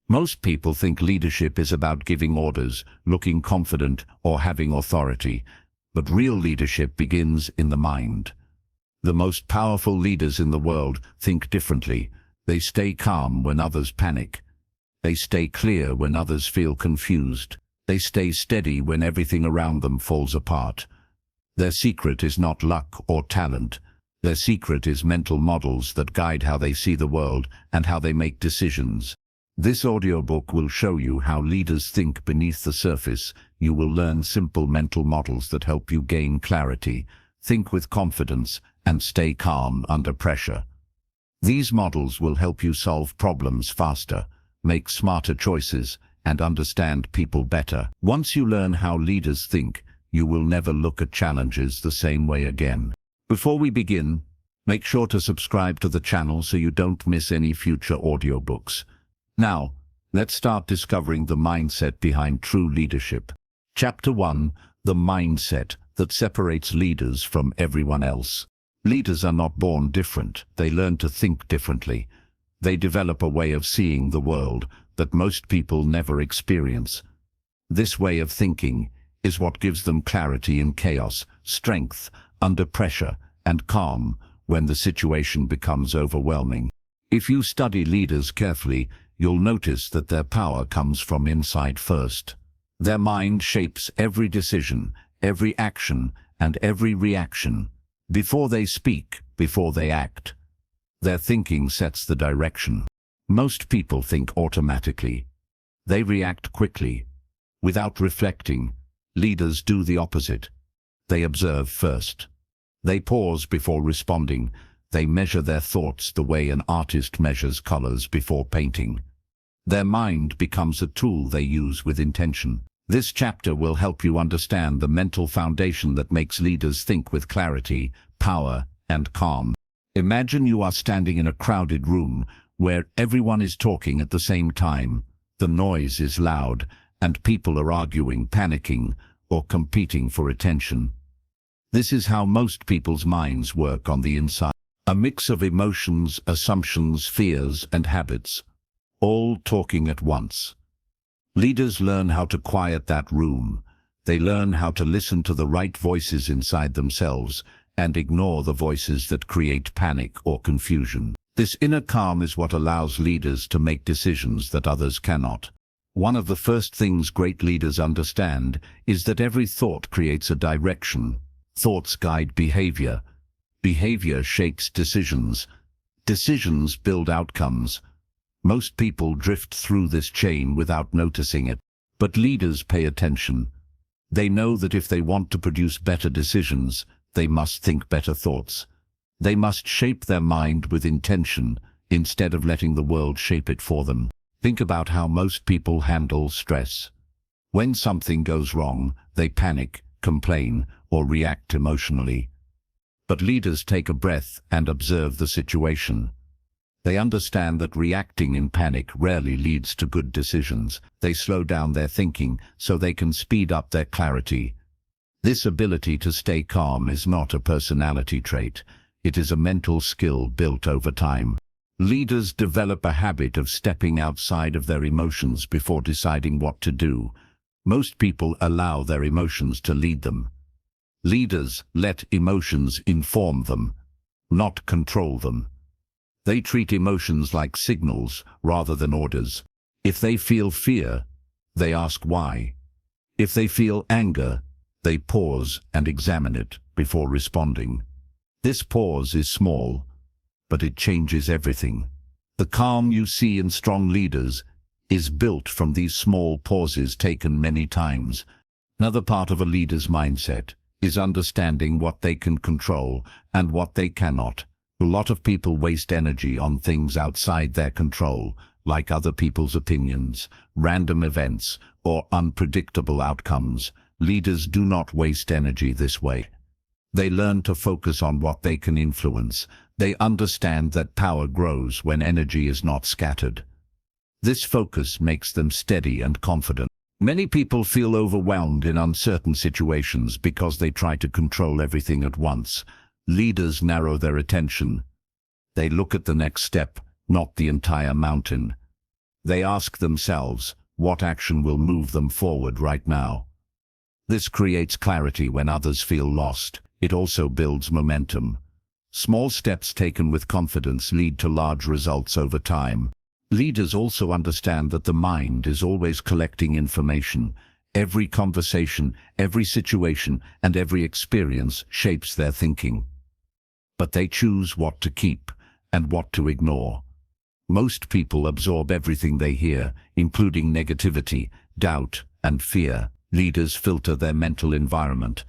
Most people think leadership is about giving orders, looking confident, or having authority. But real leadership begins in the mind. The most powerful leaders in the world think differently. They stay calm when others panic. They stay clear when others feel confused. They stay steady when everything around them falls apart. Their secret is not luck or talent. Their secret is mental models that guide how they see the world and how they make decisions. This audiobook will show you how leaders think beneath the surface. You will learn simple mental models that help you gain clarity, think with confidence, and stay calm under pressure. These models will help you solve problems faster, make smarter choices, and understand people better. Once you learn how leaders think, you will never look at challenges the same way again. Before we begin, make sure to subscribe to the channel so you don't miss any future audiobooks. Now, let's start discovering the mindset behind true leadership. Chapter 1: The mindset that separates leaders from everyone else. Leaders are not born different. They learn to think differently. They develop a way of seeing the world that most people never experience. This way of thinking is what gives them clarity in chaos, strength under pressure, and calm when the situation becomes overwhelming. If you study leaders carefully, you'll notice that their power comes from inside first. Their mind shapes every decision, every action, and every reaction. Before they speak, before they act, their thinking sets the direction. Most people think automatically. They react quickly, without reflecting. Leaders do the opposite. They observe first. They pause before responding. They measure their thoughts the way an artist measures colors before painting. Their mind becomes a tool they use with intention. This chapter will help you understand the mental foundation that makes leaders think with clarity, power, and calm. Imagine you are standing in a crowded room where everyone is talking at the same time. The noise is loud, and people are arguing, panicking, or competing for attention. This is how most people's minds work on the inside. A mix of emotions, assumptions, fears, and habits, all talking at once. Leaders learn how to quiet that room. They learn how to listen to the right voices inside themselves and ignore the voices that create panic or confusion. This inner calm is what allows leaders to make decisions that others cannot. One of the first things great leaders understand is that every thought creates a direction. Thoughts guide behavior. Behavior shapes decisions. Decisions build outcomes. Most people drift through this chain without noticing it. But leaders pay attention. They know that if they want to produce better decisions, they must think better thoughts. They must shape their mind with intention instead of letting the world shape it for them. Think about how most people handle stress. When something goes wrong, they panic, complain, or react emotionally. But leaders take a breath and observe the situation. They understand that reacting in panic rarely leads to good decisions. They slow down their thinking so they can speed up their clarity. This ability to stay calm is not a personality trait. It is a mental skill built over time. Leaders develop a habit of stepping outside of their emotions before deciding what to do. Most people allow their emotions to lead them. Leaders let emotions inform them, not control them. They treat emotions like signals rather than orders. If they feel fear, they ask why. If they feel anger, they pause and examine it before responding. This pause is small, but it changes everything. The calm you see in strong leaders is built from these small pauses taken many times. Another part of a leader's mindset is understanding what they can control and what they cannot. A lot of people waste energy on things outside their control, like other people's opinions, random events, or unpredictable outcomes. Leaders do not waste energy this way. They learn to focus on what they can influence. They understand that power grows when energy is not scattered. This focus makes them steady and confident. Many people feel overwhelmed in uncertain situations because they try to control everything at once. Leaders narrow their attention. They look at the next step, not the entire mountain. They ask themselves, what action will move them forward right now? This creates clarity when others feel lost. It also builds momentum. Small steps taken with confidence lead to large results over time. Leaders also understand that the mind is always collecting information. Every conversation, every situation, and every experience shapes their thinking. But they choose what to keep and what to ignore. Most people absorb everything they hear, including negativity, doubt, and fear. Leaders filter their mental environment.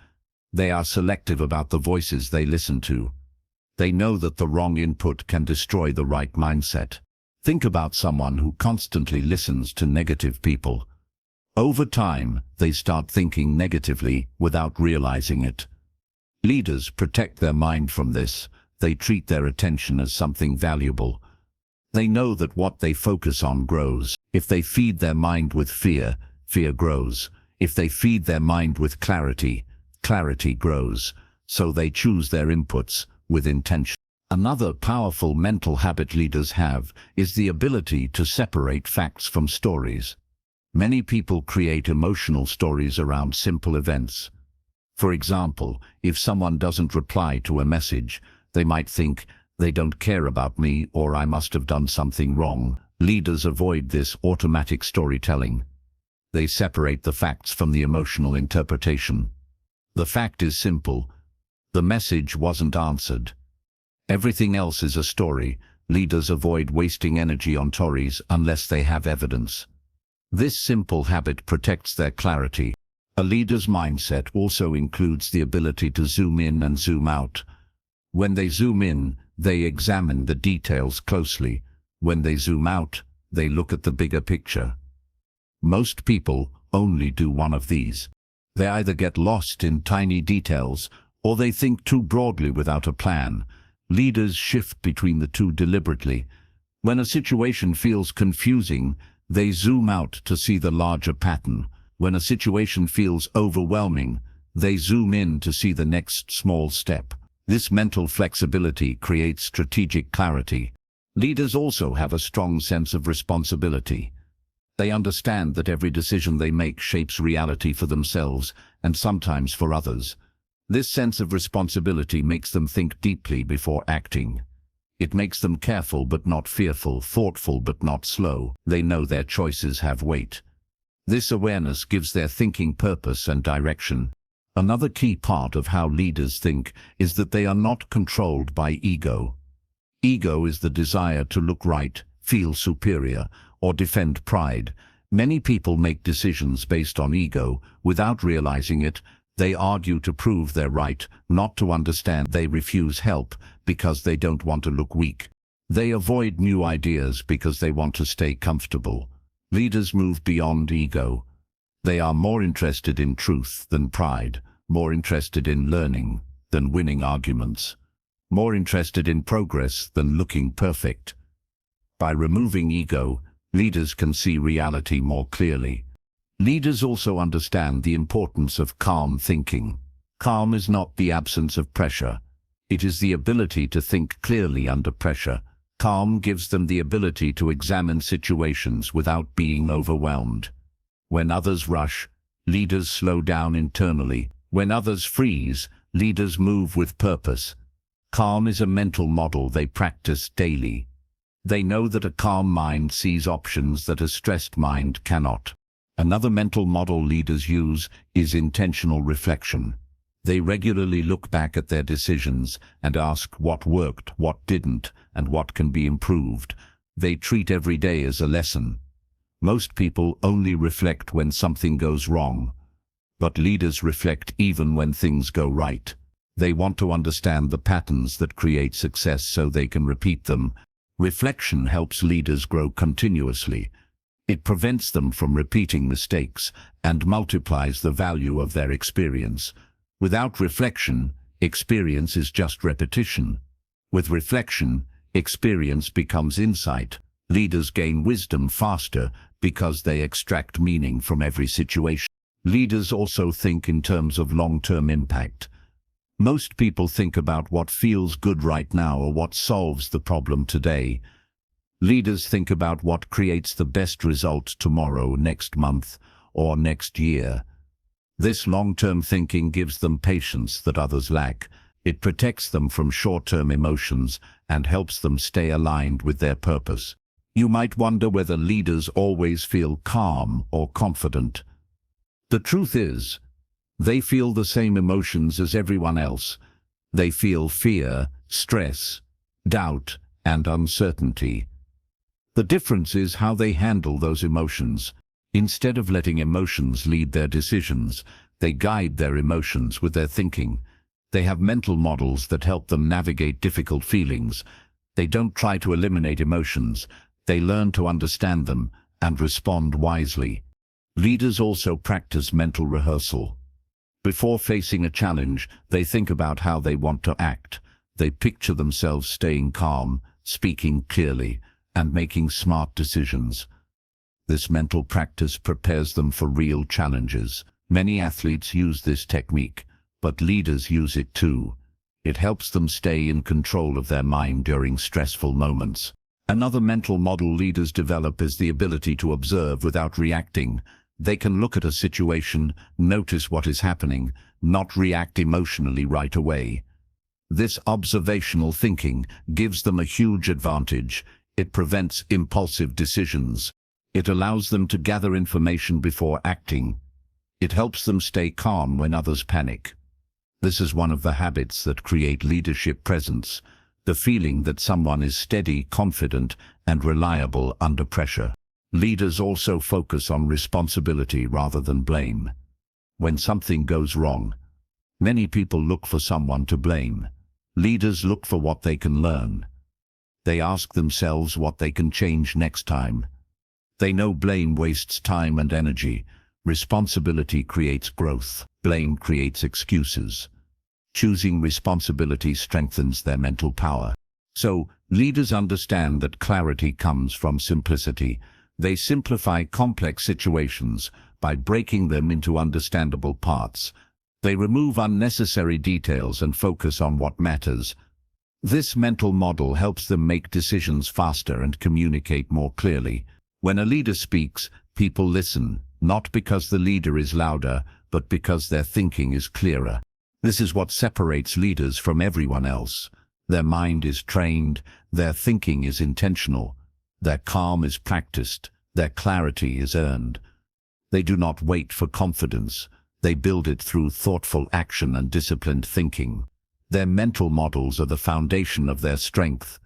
They are selective about the voices they listen to. They know that the wrong input can destroy the right mindset. Think about someone who constantly listens to negative people. Over time, they start thinking negatively without realizing it. Leaders protect their mind from this. They treat their attention as something valuable. They know that what they focus on grows. If they feed their mind with fear, fear grows. If they feed their mind with clarity, clarity grows. So they choose their inputs with intention. Another powerful mental habit leaders have is the ability to separate facts from stories. Many people create emotional stories around simple events. For example, if someone doesn't reply to a message, they might think, they don't care about me, or I must have done something wrong. Leaders avoid this automatic storytelling. They separate the facts from the emotional interpretation. The fact is simple. The message wasn't answered. Everything else is a story. Leaders avoid wasting energy on stories unless they have evidence. This simple habit protects their clarity. A leader's mindset also includes the ability to zoom in and zoom out. When they zoom in, they examine the details closely. When they zoom out, they look at the bigger picture. Most people only do one of these. They either get lost in tiny details, or they think too broadly without a plan. Leaders shift between the two deliberately. When a situation feels confusing, they zoom out to see the larger pattern. When a situation feels overwhelming, they zoom in to see the next small step. This mental flexibility creates strategic clarity. Leaders also have a strong sense of responsibility. They understand that every decision they make shapes reality for themselves and sometimes for others. This sense of responsibility makes them think deeply before acting. It makes them careful but not fearful, thoughtful but not slow. They know their choices have weight. This awareness gives their thinking purpose and direction. Another key part of how leaders think is that they are not controlled by ego. Ego is the desire to look right, feel superior, or defend pride. Many people make decisions based on ego. Without realizing it, they argue to prove they're right, not to understand. They refuse help because they don't want to look weak. They avoid new ideas because they want to stay comfortable. Leaders move beyond ego. They are more interested in truth than pride, more interested in learning than winning arguments, more interested in progress than looking perfect. By removing ego, leaders can see reality more clearly. Leaders also understand the importance of calm thinking. Calm is not the absence of pressure. It is the ability to think clearly under pressure. Calm gives them the ability to examine situations without being overwhelmed. When others rush, leaders slow down internally. When others freeze, leaders move with purpose. Calm is a mental model they practice daily. They know that a calm mind sees options that a stressed mind cannot. Another mental model leaders use is intentional reflection. They regularly look back at their decisions and ask what worked, what didn't, and what can be improved. They treat every day as a lesson. Most people only reflect when something goes wrong, but leaders reflect even when things go right. They want to understand the patterns that create success so they can repeat them. Reflection helps leaders grow continuously. It prevents them from repeating mistakes and multiplies the value of their experience. Without reflection, experience is just repetition. With reflection, experience becomes insight. Leaders gain wisdom faster because they extract meaning from every situation. Leaders also think in terms of long-term impact. Most people think about what feels good right now or what solves the problem today. Leaders think about what creates the best result tomorrow, next month, or next year. This long-term thinking gives them patience that others lack. It protects them from short-term emotions and helps them stay aligned with their purpose. You might wonder whether leaders always feel calm or confident. The truth is, they feel the same emotions as everyone else. They feel fear, stress, doubt, and uncertainty. The difference is how they handle those emotions. Instead of letting emotions lead their decisions, they guide their emotions with their thinking. They have mental models that help them navigate difficult feelings. They don't try to eliminate emotions. They learn to understand them and respond wisely. Leaders also practice mental rehearsal. Before facing a challenge, they think about how they want to act. They picture themselves staying calm, speaking clearly, and making smart decisions. This mental practice prepares them for real challenges. Many athletes use this technique, but leaders use it too. It helps them stay in control of their mind during stressful moments. Another mental model leaders develop is the ability to observe without reacting. They can look at a situation, notice what is happening, not react emotionally right away. This observational thinking gives them a huge advantage. It prevents impulsive decisions. It allows them to gather information before acting. It helps them stay calm when others panic. This is one of the habits that create leadership presence, the feeling that someone is steady, confident, and reliable under pressure. Leaders also focus on responsibility rather than blame. When something goes wrong, many people look for someone to blame. Leaders look for what they can learn. They ask themselves what they can change next time. They know blame wastes time and energy. Responsibility creates growth. Blame creates excuses. Choosing responsibility strengthens their mental power. So, leaders understand that clarity comes from simplicity. They simplify complex situations by breaking them into understandable parts. They remove unnecessary details and focus on what matters. This mental model helps them make decisions faster and communicate more clearly. When a leader speaks, people listen, not because the leader is louder, but because their thinking is clearer. This is what separates leaders from everyone else. Their mind is trained, their thinking is intentional, their calm is practiced, their clarity is earned. They do not wait for confidence. They build it through thoughtful action and disciplined thinking. Their mental models are the foundation of their strength.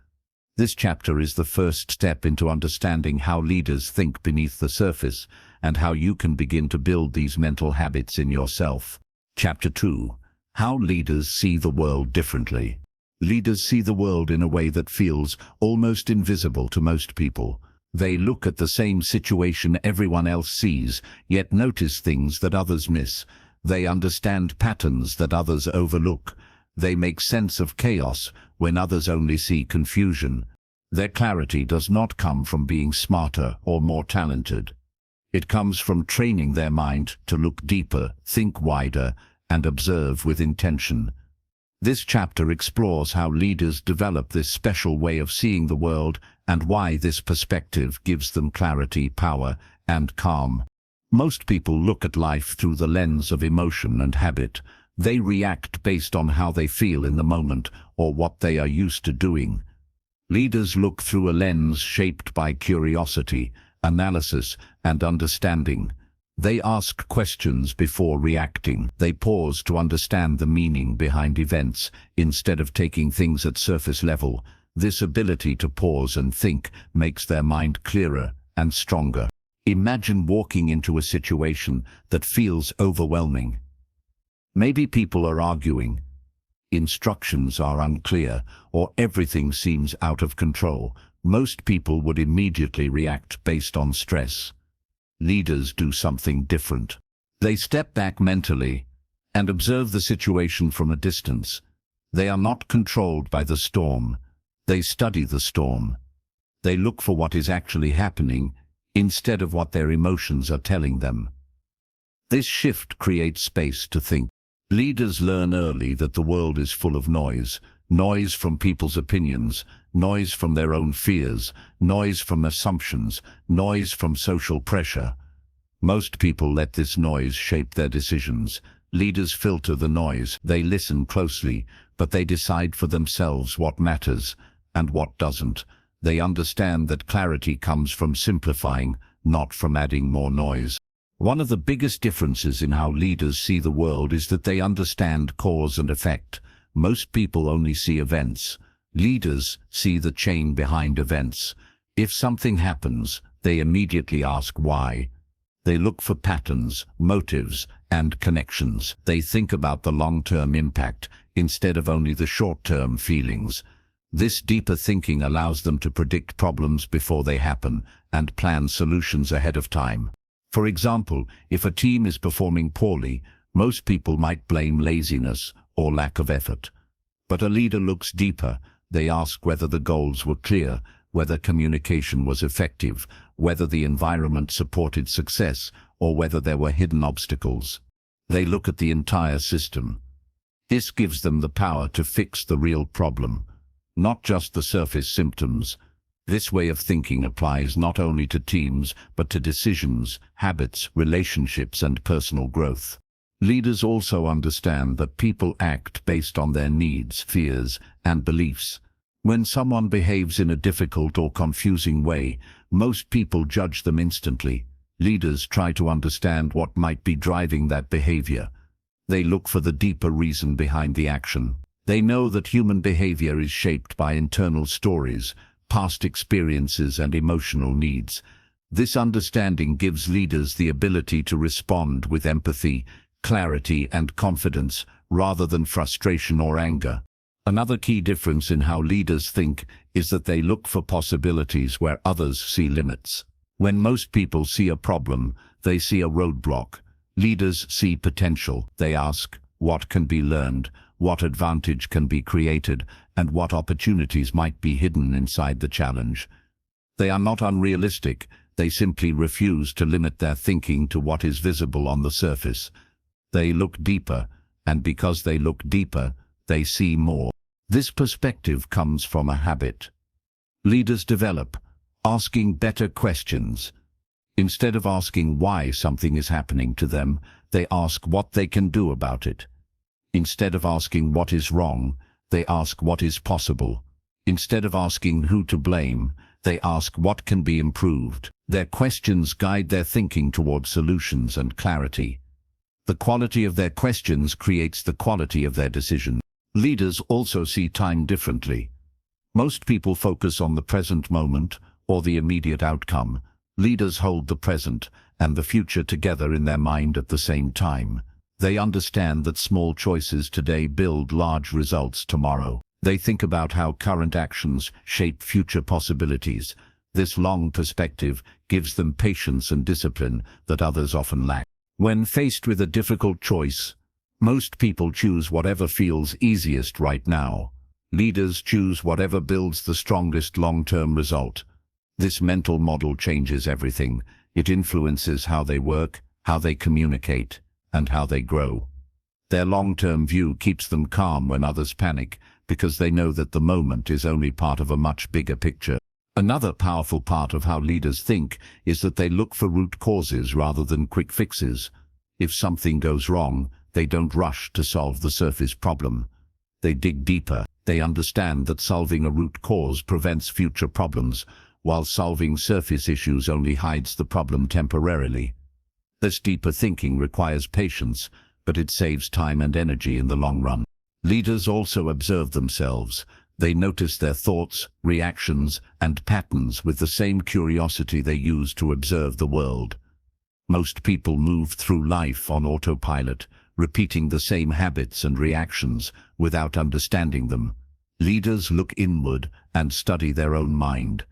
This chapter is the first step into understanding how leaders think beneath the surface and how you can begin to build these mental habits in yourself. Chapter 2. How leaders see the world differently. Leaders see the world in a way that feels almost invisible to most people. They look at the same situation everyone else sees, yet notice things that others miss. They understand patterns that others overlook. They make sense of chaos when others only see confusion. Their clarity does not come from being smarter or more talented. It comes from training their mind to look deeper, think wider, and observe with intention. This chapter explores how leaders develop this special way of seeing the world and why this perspective gives them clarity, power, and calm. Most people look at life through the lens of emotion and habit. They react based on how they feel in the moment or what they are used to doing. Leaders look through a lens shaped by curiosity, analysis, and understanding. They ask questions before reacting. They pause to understand the meaning behind events instead of taking things at surface level. This ability to pause and think makes their mind clearer and stronger. Imagine walking into a situation that feels overwhelming. Maybe people are arguing, instructions are unclear, or everything seems out of control. Most people would immediately react based on stress. Leaders do something different. They step back mentally and observe the situation from a distance. They are not controlled by the storm. They study the storm. They look for what is actually happening instead of what their emotions are telling them. This shift creates space to think. Leaders learn early that the world is full of noise from people's opinions, noise from their own fears, noise from assumptions, noise from social pressure. Most people let this noise shape their decisions. Leaders filter the noise, they listen closely, but they decide for themselves what matters and what doesn't. They understand that clarity comes from simplifying, not from adding more noise. One of the biggest differences in how leaders see the world is that they understand cause and effect. Most people only see events. Leaders see the chain behind events. If something happens, they immediately ask why. They look for patterns, motives, and connections. They think about the long-term impact instead of only the short-term feelings. This deeper thinking allows them to predict problems before they happen and plan solutions ahead of time. For example, if a team is performing poorly, most people might blame laziness or lack of effort. But a leader looks deeper. They ask whether the goals were clear, whether communication was effective, whether the environment supported success, or whether there were hidden obstacles. They look at the entire system. This gives them the power to fix the real problem, not just the surface symptoms. This way of thinking applies not only to teams, but to decisions, habits, relationships, and personal growth. Leaders also understand that people act based on their needs, fears, and beliefs. When someone behaves in a difficult or confusing way, most people judge them instantly. Leaders try to understand what might be driving that behavior. They look for the deeper reason behind the action. They know that human behavior is shaped by internal stories, past experiences, and emotional needs. This understanding gives leaders the ability to respond with empathy, clarity, and confidence, rather than frustration or anger. Another key difference in how leaders think is that they look for possibilities where others see limits. When most people see a problem, they see a roadblock. Leaders see potential. They ask, what can be learned? What advantage can be created? And what opportunities might be hidden inside the challenge? They are not unrealistic. They simply refuse to limit their thinking to what is visible on the surface. They look deeper, and because they look deeper, they see more. This perspective comes from a habit. Leaders develop asking better questions. Instead of asking why something is happening to them, they ask what they can do about it. Instead of asking what is wrong, they ask what is possible. Instead of asking who to blame, they ask what can be improved. Their questions guide their thinking toward solutions and clarity. The quality of their questions creates the quality of their decisions. Leaders also see time differently. Most people focus on the present moment or the immediate outcome. Leaders hold the present and the future together in their mind at the same time. They understand that small choices today build large results tomorrow. They think about how current actions shape future possibilities. This long perspective gives them patience and discipline that others often lack. When faced with a difficult choice, most people choose whatever feels easiest right now. Leaders choose whatever builds the strongest long-term result. This mental model changes everything. It influences how they work, how they communicate, and how they grow. Their long-term view keeps them calm when others panic, because they know that the moment is only part of a much bigger picture. Another powerful part of how leaders think is that they look for root causes rather than quick fixes. If something goes wrong, they don't rush to solve the surface problem. They dig deeper. They understand that solving a root cause prevents future problems, while solving surface issues only hides the problem temporarily. This deeper thinking requires patience, but it saves time and energy in the long run. Leaders also observe themselves. They notice their thoughts, reactions, and patterns with the same curiosity they use to observe the world. Most people move through life on autopilot, repeating the same habits and reactions without understanding them. Leaders look inward and study their own mind.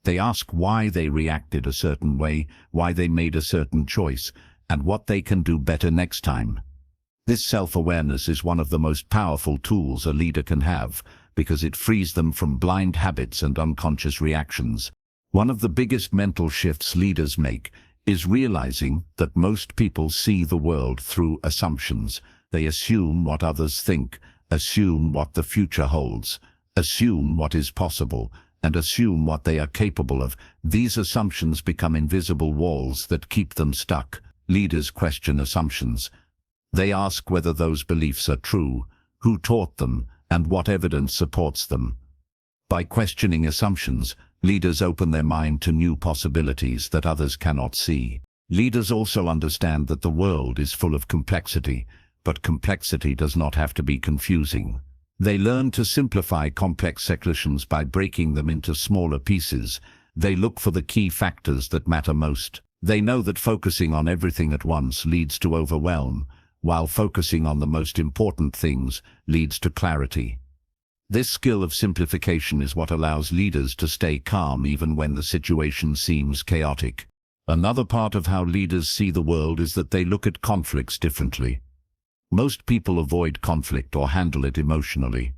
They ask why they reacted a certain way, why they made a certain choice, and what they can do better next time. This self-awareness is one of the most powerful tools a leader can have, because it frees them from blind habits and unconscious reactions. One of the biggest mental shifts leaders make is realizing that most people see the world through assumptions. They assume what others think, assume what the future holds, assume what is possible, and assume what they are capable of. These assumptions become invisible walls that keep them stuck. Leaders question assumptions. They ask whether those beliefs are true, who taught them, and what evidence supports them. By questioning assumptions, leaders open their mind to new possibilities that others cannot see. Leaders also understand that the world is full of complexity, but complexity does not have to be confusing. They learn to simplify complex solutions by breaking them into smaller pieces. They look for the key factors that matter most. They know that focusing on everything at once leads to overwhelm, while focusing on the most important things leads to clarity. This skill of simplification is what allows leaders to stay calm even when the situation seems chaotic. Another part of how leaders see the world is that they look at conflicts differently. Most people avoid conflict or handle it emotionally.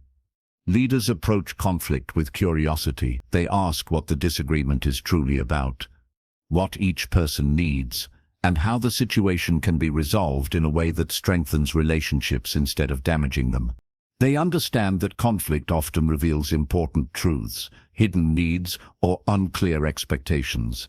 Leaders approach conflict with curiosity. They ask what the disagreement is truly about, what each person needs, and how the situation can be resolved in a way that strengthens relationships instead of damaging them. They understand that conflict often reveals important truths, hidden needs, or unclear expectations.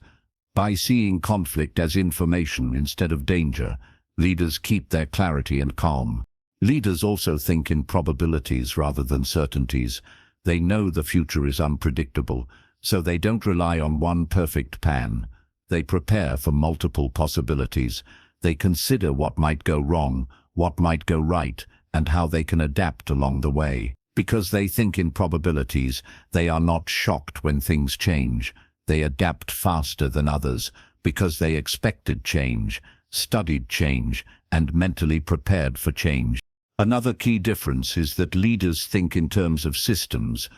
By seeing conflict as information instead of danger, leaders keep their clarity and calm. Leaders also think in probabilities rather than certainties. They know the future is unpredictable, so they don't rely on one perfect plan. They prepare for multiple possibilities. They consider what might go wrong, what might go right, and how they can adapt along the way. Because they think in probabilities, they are not shocked when things change. They adapt faster than others because they expected change, studied change, and mentally prepared for change. Another key difference is that leaders think in terms of systems.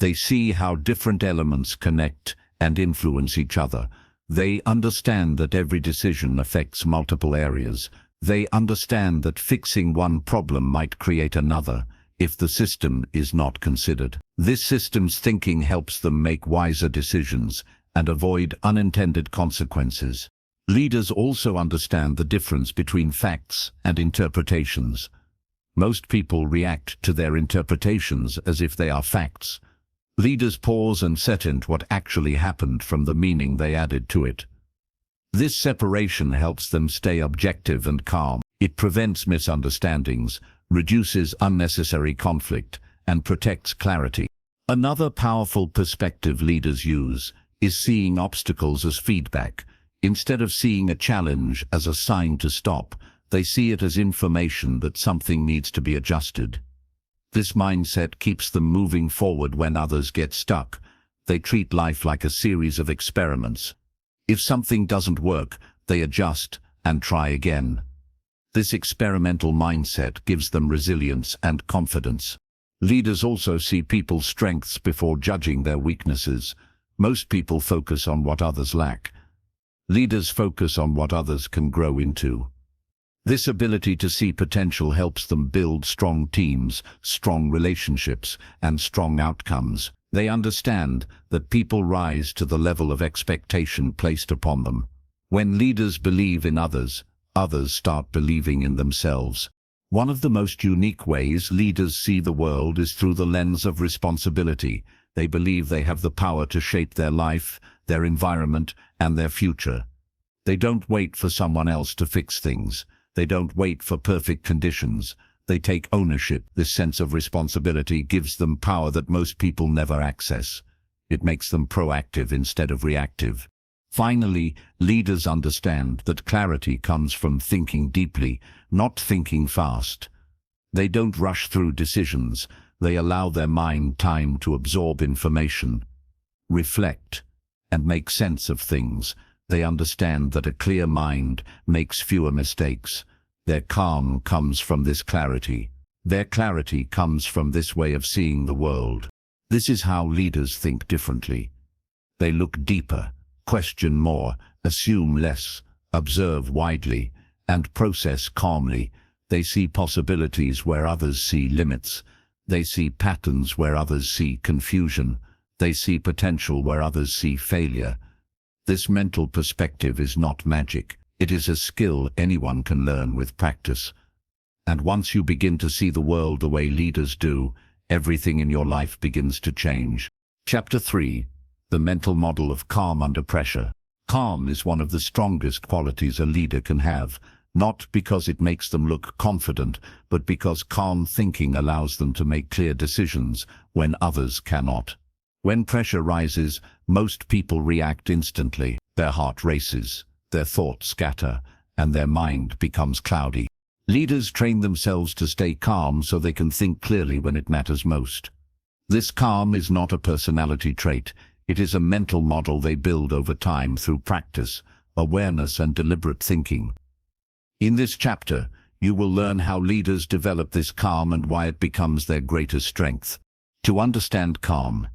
They see how different elements connect and influence each other. They understand that every decision affects multiple areas. They understand that fixing one problem might create another if the system is not considered. This systems thinking helps them make wiser decisions and avoid unintended consequences. Leaders also understand the difference between facts and interpretations. Most people react to their interpretations as if they are facts. Leaders pause and set in what actually happened from the meaning they added to it. This separation helps them stay objective and calm. It prevents misunderstandings, reduces unnecessary conflict, and protects clarity. Another powerful perspective leaders use is seeing obstacles as feedback. Instead of seeing a challenge as a sign to stop, they see it as information that something needs to be adjusted. This mindset keeps them moving forward when others get stuck. They treat life like a series of experiments. If something doesn't work, they adjust and try again. This experimental mindset gives them resilience and confidence. Leaders also see people's strengths before judging their weaknesses. Most people focus on what others lack. Leaders focus on what others can grow into. This ability to see potential helps them build strong teams, strong relationships, and strong outcomes. They understand that people rise to the level of expectation placed upon them. When leaders believe in others, others start believing in themselves. One of the most unique ways leaders see the world is through the lens of responsibility. They believe they have the power to shape their life, their environment, and their future. They don't wait for someone else to fix things. They don't wait for perfect conditions. They take ownership. This sense of responsibility gives them power that most people never access. It makes them proactive instead of reactive. Finally, leaders understand that clarity comes from thinking deeply, not thinking fast. They don't rush through decisions. They allow their mind time to absorb information, reflect, and make sense of things. They understand that a clear mind makes fewer mistakes. Their calm comes from this clarity. Their clarity comes from this way of seeing the world. This is how leaders think differently. They look deeper, question more, assume less, observe widely, and process calmly. They see possibilities where others see limits. They see patterns where others see confusion. They see potential where others see failure. This mental perspective is not magic. It is a skill anyone can learn with practice. And once you begin to see the world the way leaders do, everything in your life begins to change. Chapter 3. The mental model of calm under pressure. Calm is one of the strongest qualities a leader can have, not because it makes them look confident, but because calm thinking allows them to make clear decisions when others cannot. When pressure rises, most people react instantly. Their heart races, their thoughts scatter, and their mind becomes cloudy. Leaders train themselves to stay calm so they can think clearly when it matters most. This calm is not a personality trait. It is a mental model they build over time through practice, awareness, and deliberate thinking. In this chapter, you will learn how leaders develop this calm and why it becomes their greatest strength. To understand calm,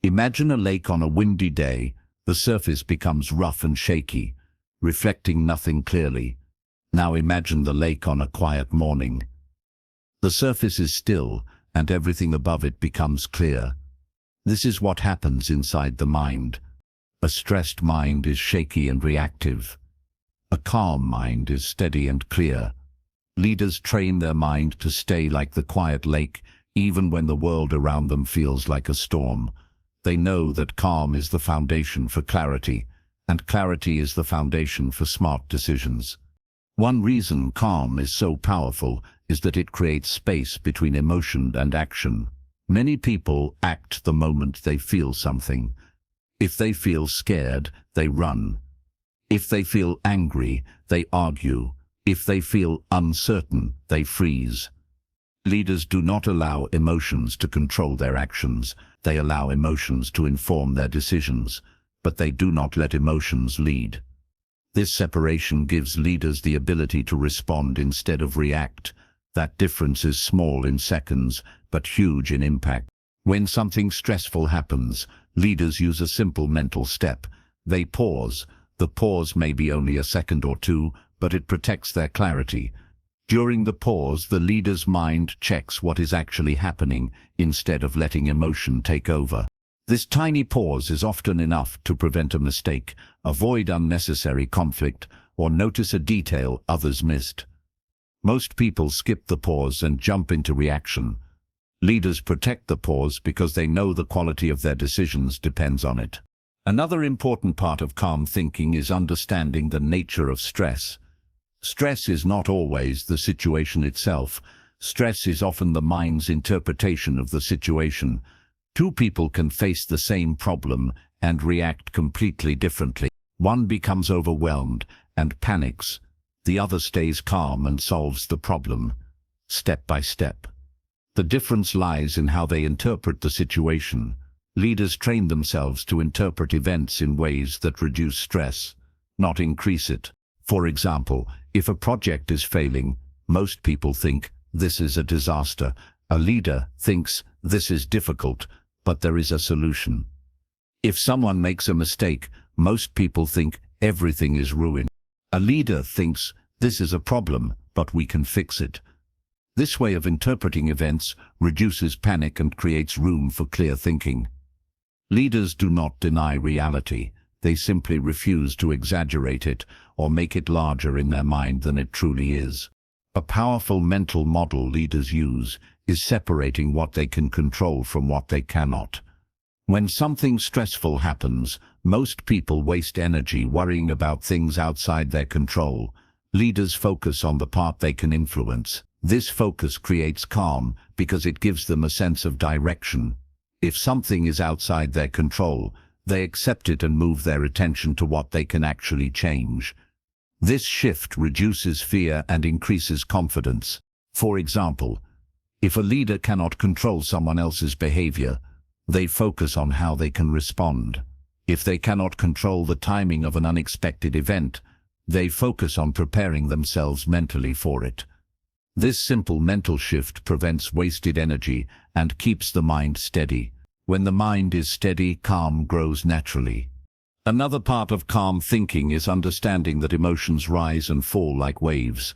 imagine a lake on a windy day. The surface becomes rough and shaky, reflecting nothing clearly. Now imagine the lake on a quiet morning. The surface is still, and everything above it becomes clear. This is what happens inside the mind. A stressed mind is shaky and reactive. A calm mind is steady and clear. Leaders train their mind to stay like the quiet lake, even when the world around them feels like a storm. They know that calm is the foundation for clarity, and clarity is the foundation for smart decisions. One reason calm is so powerful is that it creates space between emotion and action. Many people act the moment they feel something. If they feel scared, they run. If they feel angry, they argue. If they feel uncertain, they freeze. Leaders do not allow emotions to control their actions. They allow emotions to inform their decisions, but they do not let emotions lead. This separation gives leaders the ability to respond instead of react. That difference is small in seconds, but huge in impact. When something stressful happens, leaders use a simple mental step. They pause. The pause may be only a second or two, but it protects their clarity. During the pause, the leader's mind checks what is actually happening instead of letting emotion take over. This tiny pause is often enough to prevent a mistake, avoid unnecessary conflict, or notice a detail others missed. Most people skip the pause and jump into reaction. Leaders protect the pause because they know the quality of their decisions depends on it. Another important part of calm thinking is understanding the nature of stress. Stress is not always the situation itself. Stress is often the mind's interpretation of the situation. Two people can face the same problem and react completely differently. One becomes overwhelmed and panics. The other stays calm and solves the problem, step by step. The difference lies in how they interpret the situation. Leaders train themselves to interpret events in ways that reduce stress, not increase it. For example, if a project is failing, most people think, this is a disaster. A leader thinks, this is difficult, but there is a solution. If someone makes a mistake, most people think, everything is ruined. A leader thinks, this is a problem, but we can fix it. This way of interpreting events reduces panic and creates room for clear thinking. Leaders do not deny reality. They simply refuse to exaggerate it or make it larger in their mind than it truly is. A powerful mental model leaders use is separating what they can control from what they cannot. When something stressful happens, most people waste energy worrying about things outside their control. Leaders focus on the part they can influence. This focus creates calm because it gives them a sense of direction. If something is outside their control, they accept it and move their attention to what they can actually change. This shift reduces fear and increases confidence. For example, if a leader cannot control someone else's behavior, they focus on how they can respond. If they cannot control the timing of an unexpected event, they focus on preparing themselves mentally for it. This simple mental shift prevents wasted energy and keeps the mind steady. When the mind is steady, calm grows naturally. Another part of calm thinking is understanding that emotions rise and fall like waves.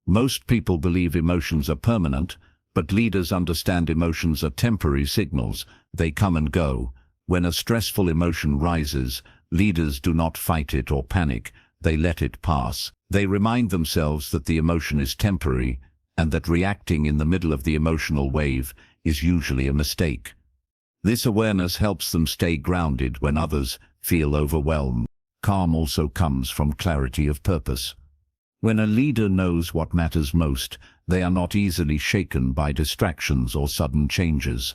Most people believe emotions are permanent, but leaders understand emotions are temporary signals. They come and go. When a stressful emotion rises, leaders do not fight it or panic. They let it pass. They remind themselves that the emotion is temporary and that reacting in the middle of the emotional wave is usually a mistake. This awareness helps them stay grounded when others feel overwhelmed. Calm also comes from clarity of purpose. When a leader knows what matters most, they are not easily shaken by distractions or sudden changes.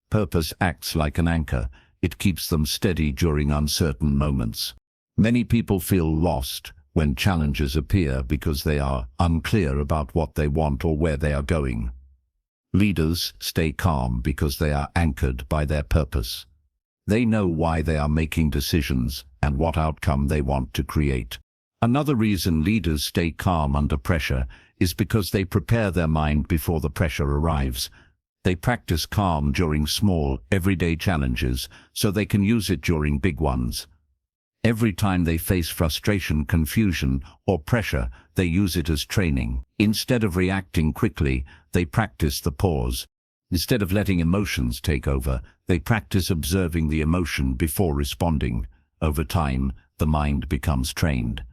Purpose acts like an anchor. It keeps them steady during uncertain moments. Many people feel lost when challenges appear because they are unclear about what they want or where they are going. Leaders stay calm because they are anchored by their purpose. They know why they are making decisions and what outcome they want to create. Another reason leaders stay calm under pressure is because they prepare their mind before the pressure arrives. They practice calm during small, everyday challenges so they can use it during big ones. Every time they face frustration, confusion, or pressure, they use it as training. Instead of reacting quickly, they practice the pause. Instead of letting emotions take over, they practice observing the emotion before responding. Over time, the mind becomes trained.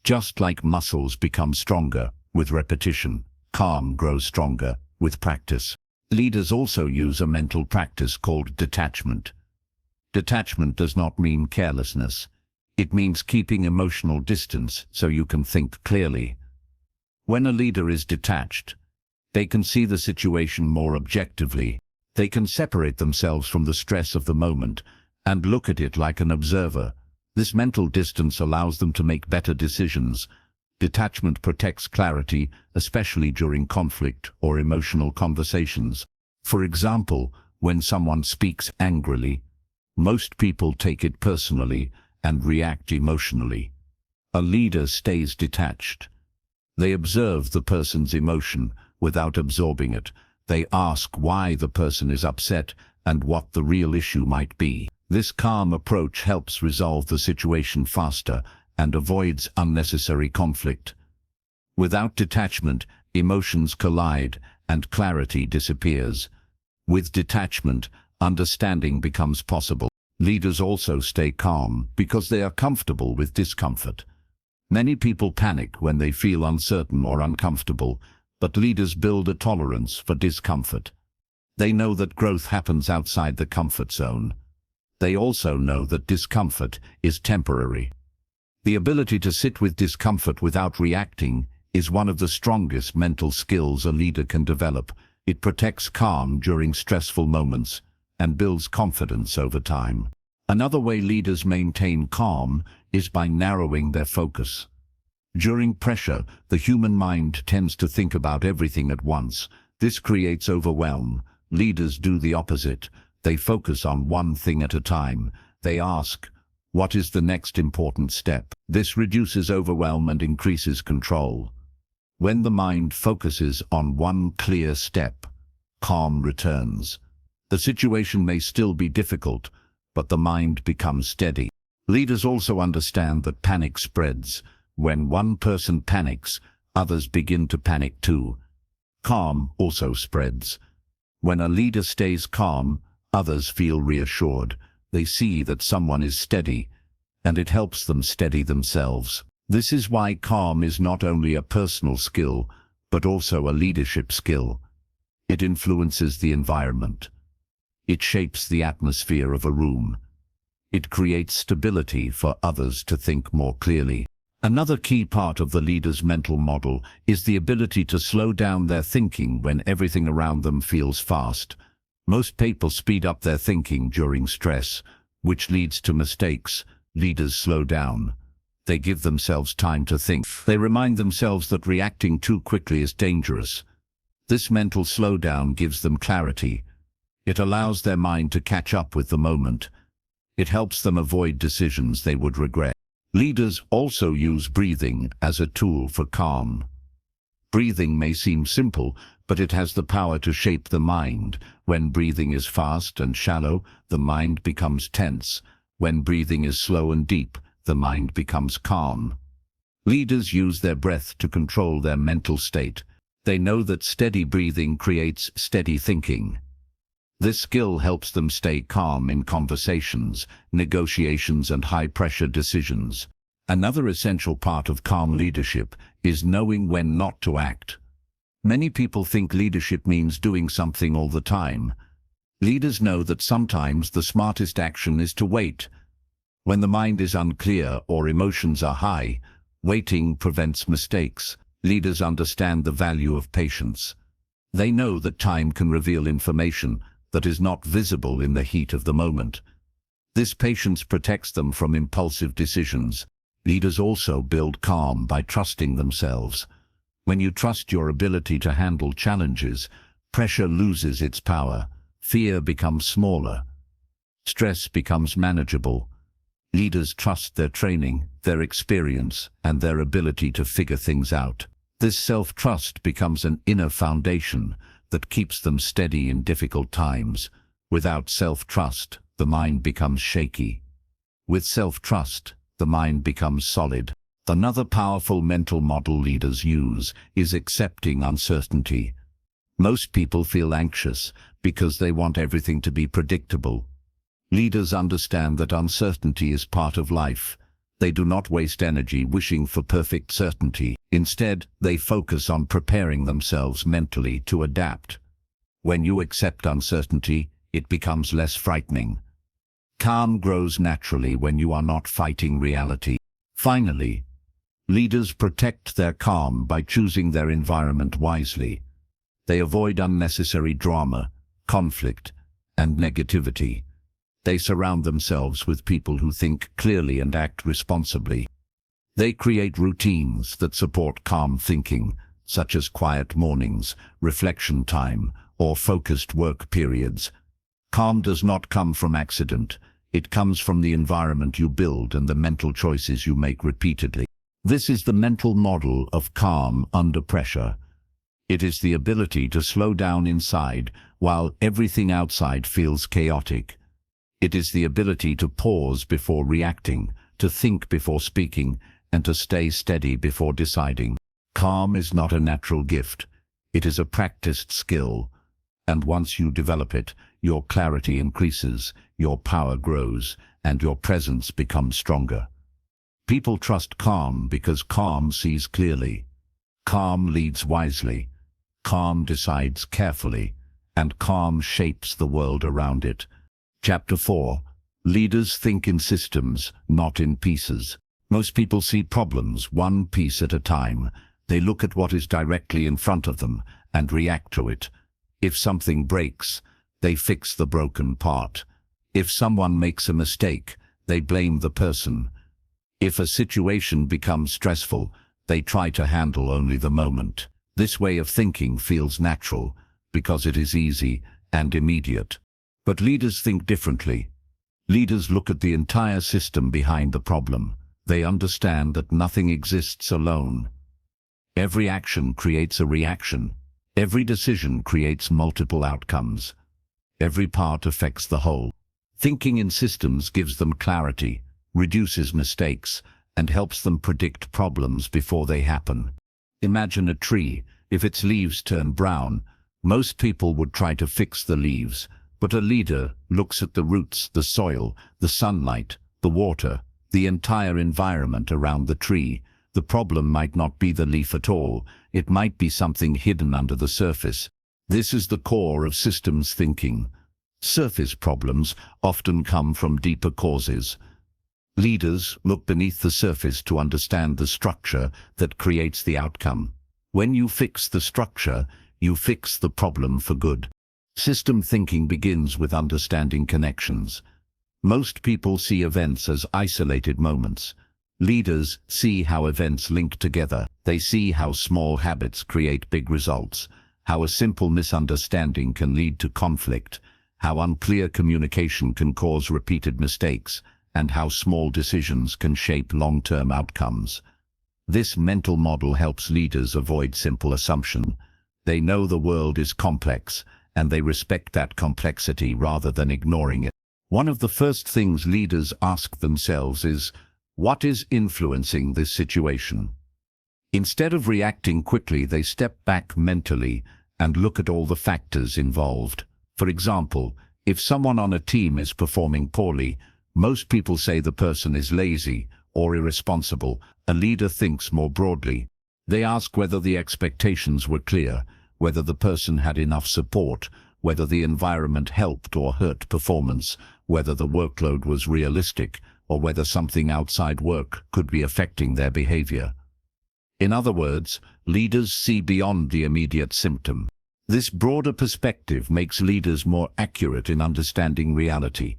Just like muscles become stronger with repetition, calm grows stronger with practice. Leaders also use a mental practice called detachment. Detachment does not mean carelessness. It means keeping emotional distance so you can think clearly. When a leader is detached, they can see the situation more objectively. They can separate themselves from the stress of the moment and look at it like an observer. This mental distance allows them to make better decisions. Detachment protects clarity, especially during conflict or emotional conversations. For example, when someone speaks angrily, most people take it personally and react emotionally. A leader stays detached. They observe the person's emotion without absorbing it. They ask why the person is upset and what the real issue might be. This calm approach helps resolve the situation faster and avoids unnecessary conflict. Without detachment, emotions collide and clarity disappears. With detachment, understanding becomes possible. Leaders also stay calm because they are comfortable with discomfort. Many people panic when they feel uncertain or uncomfortable, but leaders build a tolerance for discomfort. They know that growth happens outside the comfort zone. They also know that discomfort is temporary. The ability to sit with discomfort without reacting is one of the strongest mental skills a leader can develop. It protects calm during stressful moments and builds confidence over time. Another way leaders maintain calm is by narrowing their focus. During pressure, the human mind tends to think about everything at once. This creates overwhelm. Leaders do the opposite. They focus on one thing at a time. They ask, what is the next important step? This reduces overwhelm and increases control. When the mind focuses on one clear step, calm returns. The situation may still be difficult, but the mind becomes steady. Leaders also understand that panic spreads. When one person panics, others begin to panic too. Calm also spreads. When a leader stays calm, others feel reassured. They see that someone is steady, and it helps them steady themselves. This is why calm is not only a personal skill, but also a leadership skill. It influences the environment. It shapes the atmosphere of a room. It creates stability for others to think more clearly. Another key part of the leader's mental model is the ability to slow down their thinking when everything around them feels fast. Most people speed up their thinking during stress, which leads to mistakes. Leaders slow down. They give themselves time to think. They remind themselves that reacting too quickly is dangerous. This mental slowdown gives them clarity. It allows their mind to catch up with the moment. It helps them avoid decisions they would regret. Leaders also use breathing as a tool for calm. Breathing may seem simple, but it has the power to shape the mind. When breathing is fast and shallow, the mind becomes tense. When breathing is slow and deep, the mind becomes calm. Leaders use their breath to control their mental state. They know that steady breathing creates steady thinking. This skill helps them stay calm in conversations, negotiations, and high-pressure decisions. Another essential part of calm leadership is knowing when not to act. Many people think leadership means doing something all the time. Leaders know that sometimes the smartest action is to wait. When the mind is unclear or emotions are high, waiting prevents mistakes. Leaders understand the value of patience. They know that time can reveal information that is not visible in the heat of the moment. This patience protects them from impulsive decisions. Leaders also build calm by trusting themselves. When you trust your ability to handle challenges, pressure loses its power, fear becomes smaller, stress becomes manageable. Leaders trust their training, their experience, and their ability to figure things out. This self-trust becomes an inner foundation that keeps them steady in difficult times. Without self-trust, the mind becomes shaky. With self-trust, the mind becomes solid. Another powerful mental model leaders use is accepting uncertainty. Most people feel anxious because they want everything to be predictable. Leaders understand that uncertainty is part of life. They do not waste energy wishing for perfect certainty. Instead, they focus on preparing themselves mentally to adapt. When you accept uncertainty, it becomes less frightening. Calm grows naturally when you are not fighting reality. Finally, leaders protect their calm by choosing their environment wisely. They avoid unnecessary drama, conflict, and negativity. They surround themselves with people who think clearly and act responsibly. They create routines that support calm thinking, such as quiet mornings, reflection time, or focused work periods. Calm does not come from accident. It comes from the environment you build and the mental choices you make repeatedly. This is the mental model of calm under pressure. It is the ability to slow down inside while everything outside feels chaotic. It is the ability to pause before reacting, to think before speaking, and to stay steady before deciding. Calm is not a natural gift. It is a practiced skill. And once you develop it, your clarity increases, your power grows, and your presence becomes stronger. People trust calm because calm sees clearly. Calm leads wisely. Calm decides carefully. And calm shapes the world around it. Chapter 4. Leaders think in systems, not in pieces. Most people see problems one piece at a time. They look at what is directly in front of them and react to it. If something breaks, they fix the broken part. If someone makes a mistake, they blame the person. If a situation becomes stressful, they try to handle only the moment. This way of thinking feels natural because it is easy and immediate. But leaders think differently. Leaders look at the entire system behind the problem. They understand that nothing exists alone. Every action creates a reaction. Every decision creates multiple outcomes. Every part affects the whole. Thinking in systems gives them clarity, reduces mistakes, and helps them predict problems before they happen. Imagine a tree. If its leaves turn brown, most people would try to fix the leaves. But a leader looks at the roots, the soil, the sunlight, the water, the entire environment around the tree. The problem might not be the leaf at all. It might be something hidden under the surface. This is the core of systems thinking. Surface problems often come from deeper causes. Leaders look beneath the surface to understand the structure that creates the outcome. When you fix the structure, you fix the problem for good. System thinking begins with understanding connections. Most people see events as isolated moments. Leaders see how events link together. They see how small habits create big results, how a simple misunderstanding can lead to conflict, how unclear communication can cause repeated mistakes, and how small decisions can shape long-term outcomes. This mental model helps leaders avoid simple assumption. They know the world is complex, and they respect that complexity rather than ignoring it. One of the first things leaders ask themselves is, what is influencing this situation? Instead of reacting quickly, they step back mentally and look at all the factors involved. For example, if someone on a team is performing poorly, most people say the person is lazy or irresponsible. A leader thinks more broadly. They ask whether the expectations were clear, whether the person had enough support, whether the environment helped or hurt performance, whether the workload was realistic, or whether something outside work could be affecting their behavior. In other words, leaders see beyond the immediate symptom. This broader perspective makes leaders more accurate in understanding reality.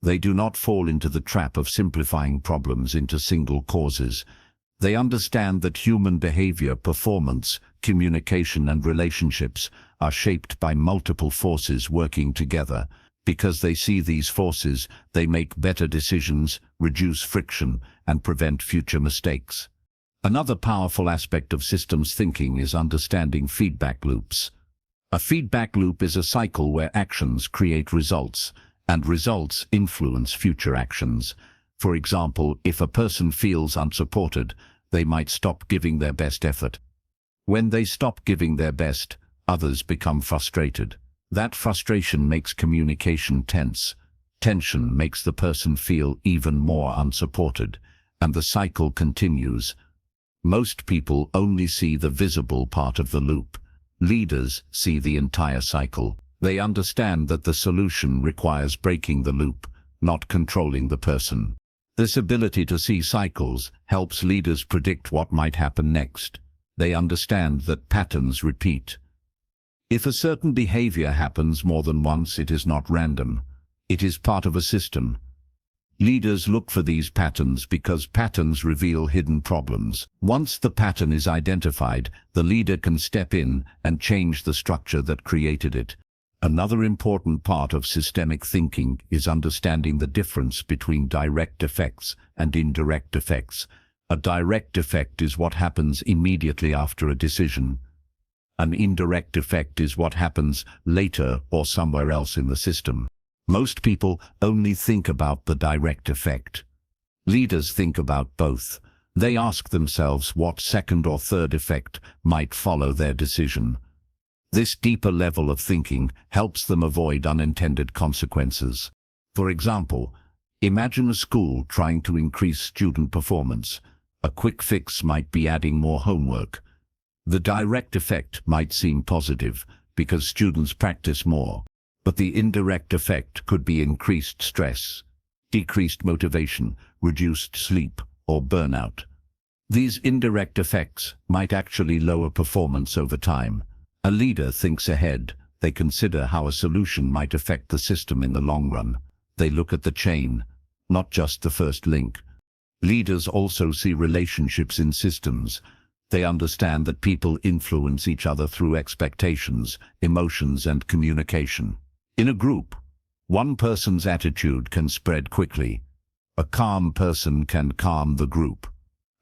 They do not fall into the trap of simplifying problems into single causes. They understand that human behavior, performance, communication, and relationships are shaped by multiple forces working together. Because they see these forces, they make better decisions, reduce friction, and prevent future mistakes. Another powerful aspect of systems thinking is understanding feedback loops. A feedback loop is a cycle where actions create results, and results influence future actions. For example, if a person feels unsupported, they might stop giving their best effort. When they stop giving their best, others become frustrated. That frustration makes communication tense. Tension makes the person feel even more unsupported, and the cycle continues. Most people only see the visible part of the loop. Leaders see the entire cycle. They understand that the solution requires breaking the loop, not controlling the person. This ability to see cycles helps leaders predict what might happen next. They understand that patterns repeat. If a certain behavior happens more than once, it is not random. It is part of a system. Leaders look for these patterns because patterns reveal hidden problems. Once the pattern is identified, the leader can step in and change the structure that created it. Another important part of systemic thinking is understanding the difference between direct effects and indirect effects. A direct effect is what happens immediately after a decision. An indirect effect is what happens later or somewhere else in the system. Most people only think about the direct effect. Leaders think about both. They ask themselves what second or third effect might follow their decision. This deeper level of thinking helps them avoid unintended consequences. For example, imagine a school trying to increase student performance. A quick fix might be adding more homework. The direct effect might seem positive because students practice more, but the indirect effect could be increased stress, decreased motivation, reduced sleep, or burnout. These indirect effects might actually lower performance over time. A leader thinks ahead. They consider how a solution might affect the system in the long run. They look at the chain, not just the first link. Leaders also see relationships in systems. They understand that people influence each other through expectations, emotions, and communication. In a group, one person's attitude can spread quickly. A calm person can calm the group.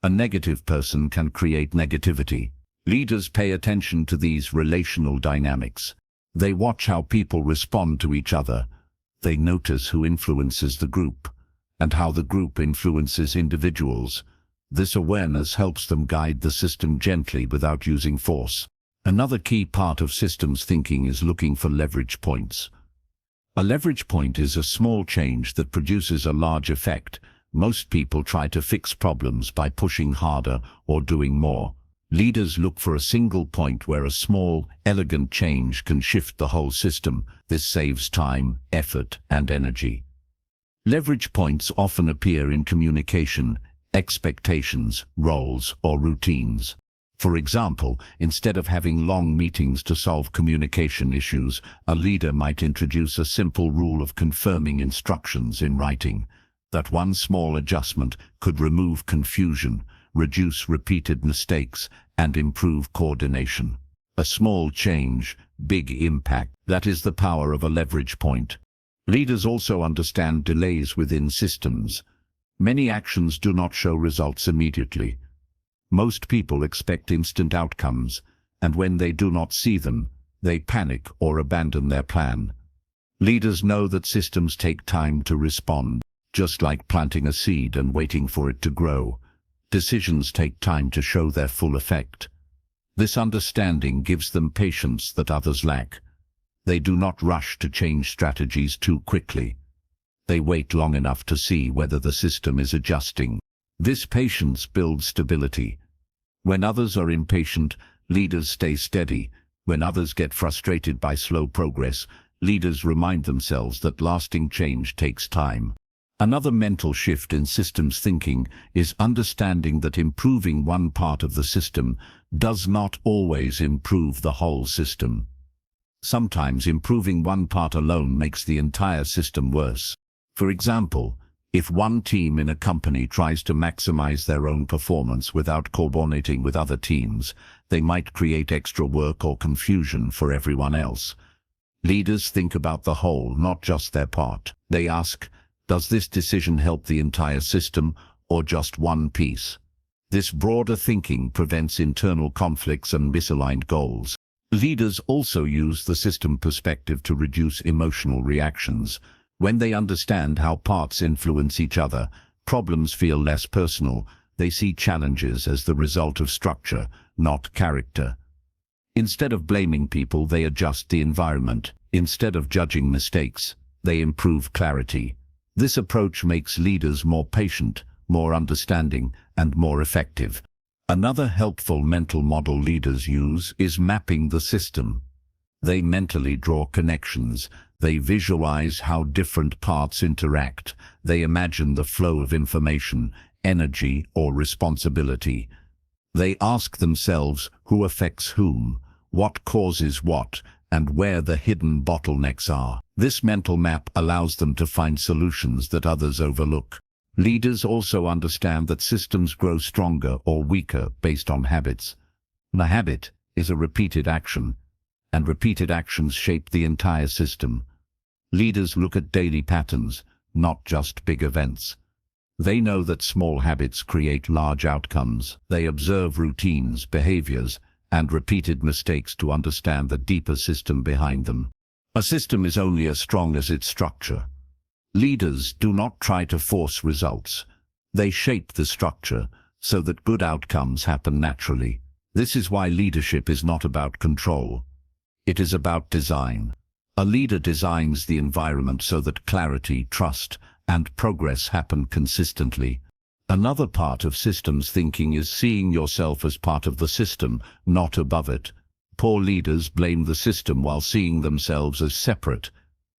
A negative person can create negativity. Leaders pay attention to these relational dynamics. They watch how people respond to each other. They notice who influences the group and how the group influences individuals. This awareness helps them guide the system gently without using force. Another key part of systems thinking is looking for leverage points. A leverage point is a small change that produces a large effect. Most people try to fix problems by pushing harder or doing more. Leaders look for a single point where a small, elegant change can shift the whole system. This saves time, effort, and energy. Leverage points often appear in communication, expectations, roles, or routines. For example, instead of having long meetings to solve communication issues, a leader might introduce a simple rule of confirming instructions in writing. That one small adjustment could remove confusion, reduce repeated mistakes, and improve coordination. A small change, big impact. That is the power of a leverage point. Leaders also understand delays within systems. Many actions do not show results immediately. Most people expect instant outcomes, and when they do not see them, they panic or abandon their plan. Leaders know that systems take time to respond, just like planting a seed and waiting for it to grow. Decisions take time to show their full effect. This understanding gives them patience that others lack. They do not rush to change strategies too quickly. They wait long enough to see whether the system is adjusting. This patience builds stability. When others are impatient, leaders stay steady. When others get frustrated by slow progress, leaders remind themselves that lasting change takes time. Another mental shift in systems thinking is understanding that improving one part of the system does not always improve the whole system. Sometimes improving one part alone makes the entire system worse. For example, if one team in a company tries to maximize their own performance without coordinating with other teams, they might create extra work or confusion for everyone else. Leaders think about the whole, not just their part. They ask, does this decision help the entire system or just one piece? This broader thinking prevents internal conflicts and misaligned goals. Leaders also use the system perspective to reduce emotional reactions. When they understand how parts influence each other, problems feel less personal. They see challenges as the result of structure, not character. Instead of blaming people, they adjust the environment. Instead of judging mistakes, they improve clarity. This approach makes leaders more patient, more understanding, and more effective. Another helpful mental model leaders use is mapping the system. They mentally draw connections. They visualize how different parts interact. They imagine the flow of information, energy, or responsibility. They ask themselves who affects whom, what causes what, and where the hidden bottlenecks are. This mental map allows them to find solutions that others overlook. Leaders also understand that systems grow stronger or weaker based on habits. The habit is a repeated action, and repeated actions shape the entire system. Leaders look at daily patterns, not just big events. They know that small habits create large outcomes. They observe routines, behaviors, and repeated mistakes to understand the deeper system behind them. A system is only as strong as its structure. Leaders do not try to force results. They shape the structure so that good outcomes happen naturally. This is why leadership is not about control. It is about design. A leader designs the environment so that clarity, trust, and progress happen consistently. Another part of systems thinking is seeing yourself as part of the system, not above it. Poor leaders blame the system while seeing themselves as separate.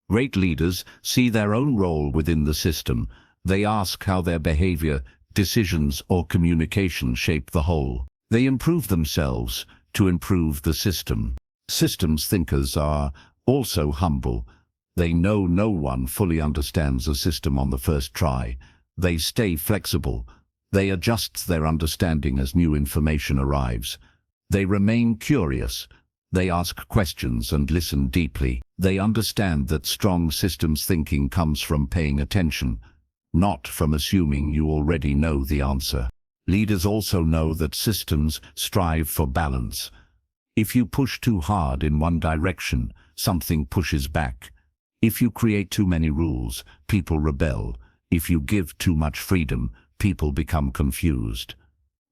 Great leaders see their own role within the system. They ask how their behavior, decisions, or communication shape the whole. They improve themselves to improve the system. Systems thinkers are also humble. They know no one fully understands a system on the first try. They stay flexible. They adjust their understanding as new information arrives. They remain curious. They ask questions and listen deeply. They understand that strong systems thinking comes from paying attention, not from assuming you already know the answer. Leaders also know that systems strive for balance. If you push too hard in one direction, something pushes back. If you create too many rules, people rebel. If you give too much freedom, people become confused.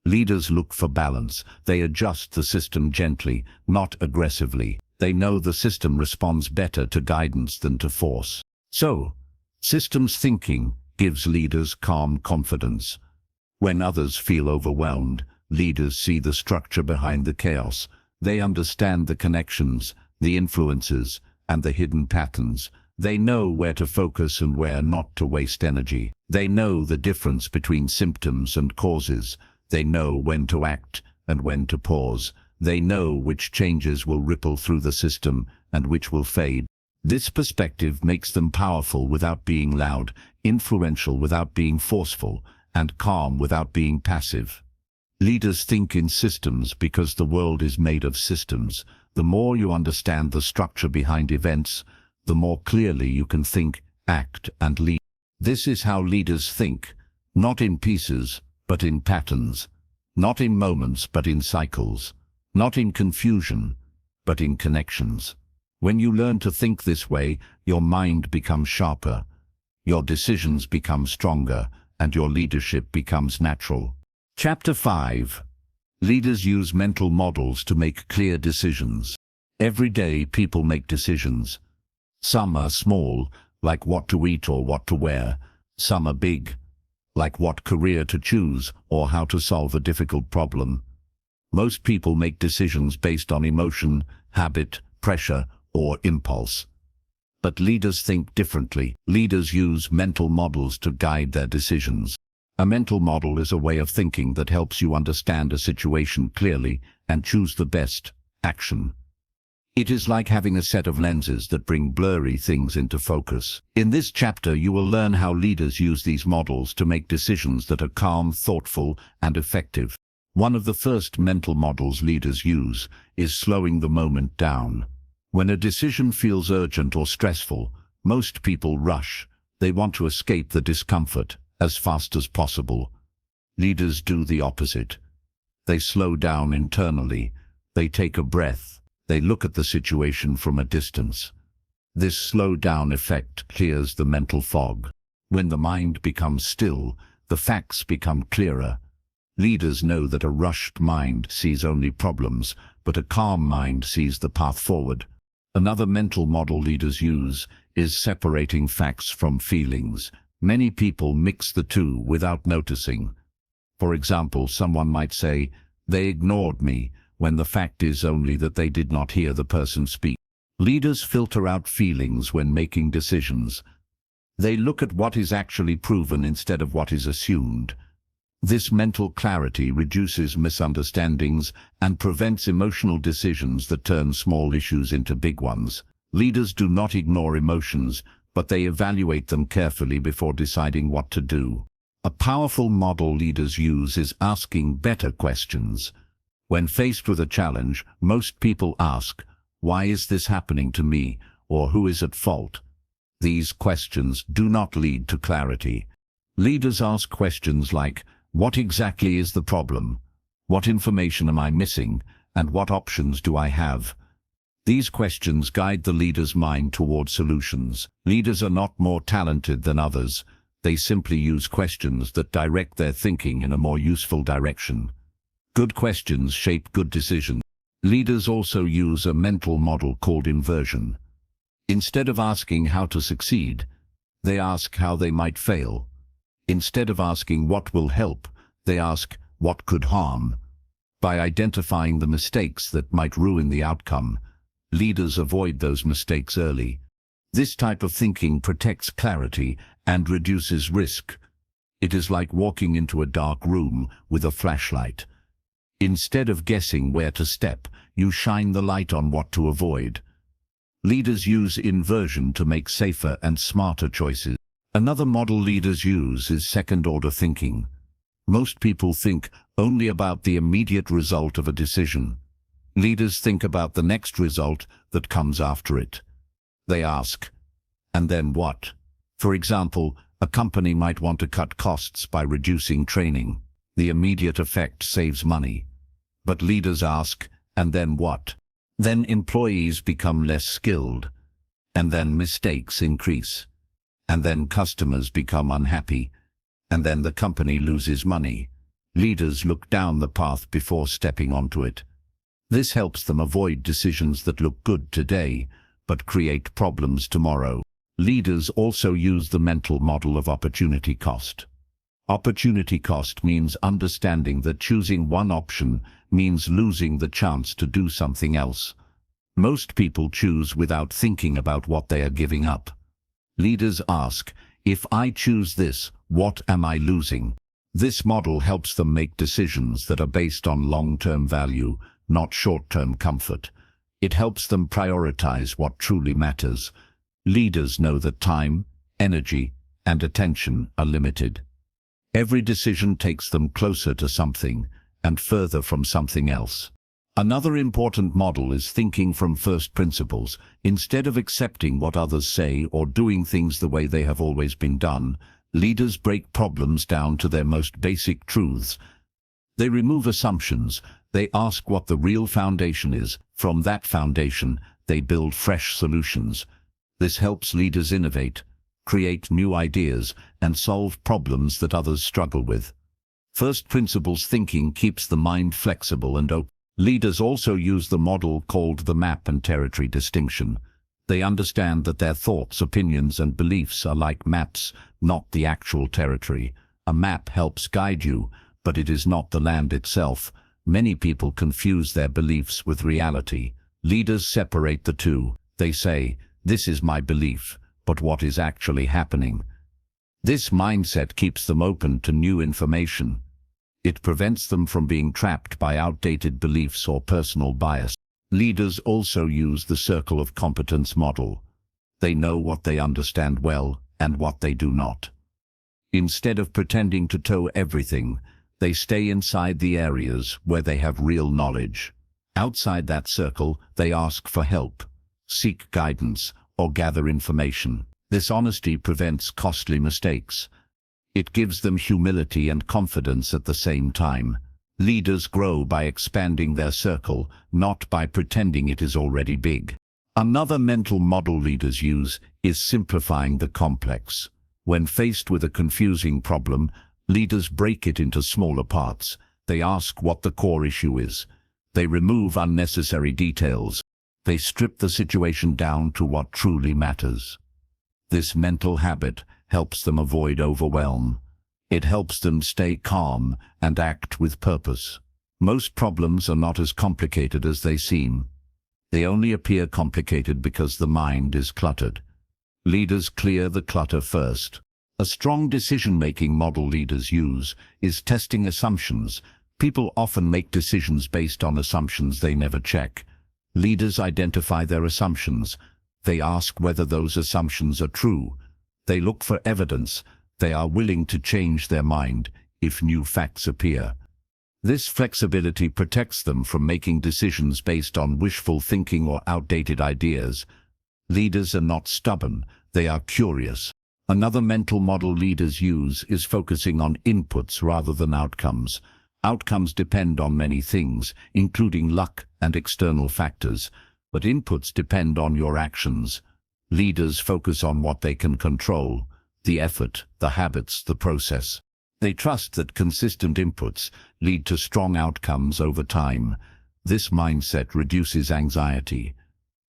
Leaders look for balance. They adjust the system gently, not aggressively. They know the system responds better to guidance than to force. So, systems thinking gives leaders calm confidence. When others feel overwhelmed, leaders see the structure behind the chaos. They understand the connections, the influences, and the hidden patterns. They know where to focus and where not to waste energy. They know the difference between symptoms and causes. They know when to act and when to pause. They know which changes will ripple through the system and which will fade. This perspective makes them powerful without being loud, influential without being forceful, and calm without being passive. Leaders think in systems because the world is made of systems. The more you understand the structure behind events, the more clearly you can think, act, and lead. This is how leaders think, not in pieces, but in patterns, not in moments, but in cycles, not in confusion, but in connections. When you learn to think this way, your mind becomes sharper, your decisions become stronger, and your leadership becomes natural. Chapter 5. Leaders use mental models to make clear decisions. Every day people make decisions. Some are small, like what to eat or what to wear. Some are big, like what career to choose or how to solve a difficult problem. Most people make decisions based on emotion, habit, pressure, or impulse. But leaders think differently. Leaders use mental models to guide their decisions. A mental model is a way of thinking that helps you understand a situation clearly and choose the best action. It is like having a set of lenses that bring blurry things into focus. In this chapter, you will learn how leaders use these models to make decisions that are calm, thoughtful, and effective. One of the first mental models leaders use is slowing the moment down. When a decision feels urgent or stressful, most people rush. They want to escape the discomfort as fast as possible. Leaders do the opposite. They slow down internally. They take a breath. They look at the situation from a distance. This slow-down effect clears the mental fog. When the mind becomes still, the facts become clearer. Leaders know that a rushed mind sees only problems, but a calm mind sees the path forward. Another mental model leaders use is separating facts from feelings. Many people mix the two without noticing. For example, someone might say, "They ignored me," when the fact is only that they did not hear the person speak. Leaders filter out feelings when making decisions. They look at what is actually proven instead of what is assumed. This mental clarity reduces misunderstandings and prevents emotional decisions that turn small issues into big ones. Leaders do not ignore emotions, but they evaluate them carefully before deciding what to do. A powerful model leaders use is asking better questions. When faced with a challenge, most people ask, "Why is this happening to me?" or "Who is at fault?" These questions do not lead to clarity. Leaders ask questions like, "What exactly is the problem? What information am I missing? And what options do I have?" These questions guide the leader's mind toward solutions. Leaders are not more talented than others. They simply use questions that direct their thinking in a more useful direction. Good questions shape good decisions. Leaders also use a mental model called inversion. Instead of asking how to succeed, they ask how they might fail. Instead of asking what will help, they ask what could harm. By identifying the mistakes that might ruin the outcome, leaders avoid those mistakes early. This type of thinking protects clarity and reduces risk. It is like walking into a dark room with a flashlight. Instead of guessing where to step, you shine the light on what to avoid. Leaders use inversion to make safer and smarter choices. Another model leaders use is second-order thinking. Most people think only about the immediate result of a decision. Leaders think about the next result that comes after it. They ask, "And then what?" For example, a company might want to cut costs by reducing training. The immediate effect saves money. But leaders ask, "And then what?" Then employees become less skilled. And then mistakes increase. And then customers become unhappy. And then the company loses money. Leaders look down the path before stepping onto it. This helps them avoid decisions that look good today, but create problems tomorrow. Leaders also use the mental model of opportunity cost. Opportunity cost means understanding that choosing one option means losing the chance to do something else. Most people choose without thinking about what they are giving up. Leaders ask, "If I choose this, what am I losing?" This model helps them make decisions that are based on long-term value, not short-term comfort. It helps them prioritize what truly matters. Leaders know that time, energy, and attention are limited. Every decision takes them closer to something and further from something else. Another important model is thinking from first principles. Instead of accepting what others say or doing things the way they have always been done, leaders break problems down to their most basic truths. They remove assumptions. They ask what the real foundation is. From that foundation, they build fresh solutions. This helps leaders innovate, create new ideas, and solve problems that others struggle with. First principles thinking keeps the mind flexible and open. Leaders also use the model called the map and territory distinction. They understand that their thoughts, opinions, and beliefs are like maps, not the actual territory. A map helps guide you, but it is not the land itself. Many people confuse their beliefs with reality. Leaders separate the two. They say, "This is my belief, but what is actually happening?" This mindset keeps them open to new information. It prevents them from being trapped by outdated beliefs or personal bias. Leaders also use the circle of competence model. They know what they understand well and what they do not. Instead of pretending to know everything, they stay inside the areas where they have real knowledge. Outside that circle, they ask for help, seek guidance, or gather information. This honesty prevents costly mistakes. It gives them humility and confidence at the same time. Leaders grow by expanding their circle, not by pretending it is already big. Another mental model leaders use is simplifying the complex. When faced with a confusing problem, leaders break it into smaller parts. They ask what the core issue is. They remove unnecessary details. They strip the situation down to what truly matters. This mental habit helps them avoid overwhelm. It helps them stay calm and act with purpose. Most problems are not as complicated as they seem. They only appear complicated because the mind is cluttered. Leaders clear the clutter first. A strong decision-making model leaders use is testing assumptions. People often make decisions based on assumptions they never check. Leaders identify their assumptions. They ask whether those assumptions are true. They look for evidence. They are willing to change their mind if new facts appear. This flexibility protects them from making decisions based on wishful thinking or outdated ideas. Leaders are not stubborn, they are curious. Another mental model leaders use is focusing on inputs rather than outcomes. Outcomes depend on many things, including luck and external factors, but inputs depend on your actions. Leaders focus on what they can control: the effort, the habits, the process. They trust that consistent inputs lead to strong outcomes over time. This mindset reduces anxiety.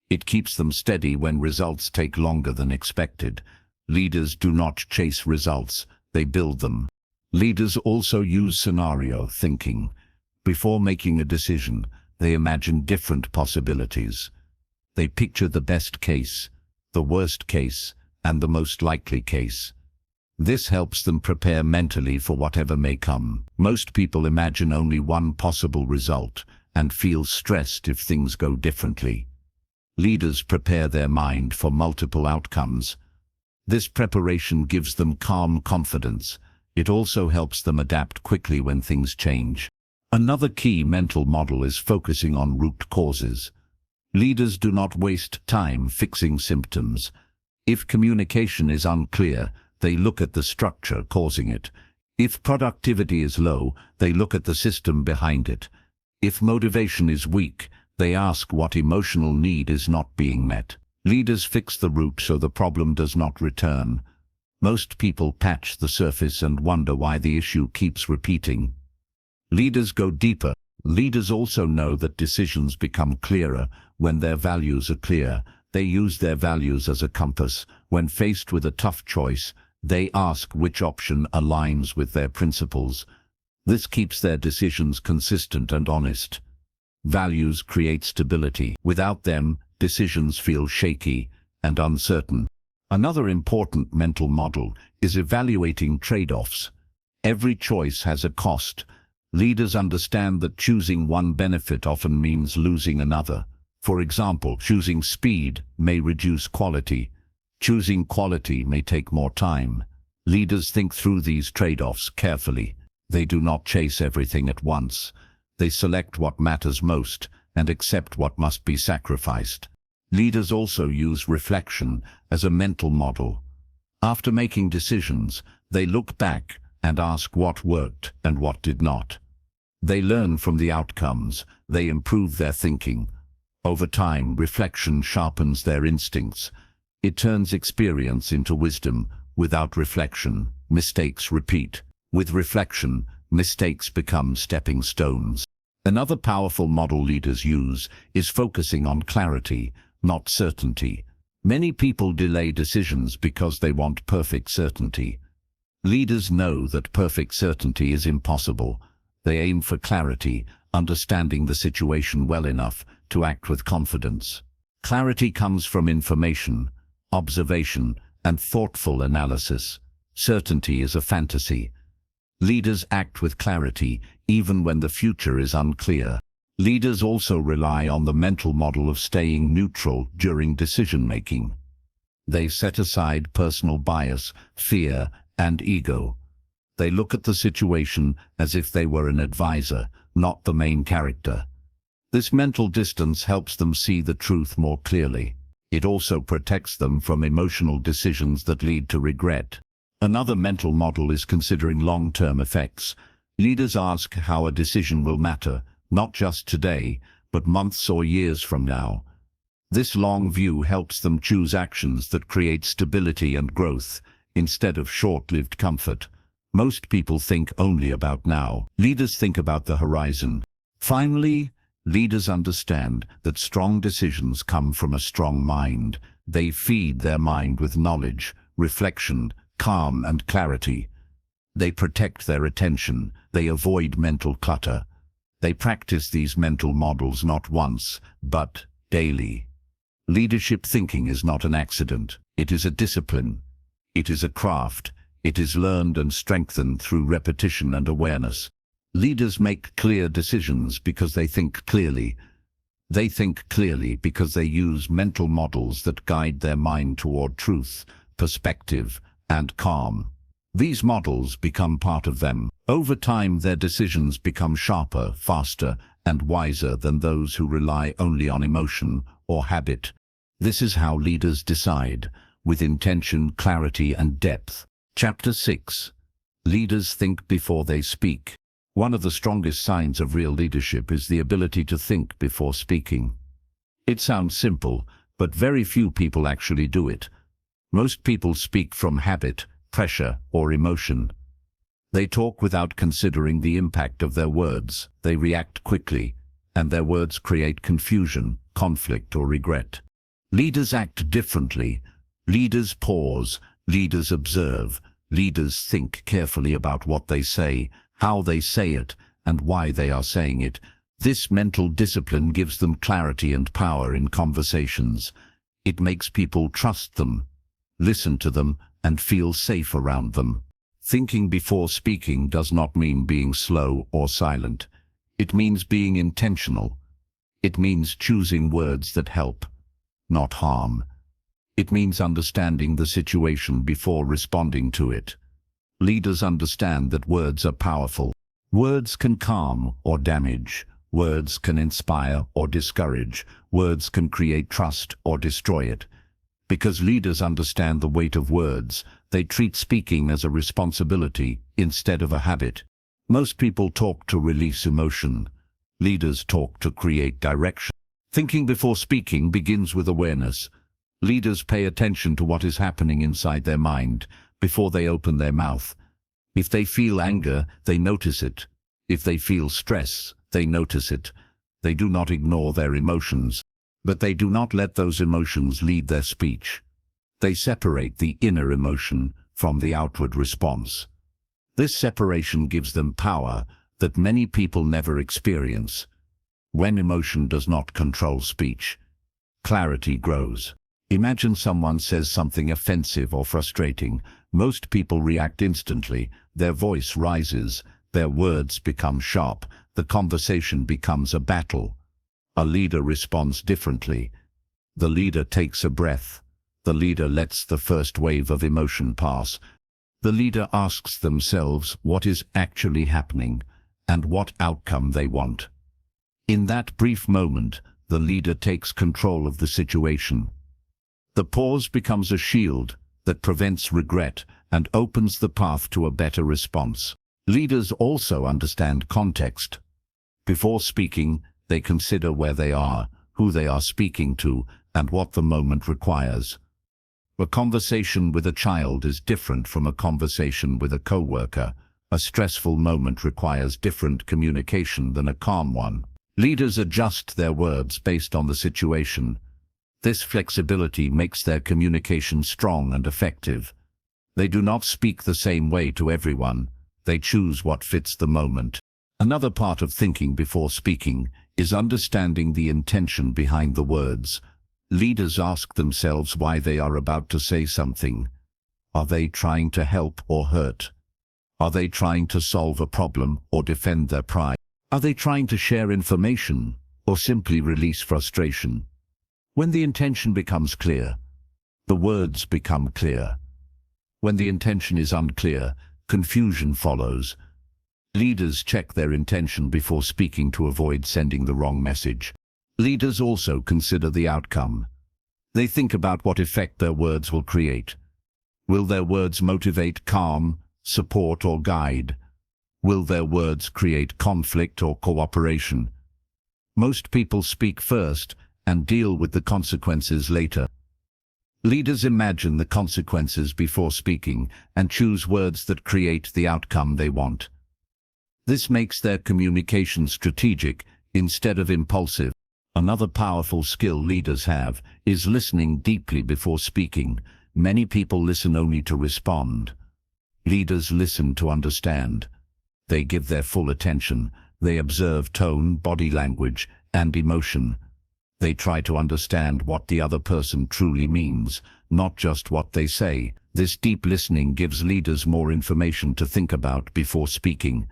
It keeps them steady when results take longer than expected. Leaders do not chase results, they build them. Leaders also use scenario thinking. Before making a decision, they imagine different possibilities. They picture the best case, the worst case, and the most likely case. This helps them prepare mentally for whatever may come. Most people imagine only one possible result and feel stressed if things go differently. Leaders prepare their mind for multiple outcomes. This preparation gives them calm confidence. It also helps them adapt quickly when things change. Another key mental model is focusing on root causes. Leaders do not waste time fixing symptoms. If communication is unclear, they look at the structure causing it. If productivity is low, they look at the system behind it. If motivation is weak, they ask what emotional need is not being met. Leaders fix the root so the problem does not return. Most people patch the surface and wonder why the issue keeps repeating. Leaders go deeper. Leaders also know that decisions become clearer when their values are clear. They use their values as a compass. When faced with a tough choice, they ask which option aligns with their principles. This keeps their decisions consistent and honest. Values create stability. Without them, decisions feel shaky and uncertain. Another important mental model is evaluating trade-offs. Every choice has a cost. Leaders understand that choosing one benefit often means losing another. For example, choosing speed may reduce quality. Choosing quality may take more time. Leaders think through these trade-offs carefully. They do not chase everything at once. They select what matters most and accept what must be sacrificed. Leaders also use reflection as a mental model. After making decisions, they look back and ask what worked and what did not. They learn from the outcomes. They improve their thinking. Over time, reflection sharpens their instincts. It turns experience into wisdom. Without reflection, mistakes repeat. With reflection, mistakes become stepping stones. Another powerful model leaders use is focusing on clarity, not certainty. Many people delay decisions because they want perfect certainty. Leaders know that perfect certainty is impossible. They aim for clarity, understanding the situation well enough to act with confidence. Clarity comes from information, observation, and thoughtful analysis. Certainty is a fantasy. Leaders act with clarity even when the future is unclear. Leaders also rely on the mental model of staying neutral during decision-making. They set aside personal bias, fear, and ego. They look at the situation as if they were an advisor, not the main character. This mental distance helps them see the truth more clearly. It also protects them from emotional decisions that lead to regret. Another mental model is considering long-term effects. Leaders ask how a decision will matter, not just today, but months or years from now. This long view helps them choose actions that create stability and growth, instead of short-lived comfort. Most people think only about now. Leaders think about the horizon. Finally, leaders understand that strong decisions come from a strong mind. They feed their mind with knowledge, reflection, calm, and clarity. They protect their attention. They avoid mental clutter. They practice these mental models not once, but daily. Leadership thinking is not an accident. It is a discipline. It is a craft. It is learned and strengthened through repetition and awareness. Leaders make clear decisions because they think clearly. They think clearly because they use mental models that guide their mind toward truth, perspective, and calm. These models become part of them. Over time, their decisions become sharper, faster, and wiser than those who rely only on emotion or habit. This is how leaders decide, with intention, clarity, and depth. Chapter 6. Leaders think before they speak. One of the strongest signs of real leadership is the ability to think before speaking. It sounds simple, but very few people actually do it. Most people speak from habit, pressure, or emotion. They talk without considering the impact of their words. They react quickly, and their words create confusion, conflict, or regret. Leaders act differently. Leaders pause. Leaders observe. Leaders think carefully about what they say, how they say it, and why they are saying it. This mental discipline gives them clarity and power in conversations. It makes people trust them, listen to them, and feel safe around them. Thinking before speaking does not mean being slow or silent. It means being intentional. It means choosing words that help, not harm. It means understanding the situation before responding to it. Leaders understand that words are powerful. Words can calm or damage. Words can inspire or discourage. Words can create trust or destroy it. Because leaders understand the weight of words, they treat speaking as a responsibility instead of a habit. Most people talk to release emotion. Leaders talk to create direction. Thinking before speaking begins with awareness. Leaders pay attention to what is happening inside their mind before they open their mouth. If they feel anger, they notice it. If they feel stress, they notice it. They do not ignore their emotions, but they do not let those emotions lead their speech. They separate the inner emotion from the outward response. This separation gives them power that many people never experience. When emotion does not control speech, clarity grows. Imagine someone says something offensive or frustrating. Most people react instantly. Their voice rises. Their words become sharp. The conversation becomes a battle. A leader responds differently. The leader takes a breath. The leader lets the first wave of emotion pass. The leader asks themselves what is actually happening and what outcome they want. In that brief moment, the leader takes control of the situation. The pause becomes a shield that prevents regret and opens the path to a better response. Leaders also understand context. Before speaking, they consider where they are, who they are speaking to, and what the moment requires. A conversation with a child is different from a conversation with a coworker. A stressful moment requires different communication than a calm one. Leaders adjust their words based on the situation. This flexibility makes their communication strong and effective. They do not speak the same way to everyone. They choose what fits the moment. Another part of thinking before speaking is understanding the intention behind the words. Leaders ask themselves why they are about to say something. Are they trying to help or hurt? Are they trying to solve a problem or defend their pride? Are they trying to share information or simply release frustration? When the intention becomes clear, the words become clear. When the intention is unclear, confusion follows. Leaders check their intention before speaking to avoid sending the wrong message. Leaders also consider the outcome. They think about what effect their words will create. Will their words motivate, calm, support, or guide? Will their words create conflict or cooperation? Most people speak first and deal with the consequences later. Leaders imagine the consequences before speaking and choose words that create the outcome they want. This makes their communication strategic instead of impulsive. Another powerful skill leaders have is listening deeply before speaking. Many people listen only to respond. Leaders listen to understand. They give their full attention. They observe tone, body language, and emotion. They try to understand what the other person truly means, not just what they say. This deep listening gives leaders more information to think about before speaking.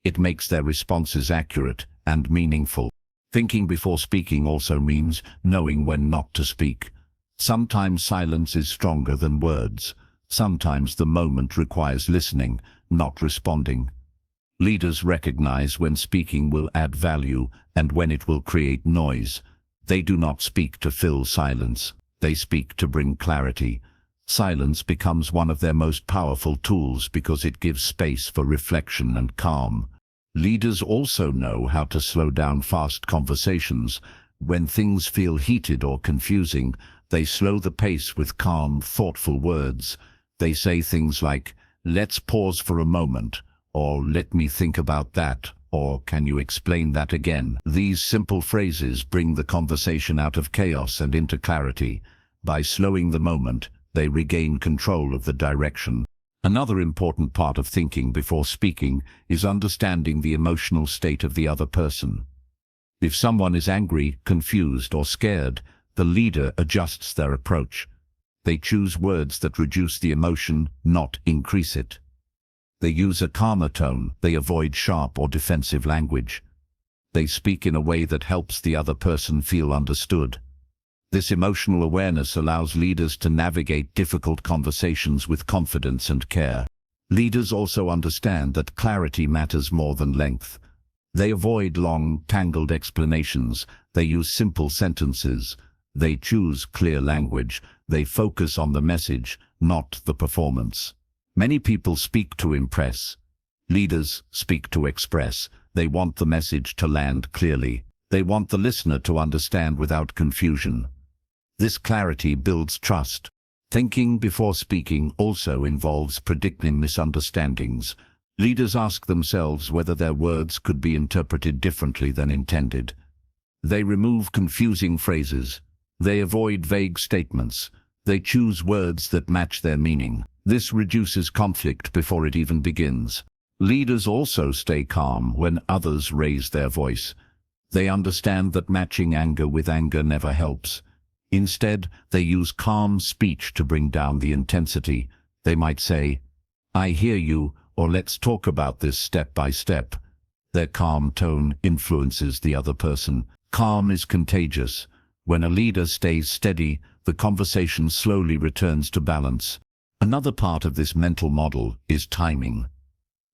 It makes their responses accurate and meaningful. Thinking before speaking also means knowing when not to speak. Sometimes silence is stronger than words. Sometimes the moment requires listening, not responding. Leaders recognize when speaking will add value and when it will create noise. They do not speak to fill silence. They speak to bring clarity. Silence becomes one of their most powerful tools because it gives space for reflection and calm. Leaders also know how to slow down fast conversations. When things feel heated or confusing, they slow the pace with calm, thoughtful words. They say things like, "Let's pause for a moment," or "Let me think about that," or "Can you explain that again?" These simple phrases bring the conversation out of chaos and into clarity. By slowing the moment, they regain control of the direction. Another important part of thinking before speaking is understanding the emotional state of the other person. If someone is angry, confused, or scared, the leader adjusts their approach. They choose words that reduce the emotion, not increase it. They use a calmer tone. They avoid sharp or defensive language. They speak in a way that helps the other person feel understood. This emotional awareness allows leaders to navigate difficult conversations with confidence and care. Leaders also understand that clarity matters more than length. They avoid long, tangled explanations. They use simple sentences. They choose clear language. They focus on the message, not the performance. Many people speak to impress. Leaders speak to express. They want the message to land clearly. They want the listener to understand without confusion. This clarity builds trust. Thinking before speaking also involves predicting misunderstandings. Leaders ask themselves whether their words could be interpreted differently than intended. They remove confusing phrases. They avoid vague statements. They choose words that match their meaning. This reduces conflict before it even begins. Leaders also stay calm when others raise their voice. They understand that matching anger with anger never helps. Instead, they use calm speech to bring down the intensity. They might say, "I hear you," or "Let's talk about this step by step." Their calm tone influences the other person. Calm is contagious. When a leader stays steady, the conversation slowly returns to balance. Another part of this mental model is timing.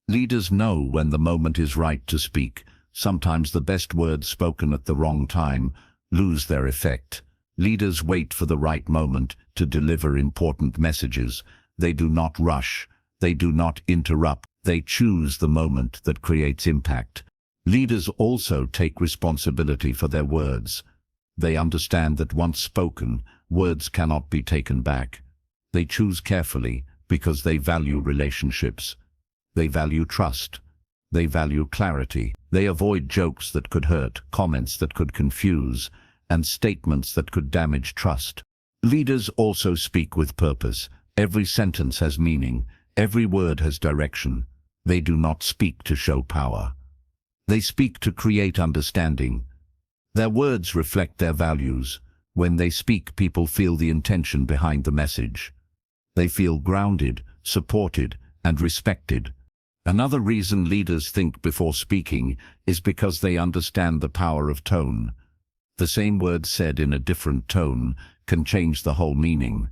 Leaders know when the moment is right to speak. Sometimes the best words spoken at the wrong time lose their effect. Leaders wait for the right moment to deliver important messages. They do not rush. They do not interrupt. They choose the moment that creates impact. Leaders also take responsibility for their words. They understand that once spoken, words cannot be taken back. They choose carefully because they value relationships. They value trust. They value clarity. They avoid jokes that could hurt, comments that could confuse, and statements that could damage trust. Leaders also speak with purpose. Every sentence has meaning. Every word has direction. They do not speak to show power. They speak to create understanding. Their words reflect their values. When they speak, people feel the intention behind the message. They feel grounded, supported, and respected. Another reason leaders think before speaking is because they understand the power of tone. The same word said in a different tone can change the whole meaning.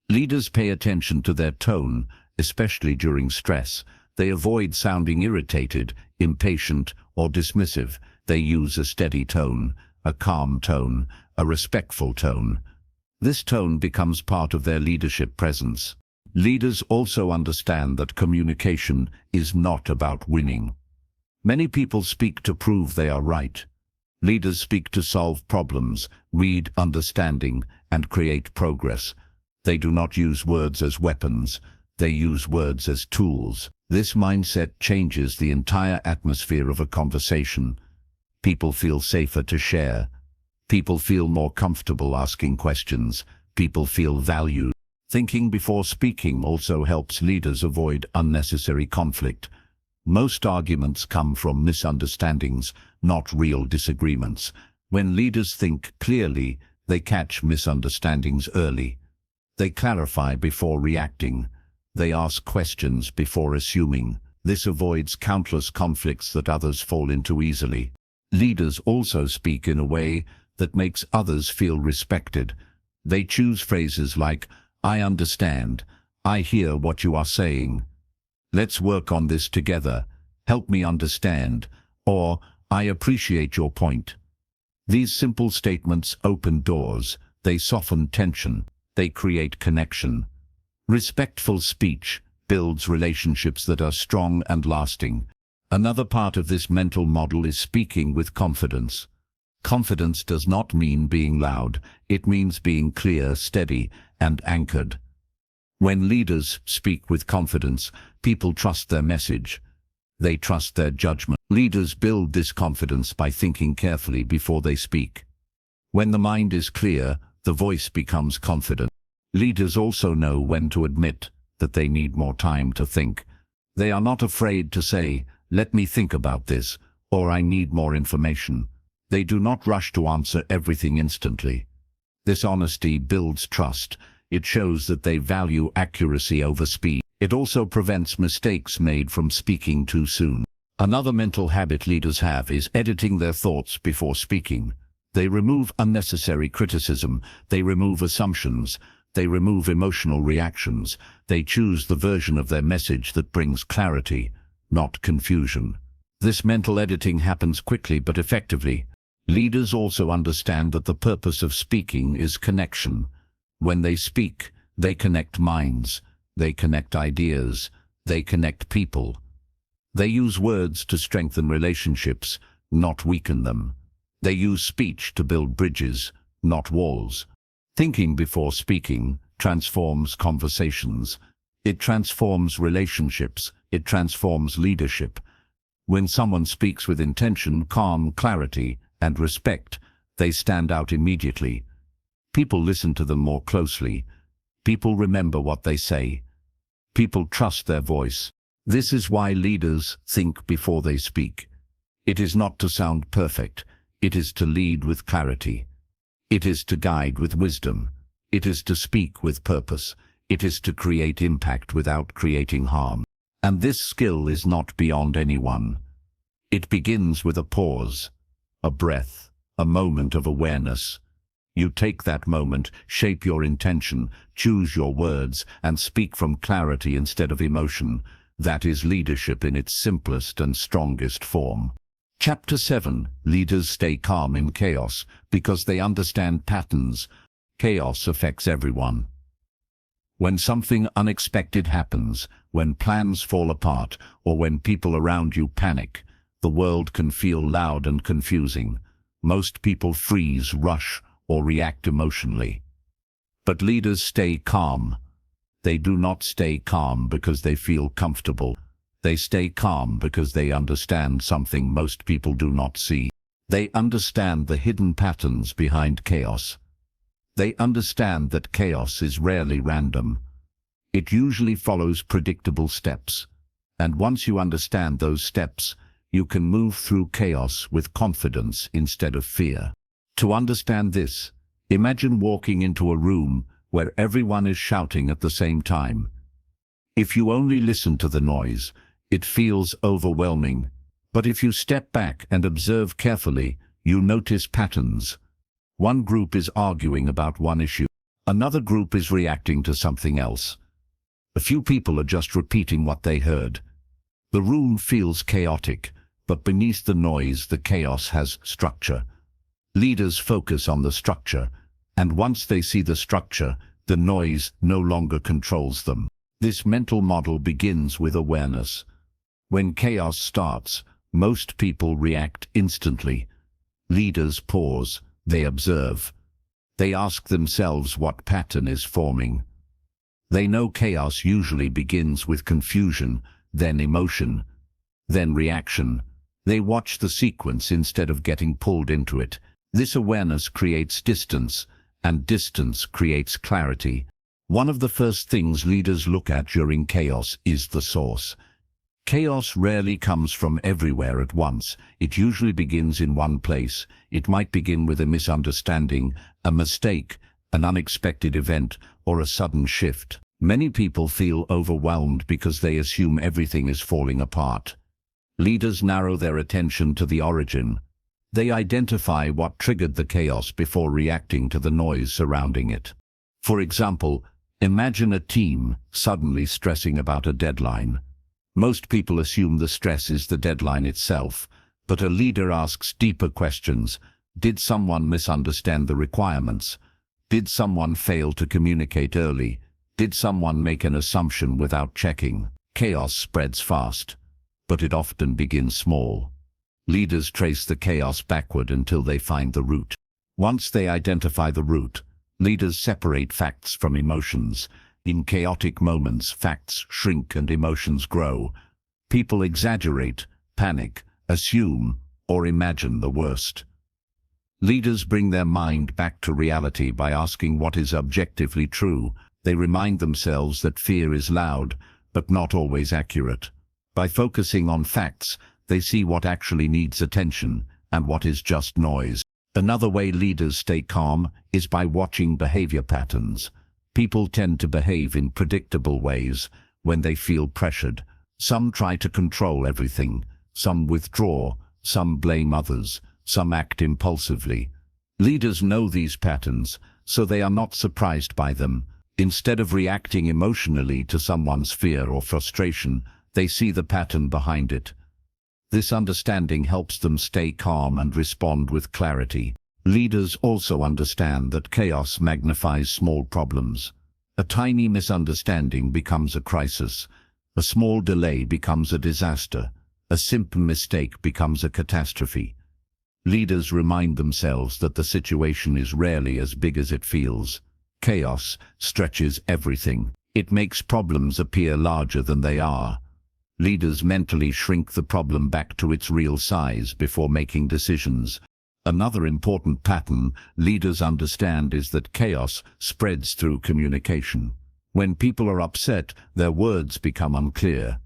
Leaders pay attention to their tone, especially during stress. They avoid sounding irritated, impatient, or dismissive. They use a steady tone, a calm tone, a respectful tone. This tone becomes part of their leadership presence. Leaders also understand that communication is not about winning. Many people speak to prove they are right. Leaders speak to solve problems, read understanding, and create progress. They do not use words as weapons. They use words as tools. This mindset changes the entire atmosphere of a conversation. People feel safer to share. People feel more comfortable asking questions. People feel valued. Thinking before speaking also helps leaders avoid unnecessary conflict. Most arguments come from misunderstandings, not real disagreements. When leaders think clearly, they catch misunderstandings early. They clarify before reacting. They ask questions before assuming. This avoids countless conflicts that others fall into easily. Leaders also speak in a way that makes others feel respected. They choose phrases like, "I understand," "I hear what you are saying," "Let's work on this together," "Help me understand," or "I appreciate your point." These simple statements open doors. They soften tension. They create connection. Respectful speech builds relationships that are strong and lasting. Another part of this mental model is speaking with confidence. Confidence does not mean being loud. It means being clear, steady, and anchored. When leaders speak with confidence, people trust their message. They trust their judgment. Leaders build this confidence by thinking carefully before they speak. When the mind is clear, the voice becomes confident. Leaders also know when to admit that they need more time to think. They are not afraid to say, "Let me think about this," or "I need more information." They do not rush to answer everything instantly. This honesty builds trust. It shows that they value accuracy over speed. It also prevents mistakes made from speaking too soon. Another mental habit leaders have is editing their thoughts before speaking. They remove unnecessary criticism. They remove assumptions. They remove emotional reactions. They choose the version of their message that brings clarity, not confusion. This mental editing happens quickly but effectively. Leaders also understand that the purpose of speaking is connection. When they speak, they connect minds. They connect ideas. They connect people. They use words to strengthen relationships, not weaken them. They use speech to build bridges, not walls. Thinking before speaking transforms conversations. It transforms relationships. It transforms leadership. When someone speaks with intention, calm, clarity, and respect, they stand out immediately. People listen to them more closely. People remember what they say. People trust their voice. This is why leaders think before they speak. It is not to sound perfect. It is to lead with clarity. It is to guide with wisdom. It is to speak with purpose. It is to create impact without creating harm. And this skill is not beyond anyone. It begins with a pause, a breath, a moment of awareness. You take that moment, shape your intention, choose your words, and speak from clarity instead of emotion. That is leadership in its simplest and strongest form. Chapter 7. Leaders stay calm in chaos because they understand patterns. Chaos affects everyone. When something unexpected happens, when plans fall apart, or when people around you panic, the world can feel loud and confusing. Most people freeze, rush, or react emotionally. But leaders stay calm. They do not stay calm because they feel comfortable. They stay calm because they understand something most people do not see. They understand the hidden patterns behind chaos. They understand that chaos is rarely random. It usually follows predictable steps. And once you understand those steps, you can move through chaos with confidence instead of fear. To understand this, imagine walking into a room where everyone is shouting at the same time. If you only listen to the noise, it feels overwhelming. But if you step back and observe carefully, you notice patterns. One group is arguing about one issue. Another group is reacting to something else. A few people are just repeating what they heard. The room feels chaotic, but beneath the noise, the chaos has structure. Leaders focus on the structure, and once they see the structure, the noise no longer controls them. This mental model begins with awareness. When chaos starts, most people react instantly. Leaders pause, they observe. They ask themselves what pattern is forming. They know chaos usually begins with confusion, then emotion, then reaction. They watch the sequence instead of getting pulled into it. This awareness creates distance, and distance creates clarity. One of the first things leaders look at during chaos is the source. Chaos rarely comes from everywhere at once. It usually begins in one place. It might begin with a misunderstanding, a mistake, an unexpected event, or a sudden shift. Many people feel overwhelmed because they assume everything is falling apart. Leaders narrow their attention to the origin. They identify what triggered the chaos before reacting to the noise surrounding it. For example, imagine a team suddenly stressing about a deadline. Most people assume the stress is the deadline itself, but a leader asks deeper questions. Did someone misunderstand the requirements? Did someone fail to communicate early? Did someone make an assumption without checking? Chaos spreads fast, but it often begins small. Leaders trace the chaos backward until they find the root. Once they identify the root, leaders separate facts from emotions. In chaotic moments, facts shrink and emotions grow. People exaggerate, panic, assume, or imagine the worst. Leaders bring their mind back to reality by asking what is objectively true. They remind themselves that fear is loud, but not always accurate. By focusing on facts, they see what actually needs attention and what is just noise. Another way leaders stay calm is by watching behavior patterns. People tend to behave in predictable ways when they feel pressured. Some try to control everything. Some withdraw. Some blame others. Some act impulsively. Leaders know these patterns, so they are not surprised by them. Instead of reacting emotionally to someone's fear or frustration, they see the pattern behind it. This understanding helps them stay calm and respond with clarity. Leaders also understand that chaos magnifies small problems. A tiny misunderstanding becomes a crisis. A small delay becomes a disaster. A simple mistake becomes a catastrophe. Leaders remind themselves that the situation is rarely as big as it feels. Chaos stretches everything. It makes problems appear larger than they are. Leaders mentally shrink the problem back to its real size before making decisions. Another important pattern leaders understand is that chaos spreads through communication. When people are upset, their words become unclear.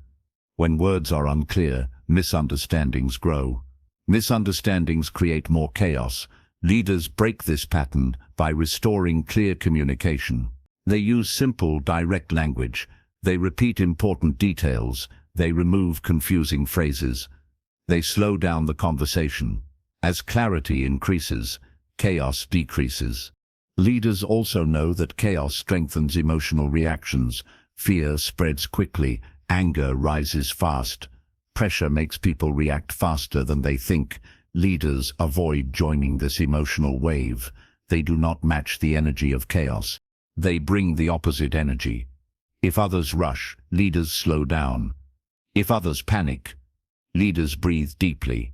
When words are unclear, misunderstandings grow. Misunderstandings create more chaos. Leaders break this pattern by restoring clear communication. They use simple, direct language. They repeat important details. They remove confusing phrases. They slow down the conversation. As clarity increases, chaos decreases. Leaders also know that chaos strengthens emotional reactions. Fear spreads quickly. Anger rises fast. Pressure makes people react faster than they think. Leaders avoid joining this emotional wave. They do not match the energy of chaos. They bring the opposite energy. If others rush, leaders slow down. If others panic, leaders breathe deeply.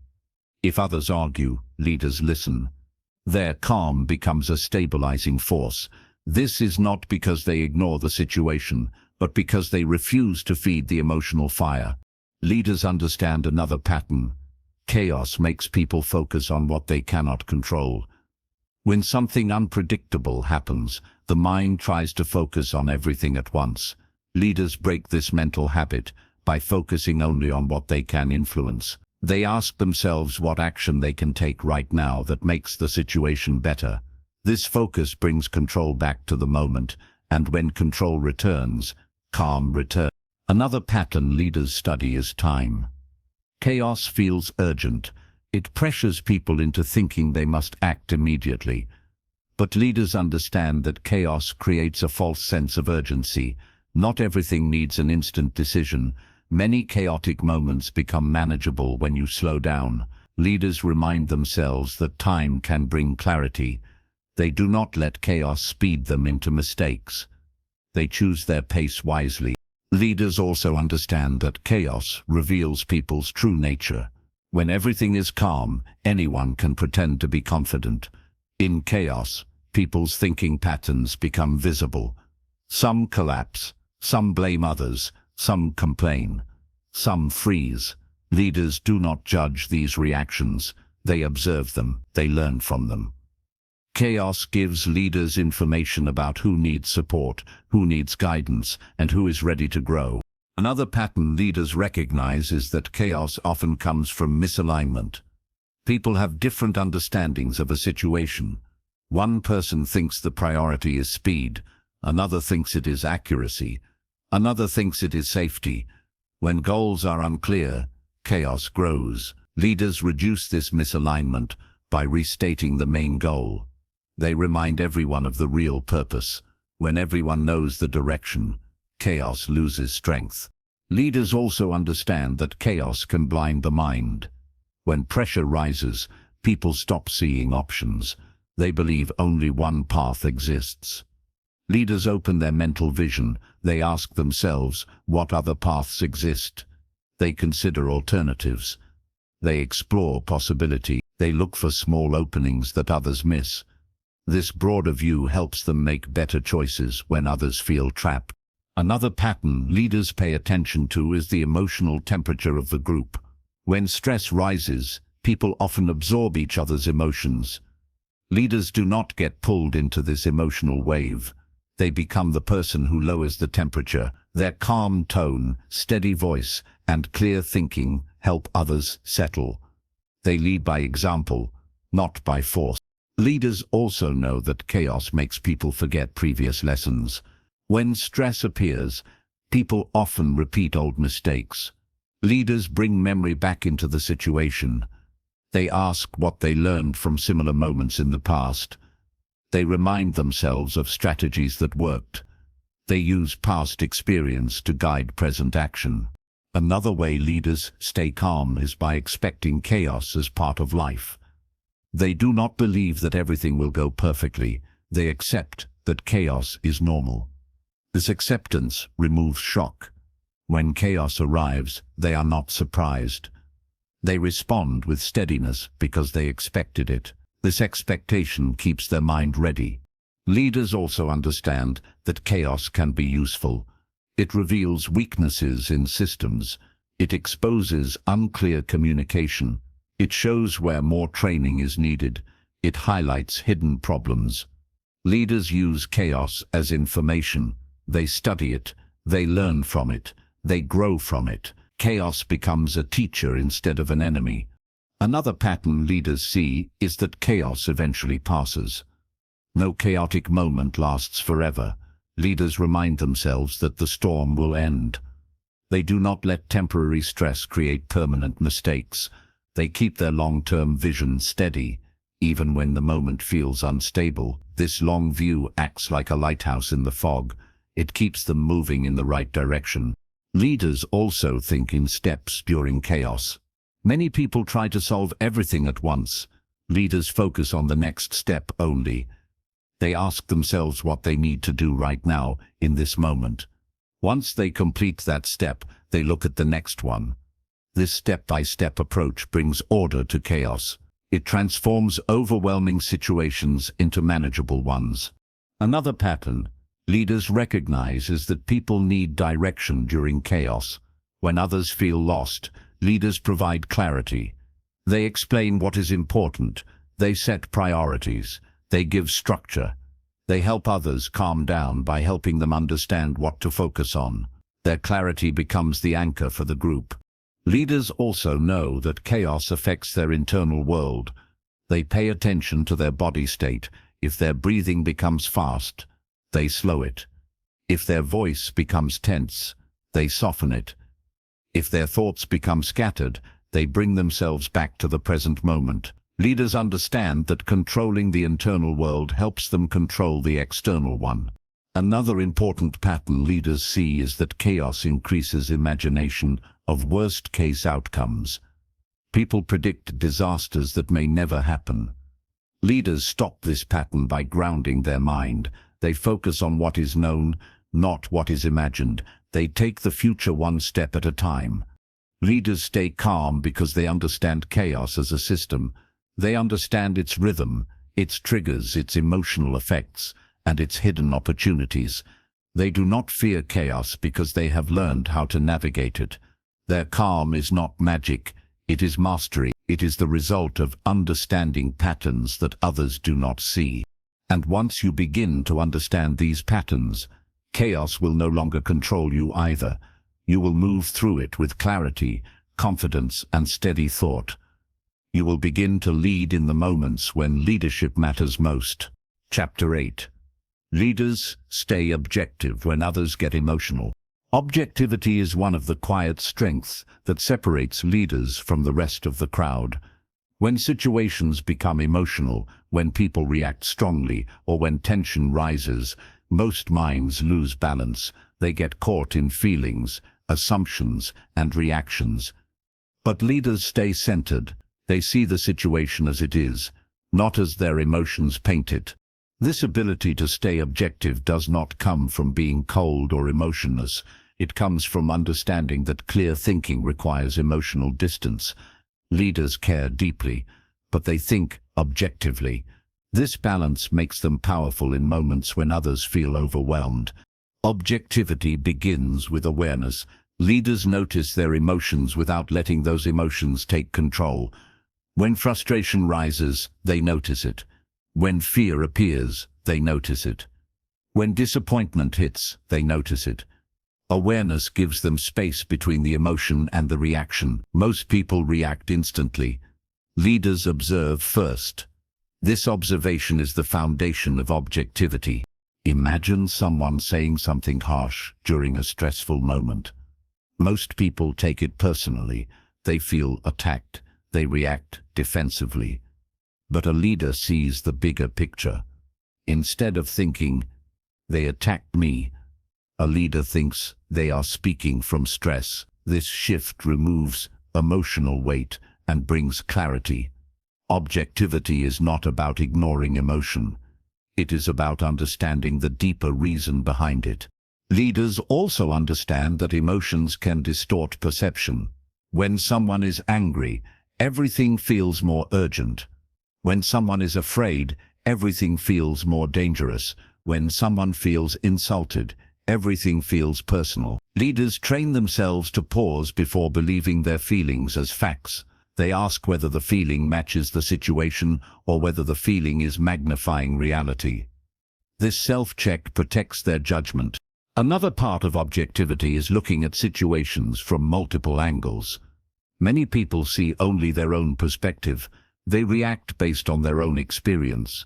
If others argue, leaders listen. Their calm becomes a stabilizing force. This is not because they ignore the situation, but because they refuse to feed the emotional fire. Leaders understand another pattern. Chaos makes people focus on what they cannot control. When something unpredictable happens, the mind tries to focus on everything at once. Leaders break this mental habit by focusing only on what they can influence. They ask themselves what action they can take right now that makes the situation better. This focus brings control back to the moment, and when control returns, calm returns. Another pattern leaders study is time. Chaos feels urgent. It pressures people into thinking they must act immediately. But leaders understand that chaos creates a false sense of urgency. Not everything needs an instant decision. Many chaotic moments become manageable when you slow down. Leaders remind themselves that time can bring clarity. They do not let chaos speed them into mistakes. They choose their pace wisely. Leaders also understand that chaos reveals people's true nature. When everything is calm, anyone can pretend to be confident. In chaos, people's thinking patterns become visible. Some collapse, some blame others, some complain, some freeze. Leaders do not judge these reactions. They observe them, they learn from them. Chaos gives leaders information about who needs support, who needs guidance, and who is ready to grow. Another pattern leaders recognize is that chaos often comes from misalignment. People have different understandings of a situation. One person thinks the priority is speed, another thinks it is accuracy, another thinks it is safety. When goals are unclear, chaos grows. Leaders reduce this misalignment by restating the main goal. They remind everyone of the real purpose. When everyone knows the direction, chaos loses strength. Leaders also understand that chaos can blind the mind. When pressure rises, people stop seeing options. They believe only one path exists. Leaders open their mental vision. They ask themselves what other paths exist. They consider alternatives. They explore possibility. They look for small openings that others miss. This broader view helps them make better choices when others feel trapped. Another pattern leaders pay attention to is the emotional temperature of the group. When stress rises, people often absorb each other's emotions. Leaders do not get pulled into this emotional wave. They become the person who lowers the temperature. Their calm tone, steady voice, and clear thinking help others settle. They lead by example, not by force. Leaders also know that chaos makes people forget previous lessons. When stress appears, people often repeat old mistakes. Leaders bring memory back into the situation. They ask what they learned from similar moments in the past. They remind themselves of strategies that worked. They use past experience to guide present action. Another way leaders stay calm is by expecting chaos as part of life. They do not believe that everything will go perfectly. They accept that chaos is normal. This acceptance removes shock. When chaos arrives, they are not surprised. They respond with steadiness because they expected it. This expectation keeps their mind ready. Leaders also understand that chaos can be useful. It reveals weaknesses in systems. It exposes unclear communication. It shows where more training is needed. It highlights hidden problems. Leaders use chaos as information. They study it. They learn from it. They grow from it. Chaos becomes a teacher instead of an enemy. Another pattern leaders see is that chaos eventually passes. No chaotic moment lasts forever. Leaders remind themselves that the storm will end. They do not let temporary stress create permanent mistakes. They keep their long-term vision steady, even when the moment feels unstable. This long view acts like a lighthouse in the fog. It keeps them moving in the right direction. Leaders also think in steps during chaos. Many people try to solve everything at once. Leaders focus on the next step only. They ask themselves what they need to do right now, in this moment. Once they complete that step, they look at the next one. This step-by-step approach brings order to chaos. It transforms overwhelming situations into manageable ones. Another pattern leaders recognize is that people need direction during chaos. When others feel lost, leaders provide clarity. They explain what is important. They set priorities. They give structure. They help others calm down by helping them understand what to focus on. Their clarity becomes the anchor for the group. Leaders also know that chaos affects their internal world. They pay attention to their body state. If their breathing becomes fast, they slow it. If their voice becomes tense, they soften it. If their thoughts become scattered, they bring themselves back to the present moment. Leaders understand that controlling the internal world helps them control the external one. Another important pattern leaders see is that chaos increases imagination of worst-case outcomes. People predict disasters that may never happen. Leaders stop this pattern by grounding their mind. They focus on what is known, not what is imagined. They take the future one step at a time. Leaders stay calm because they understand chaos as a system. They understand its rhythm, its triggers, its emotional effects, and its hidden opportunities. They do not fear chaos because they have learned how to navigate it. Their calm is not magic, it is mastery. It is the result of understanding patterns that others do not see. And once you begin to understand these patterns, chaos will no longer control you either. You will move through it with clarity, confidence, and steady thought. You will begin to lead in the moments when leadership matters most. Chapter 8. Leaders stay objective when others get emotional. Objectivity is one of the quiet strengths that separates leaders from the rest of the crowd. When situations become emotional, when people react strongly, or when tension rises, most minds lose balance. They get caught in feelings, assumptions, and reactions. But leaders stay centered. They see the situation as it is, not as their emotions paint it. This ability to stay objective does not come from being cold or emotionless. It comes from understanding that clear thinking requires emotional distance. Leaders care deeply, but they think objectively. This balance makes them powerful in moments when others feel overwhelmed. Objectivity begins with awareness. Leaders notice their emotions without letting those emotions take control. When frustration rises, they notice it. When fear appears, they notice it. When disappointment hits, they notice it. Awareness gives them space between the emotion and the reaction. Most people react instantly. Leaders observe first. This observation is the foundation of objectivity. Imagine someone saying something harsh during a stressful moment. Most people take it personally. They feel attacked. They react defensively. But a leader sees the bigger picture. Instead of thinking, "They attacked me," a leader thinks, "They are speaking from stress." This shift removes emotional weight and brings clarity. Objectivity is not about ignoring emotion. It is about understanding the deeper reason behind it. Leaders also understand that emotions can distort perception. When someone is angry, everything feels more urgent. When someone is afraid, everything feels more dangerous. When someone feels insulted, everything feels personal. Leaders train themselves to pause before believing their feelings as facts. They ask whether the feeling matches the situation or whether the feeling is magnifying reality. This self-check protects their judgment. Another part of objectivity is looking at situations from multiple angles. Many people see only their own perspective. They react based on their own experience.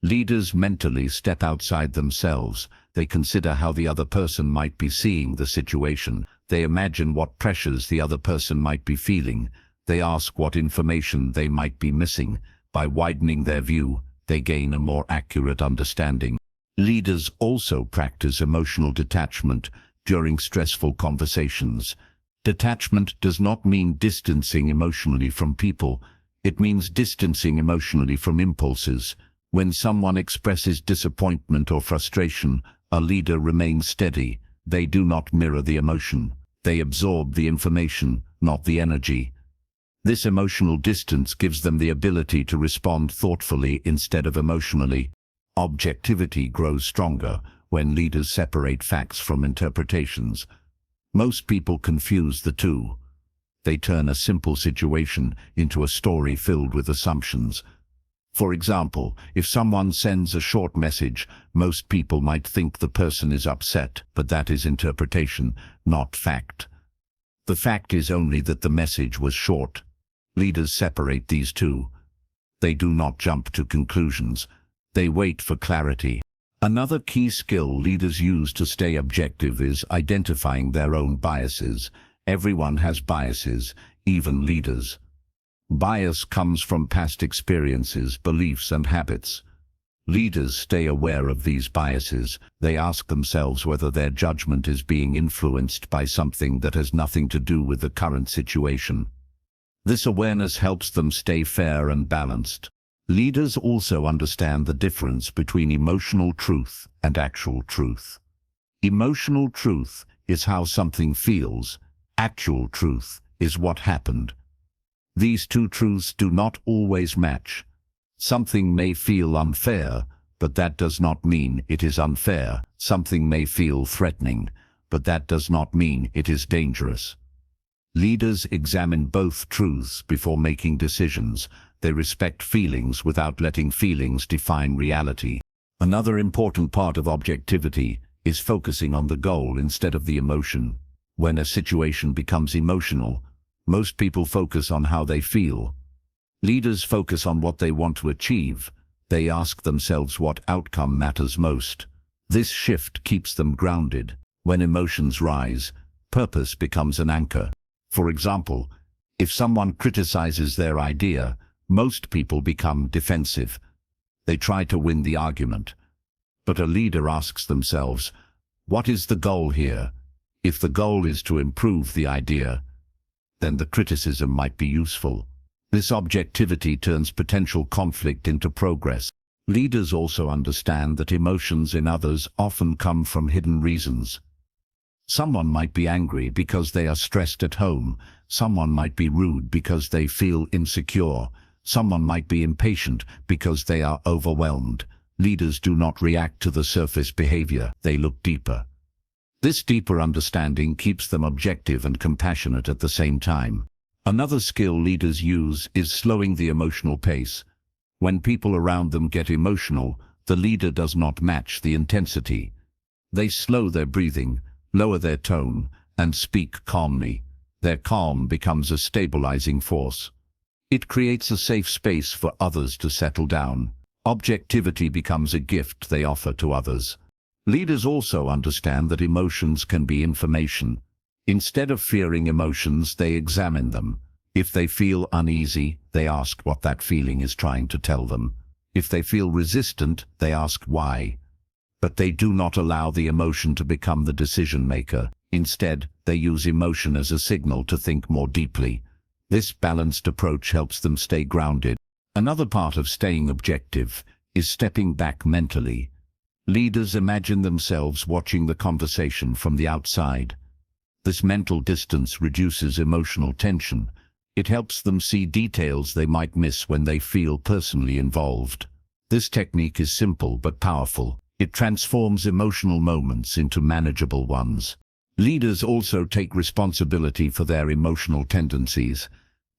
Leaders mentally step outside themselves. They consider how the other person might be seeing the situation. They imagine what pressures the other person might be feeling. They ask what information they might be missing. By widening their view, they gain a more accurate understanding. Leaders also practice emotional detachment during stressful conversations. Detachment does not mean distancing emotionally from people. It means distancing emotionally from impulses. When someone expresses disappointment or frustration, a leader remains steady. They do not mirror the emotion. They absorb the information, not the energy. This emotional distance gives them the ability to respond thoughtfully instead of emotionally. Objectivity grows stronger when leaders separate facts from interpretations. Most people confuse the two. They turn a simple situation into a story filled with assumptions. For example, if someone sends a short message, most people might think the person is upset, but that is interpretation, not fact. The fact is only that the message was short. Leaders separate these two. They do not jump to conclusions. They wait for clarity. Another key skill leaders use to stay objective is identifying their own biases. Everyone has biases, even leaders. Bias comes from past experiences, beliefs, and habits. Leaders stay aware of these biases. They ask themselves whether their judgment is being influenced by something that has nothing to do with the current situation. This awareness helps them stay fair and balanced. Leaders also understand the difference between emotional truth and actual truth. Emotional truth is how something feels. Actual truth is what happened. These two truths do not always match. Something may feel unfair, but that does not mean it is unfair. Something may feel threatening, but that does not mean it is dangerous. Leaders examine both truths before making decisions. They respect feelings without letting feelings define reality. Another important part of objectivity is focusing on the goal instead of the emotion. When a situation becomes emotional, most people focus on how they feel. Leaders focus on what they want to achieve. They ask themselves what outcome matters most. This shift keeps them grounded. When emotions rise, purpose becomes an anchor. For example, if someone criticizes their idea, most people become defensive. They try to win the argument. But a leader asks themselves, what is the goal here? If the goal is to improve the idea, then the criticism might be useful. This objectivity turns potential conflict into progress. Leaders also understand that emotions in others often come from hidden reasons. Someone might be angry because they are stressed at home. Someone might be rude because they feel insecure. Someone might be impatient because they are overwhelmed. Leaders do not react to the surface behavior. They look deeper. This deeper understanding keeps them objective and compassionate at the same time. Another skill leaders use is slowing the emotional pace. When people around them get emotional, the leader does not match the intensity. They slow their breathing, lower their tone, and speak calmly. Their calm becomes a stabilizing force. It creates a safe space for others to settle down. Objectivity becomes a gift they offer to others. Leaders also understand that emotions can be information. Instead of fearing emotions, they examine them. If they feel uneasy, they ask what that feeling is trying to tell them. If they feel resistant, they ask why. But they do not allow the emotion to become the decision maker. Instead, they use emotion as a signal to think more deeply. This balanced approach helps them stay grounded. Another part of staying objective is stepping back mentally. Leaders imagine themselves watching the conversation from the outside. This mental distance reduces emotional tension. It helps them see details they might miss when they feel personally involved. This technique is simple but powerful. It transforms emotional moments into manageable ones. Leaders also take responsibility for their emotional tendencies.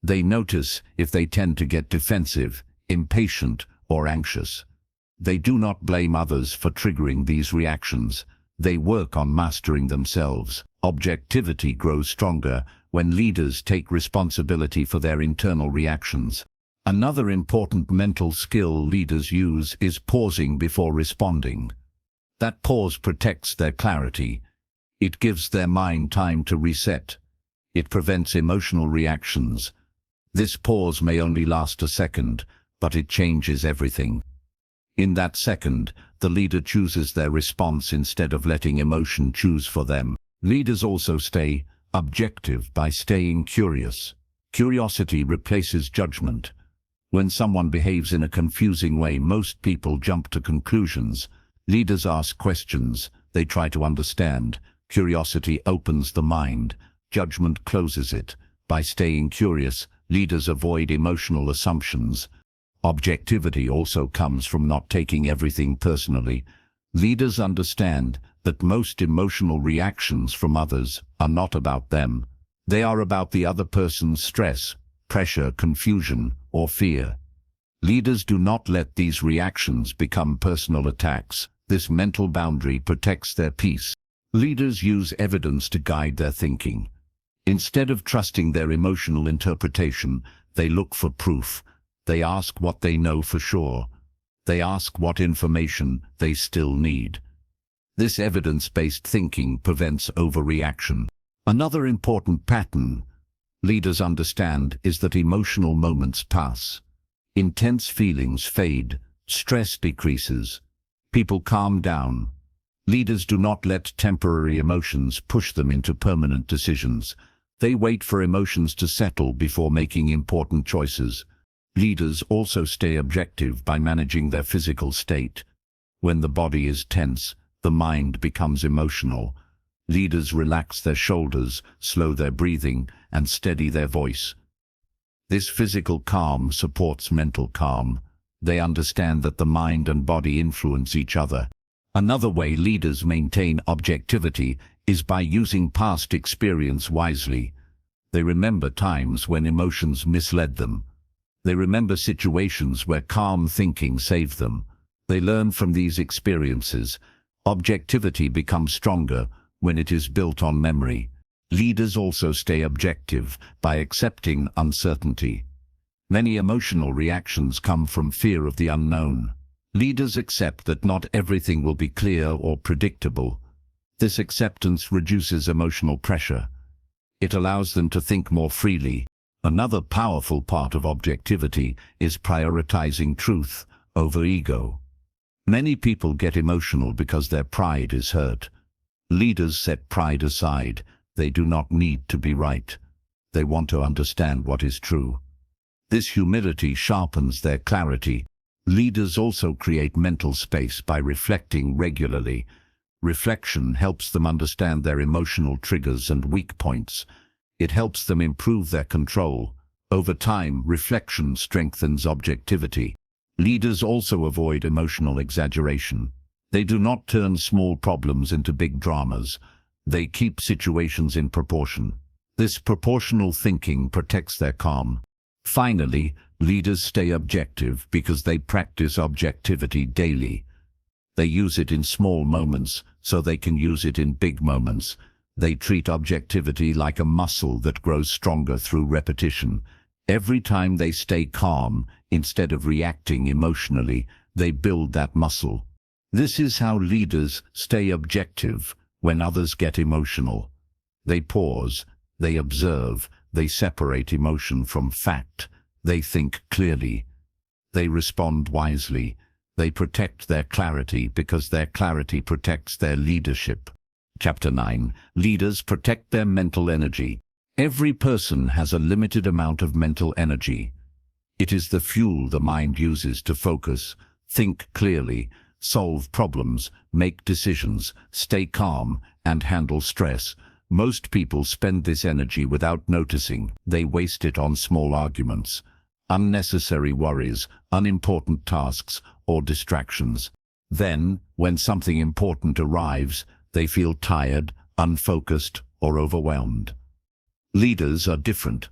They notice if they tend to get defensive, impatient, or anxious. They do not blame others for triggering these reactions. They work on mastering themselves. Objectivity grows stronger when leaders take responsibility for their internal reactions. Another important mental skill leaders use is pausing before responding. That pause protects their clarity. It gives their mind time to reset. It prevents emotional reactions. This pause may only last a second, but it changes everything. In that second, the leader chooses their response instead of letting emotion choose for them. Leaders also stay objective by staying curious. Curiosity replaces judgment. When someone behaves in a confusing way, most people jump to conclusions. Leaders ask questions. They try to understand. Curiosity opens the mind. Judgment closes it. By staying curious, leaders avoid emotional assumptions. Objectivity also comes from not taking everything personally. Leaders understand that most emotional reactions from others are not about them. They are about the other person's stress, pressure, confusion, or fear. Leaders do not let these reactions become personal attacks. This mental boundary protects their peace. Leaders use evidence to guide their thinking. Instead of trusting their emotional interpretation, they look for proof. They ask what they know for sure. They ask what information they still need. This evidence-based thinking prevents overreaction. Another important pattern leaders understand is that emotional moments pass. Intense feelings fade, stress decreases, people calm down. Leaders do not let temporary emotions push them into permanent decisions. They wait for emotions to settle before making important choices. Leaders also stay objective by managing their physical state. When the body is tense, the mind becomes emotional. Leaders relax their shoulders, slow their breathing, and steady their voice. This physical calm supports mental calm. They understand that the mind and body influence each other. Another way leaders maintain objectivity is by using past experience wisely. They remember times when emotions misled them. They remember situations where calm thinking saved them. They learn from these experiences. Objectivity becomes stronger when it is built on memory. Leaders also stay objective by accepting uncertainty. Many emotional reactions come from fear of the unknown. Leaders accept that not everything will be clear or predictable. This acceptance reduces emotional pressure. It allows them to think more freely. Another powerful part of objectivity is prioritizing truth over ego. Many people get emotional because their pride is hurt. Leaders set pride aside. They do not need to be right. They want to understand what is true. This humility sharpens their clarity. Leaders also create mental space by reflecting regularly. Reflection helps them understand their emotional triggers and weak points. It helps them improve their control. Over time, reflection strengthens objectivity. Leaders also avoid emotional exaggeration. They do not turn small problems into big dramas. They keep situations in proportion. This proportional thinking protects their calm. Finally, leaders stay objective because they practice objectivity daily. They use it in small moments so they can use it in big moments. They treat objectivity like a muscle that grows stronger through repetition. Every time they stay calm, instead of reacting emotionally, they build that muscle. This is how leaders stay objective when others get emotional. They pause, they observe, they separate emotion from fact. They think clearly. They respond wisely. They protect their clarity because their clarity protects their leadership. Chapter 9. Leaders protect their mental energy. Every person has a limited amount of mental energy. It is the fuel the mind uses to focus, think clearly, solve problems, make decisions, stay calm, and handle stress. Most people spend this energy without noticing. They waste it on small arguments, unnecessary worries, unimportant tasks, or distractions. Then, when something important arrives, they feel tired, unfocused, or overwhelmed. Leaders are different.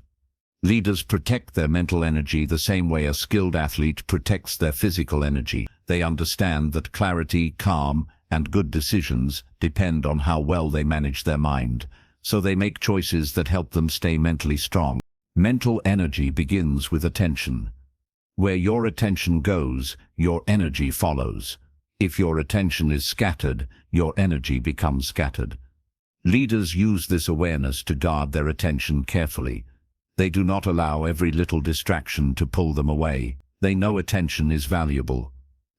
Leaders protect their mental energy the same way a skilled athlete protects their physical energy. They understand that clarity, calm, and good decisions depend on how well they manage their mind, so they make choices that help them stay mentally strong. Mental energy begins with attention. Where your attention goes, your energy follows. If your attention is scattered, your energy becomes scattered. Leaders use this awareness to guard their attention carefully. They do not allow every little distraction to pull them away. They know attention is valuable.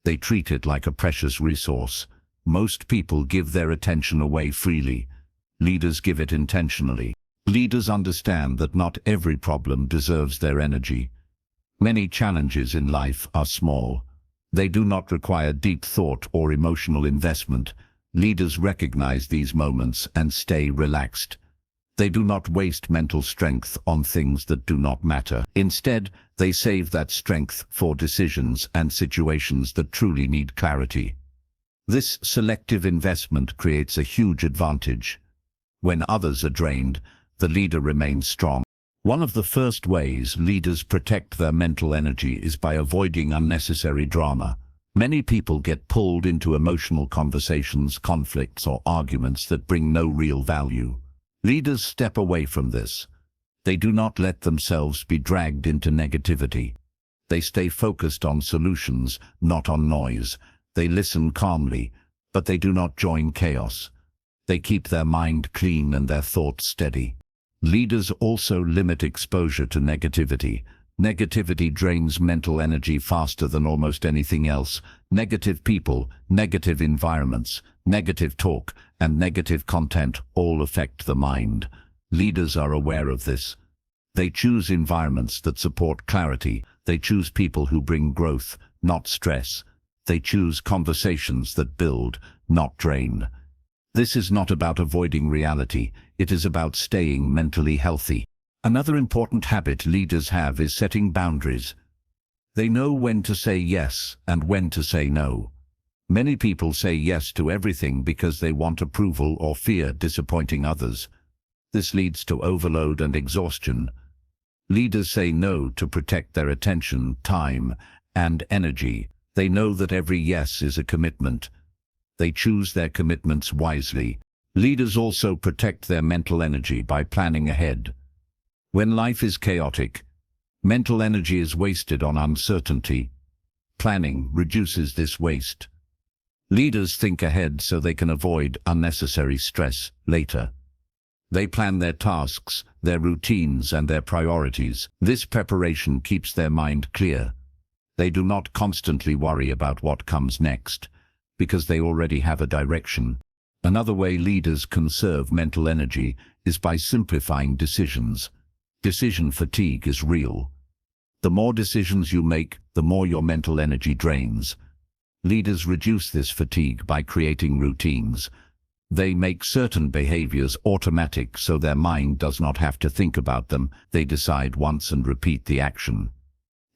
They treat it like a precious resource. Most people give their attention away freely. Leaders give it intentionally. Leaders understand that not every problem deserves their energy. Many challenges in life are small. They do not require deep thought or emotional investment. Leaders recognize these moments and stay relaxed. They do not waste mental strength on things that do not matter. Instead, they save that strength for decisions and situations that truly need clarity. This selective investment creates a huge advantage. When others are drained, the leader remains strong. One of the first ways leaders protect their mental energy is by avoiding unnecessary drama. Many people get pulled into emotional conversations, conflicts, or arguments that bring no real value. Leaders step away from this. They do not let themselves be dragged into negativity. They stay focused on solutions, not on noise. They listen calmly, but they do not join chaos. They keep their mind clean and their thoughts steady. Leaders also limit exposure to negativity. Negativity drains mental energy faster than almost anything else. Negative people, negative environments, negative talk, and negative content all affect the mind. Leaders are aware of this. They choose environments that support clarity. They choose people who bring growth, not stress. They choose conversations that build, not drain. This is not about avoiding reality. It is about staying mentally healthy. Another important habit leaders have is setting boundaries. They know when to say yes and when to say no. Many people say yes to everything because they want approval or fear disappointing others. This leads to overload and exhaustion. Leaders say no to protect their attention, time, and energy. They know that every yes is a commitment. They choose their commitments wisely. Leaders also protect their mental energy by planning ahead. When life is chaotic, mental energy is wasted on uncertainty. Planning reduces this waste. Leaders think ahead so they can avoid unnecessary stress later. They plan their tasks, their routines, and their priorities. This preparation keeps their mind clear. They do not constantly worry about what comes next, because they already have a direction. Another way leaders conserve mental energy is by simplifying decisions. Decision fatigue is real. The more decisions you make, the more your mental energy drains. Leaders reduce this fatigue by creating routines. They make certain behaviors automatic so their mind does not have to think about them. They decide once and repeat the action.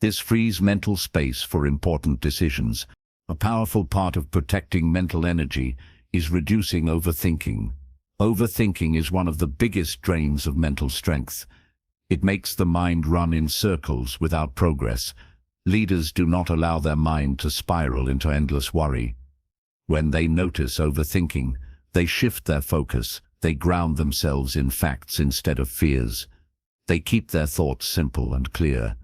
This frees mental space for important decisions. A powerful part of protecting mental energy is reducing overthinking. Overthinking is one of the biggest drains of mental strength. It makes the mind run in circles without progress. Leaders do not allow their mind to spiral into endless worry. When they notice overthinking, they shift their focus. They ground themselves in facts instead of fears. They keep their thoughts simple and clear.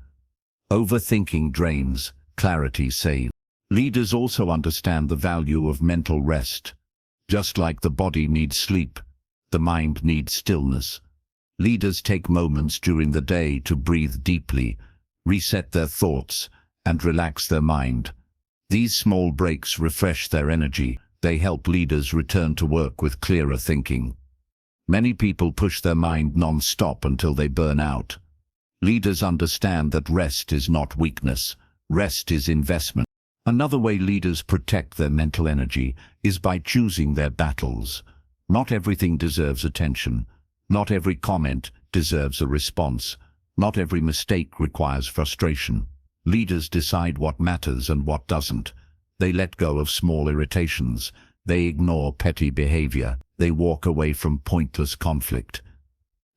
Overthinking drains, clarity saves. Leaders also understand the value of mental rest. Just like the body needs sleep, the mind needs stillness. Leaders take moments during the day to breathe deeply, reset their thoughts, and relax their mind. These small breaks refresh their energy. They help leaders return to work with clearer thinking. Many people push their mind non-stop until they burn out. Leaders understand that rest is not weakness. Rest is investment. Another way leaders protect their mental energy is by choosing their battles. Not everything deserves attention. Not every comment deserves a response. Not every mistake requires frustration. Leaders decide what matters and what doesn't. They let go of small irritations. They ignore petty behavior. They walk away from pointless conflict.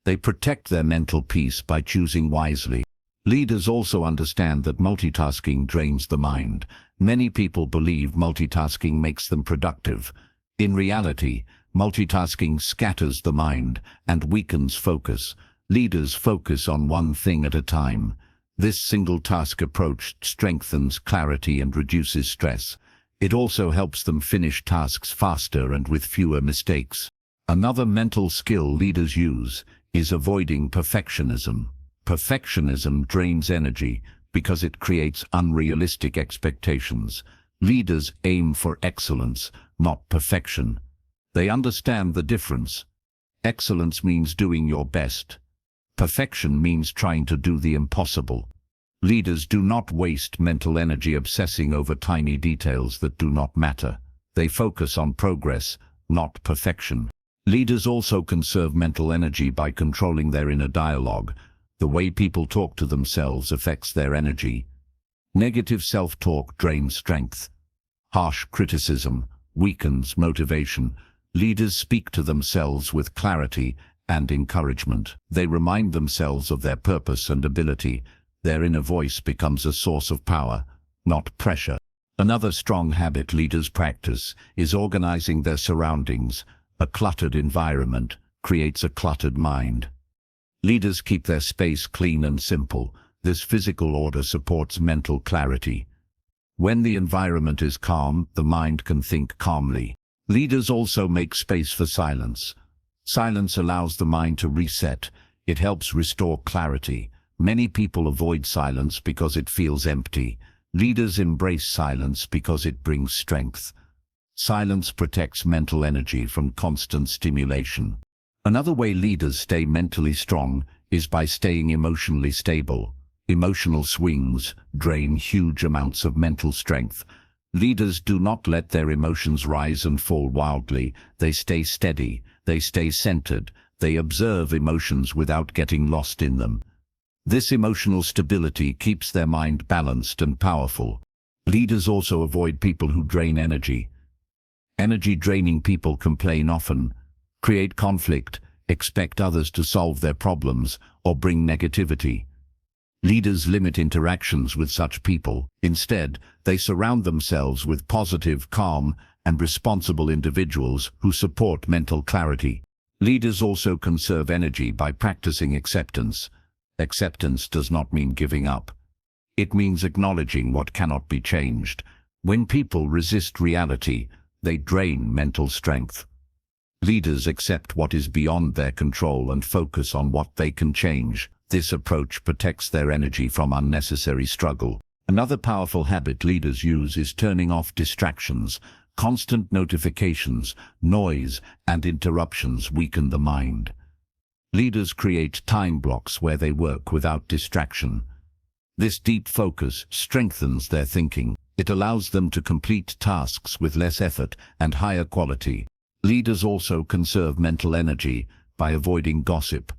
They protect their mental peace by choosing wisely. Leaders also understand that multitasking drains the mind. Many people believe multitasking makes them productive. In reality, multitasking scatters the mind and weakens focus. Leaders focus on one thing at a time. This single-task approach strengthens clarity and reduces stress. It also helps them finish tasks faster and with fewer mistakes. Another mental skill leaders use is avoiding perfectionism. Perfectionism drains energy because it creates unrealistic expectations. Leaders aim for excellence, not perfection. They understand the difference. Excellence means doing your best. Perfection means trying to do the impossible. Leaders do not waste mental energy obsessing over tiny details that do not matter. They focus on progress, not perfection. Leaders also conserve mental energy by controlling their inner dialogue. The way people talk to themselves affects their energy. Negative self-talk drains strength. Harsh criticism weakens motivation. Leaders speak to themselves with clarity and encouragement. They remind themselves of their purpose and ability. Their inner voice becomes a source of power, not pressure. Another strong habit leaders practice is organizing their surroundings. A cluttered environment creates a cluttered mind. Leaders keep their space clean and simple. This physical order supports mental clarity. When the environment is calm, the mind can think calmly. Leaders also make space for silence. Silence allows the mind to reset. It helps restore clarity. Many people avoid silence because it feels empty. Leaders embrace silence because it brings strength. Silence protects mental energy from constant stimulation. Another way leaders stay mentally strong is by staying emotionally stable. Emotional swings drain huge amounts of mental strength. Leaders do not let their emotions rise and fall wildly. They stay steady. They stay centered. They observe emotions without getting lost in them. This emotional stability keeps their mind balanced and powerful. Leaders also avoid people who drain energy. Energy-draining people complain often, create conflict, expect others to solve their problems, or bring negativity. Leaders limit interactions with such people. Instead, they surround themselves with positive, calm, and responsible individuals who support mental clarity. Leaders also conserve energy by practicing acceptance. Acceptance does not mean giving up. It means acknowledging what cannot be changed. When people resist reality, they drain mental strength. Leaders accept what is beyond their control and focus on what they can change. This approach protects their energy from unnecessary struggle. Another powerful habit leaders use is turning off distractions. Constant notifications, noise, and interruptions weaken the mind. Leaders create time blocks where they work without distraction. This deep focus strengthens their thinking. It allows them to complete tasks with less effort and higher quality. Leaders also conserve mental energy by avoiding gossip.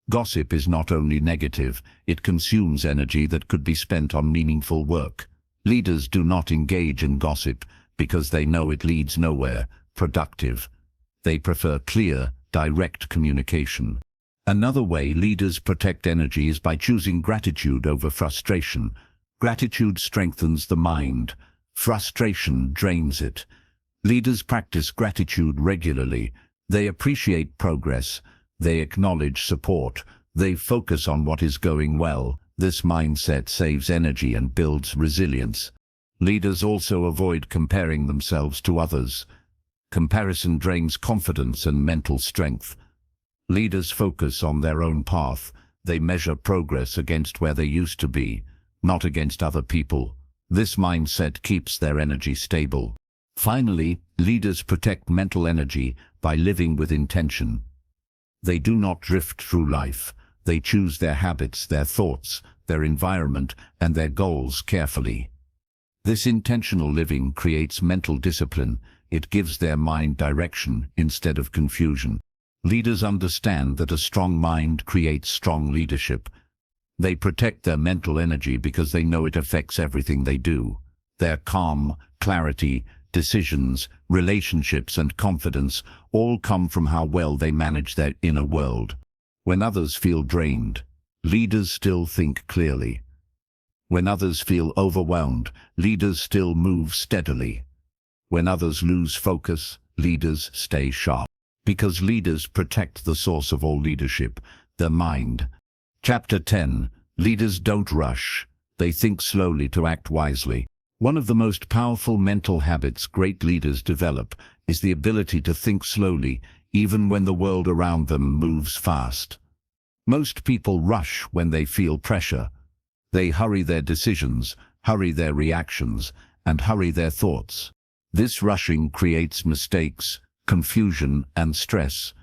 Gossip is not only negative, it consumes energy that could be spent on meaningful work. Leaders do not engage in gossip because they know it leads nowhere productive. They prefer clear, direct communication. Another way leaders protect energy is by choosing gratitude over frustration. Gratitude strengthens the mind. Frustration drains it. Leaders practice gratitude regularly. They appreciate progress. They acknowledge support. They focus on what is going well. This mindset saves energy and builds resilience. Leaders also avoid comparing themselves to others. Comparison drains confidence and mental strength. Leaders focus on their own path. They measure progress against where they used to be, not against other people. This mindset keeps their energy stable. Finally, leaders protect mental energy by living with intention. They do not drift through life. They choose their habits, their thoughts, their environment, and their goals carefully. This intentional living creates mental discipline. It gives their mind direction instead of confusion. Leaders understand that a strong mind creates strong leadership. They protect their mental energy because they know it affects everything they do. Their calm, clarity, decisions, relationships, and confidence all come from how well they manage their inner world. When others feel drained, leaders still think clearly. When others feel overwhelmed, leaders still move steadily. When others lose focus, leaders stay sharp. Because leaders protect the source of all leadership, the mind. Chapter 10. Leaders don't rush. They think slowly to act wisely. One of the most powerful mental habits great leaders develop is the ability to think slowly, even when the world around them moves fast. Most people rush when they feel pressure. They hurry their decisions, hurry their reactions, and hurry their thoughts. This rushing creates mistakes, confusion, and stress.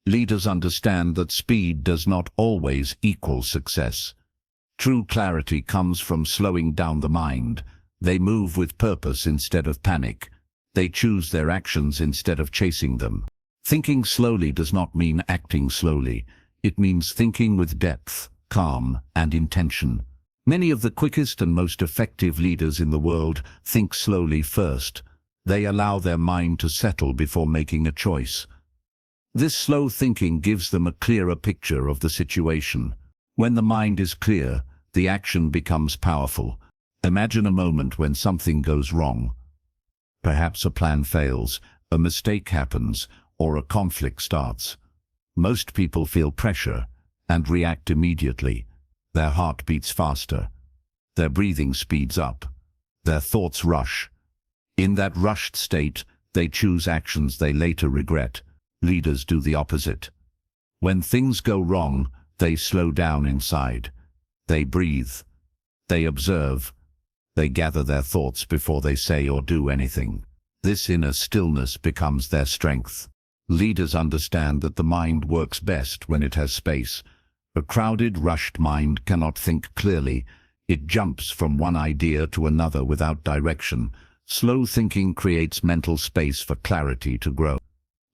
Leaders understand that speed does not always equal success. True clarity comes from slowing down the mind. They move with purpose instead of panic. They choose their actions instead of chasing them. Thinking slowly does not mean acting slowly. It means thinking with depth, calm, and intention. Many of the quickest and most effective leaders in the world think slowly first. They allow their mind to settle before making a choice. This slow thinking gives them a clearer picture of the situation. When the mind is clear, the action becomes powerful. Imagine a moment when something goes wrong. Perhaps a plan fails, a mistake happens, or a conflict starts. Most people feel pressure and react immediately. Their heart beats faster. Their breathing speeds up. Their thoughts rush. In that rushed state, they choose actions they later regret. Leaders do the opposite. When things go wrong, they slow down inside. They breathe. They observe. They gather their thoughts before they say or do anything. This inner stillness becomes their strength. Leaders understand that the mind works best when it has space. A crowded, rushed mind cannot think clearly. It jumps from one idea to another without direction. Slow thinking creates mental space for clarity to grow.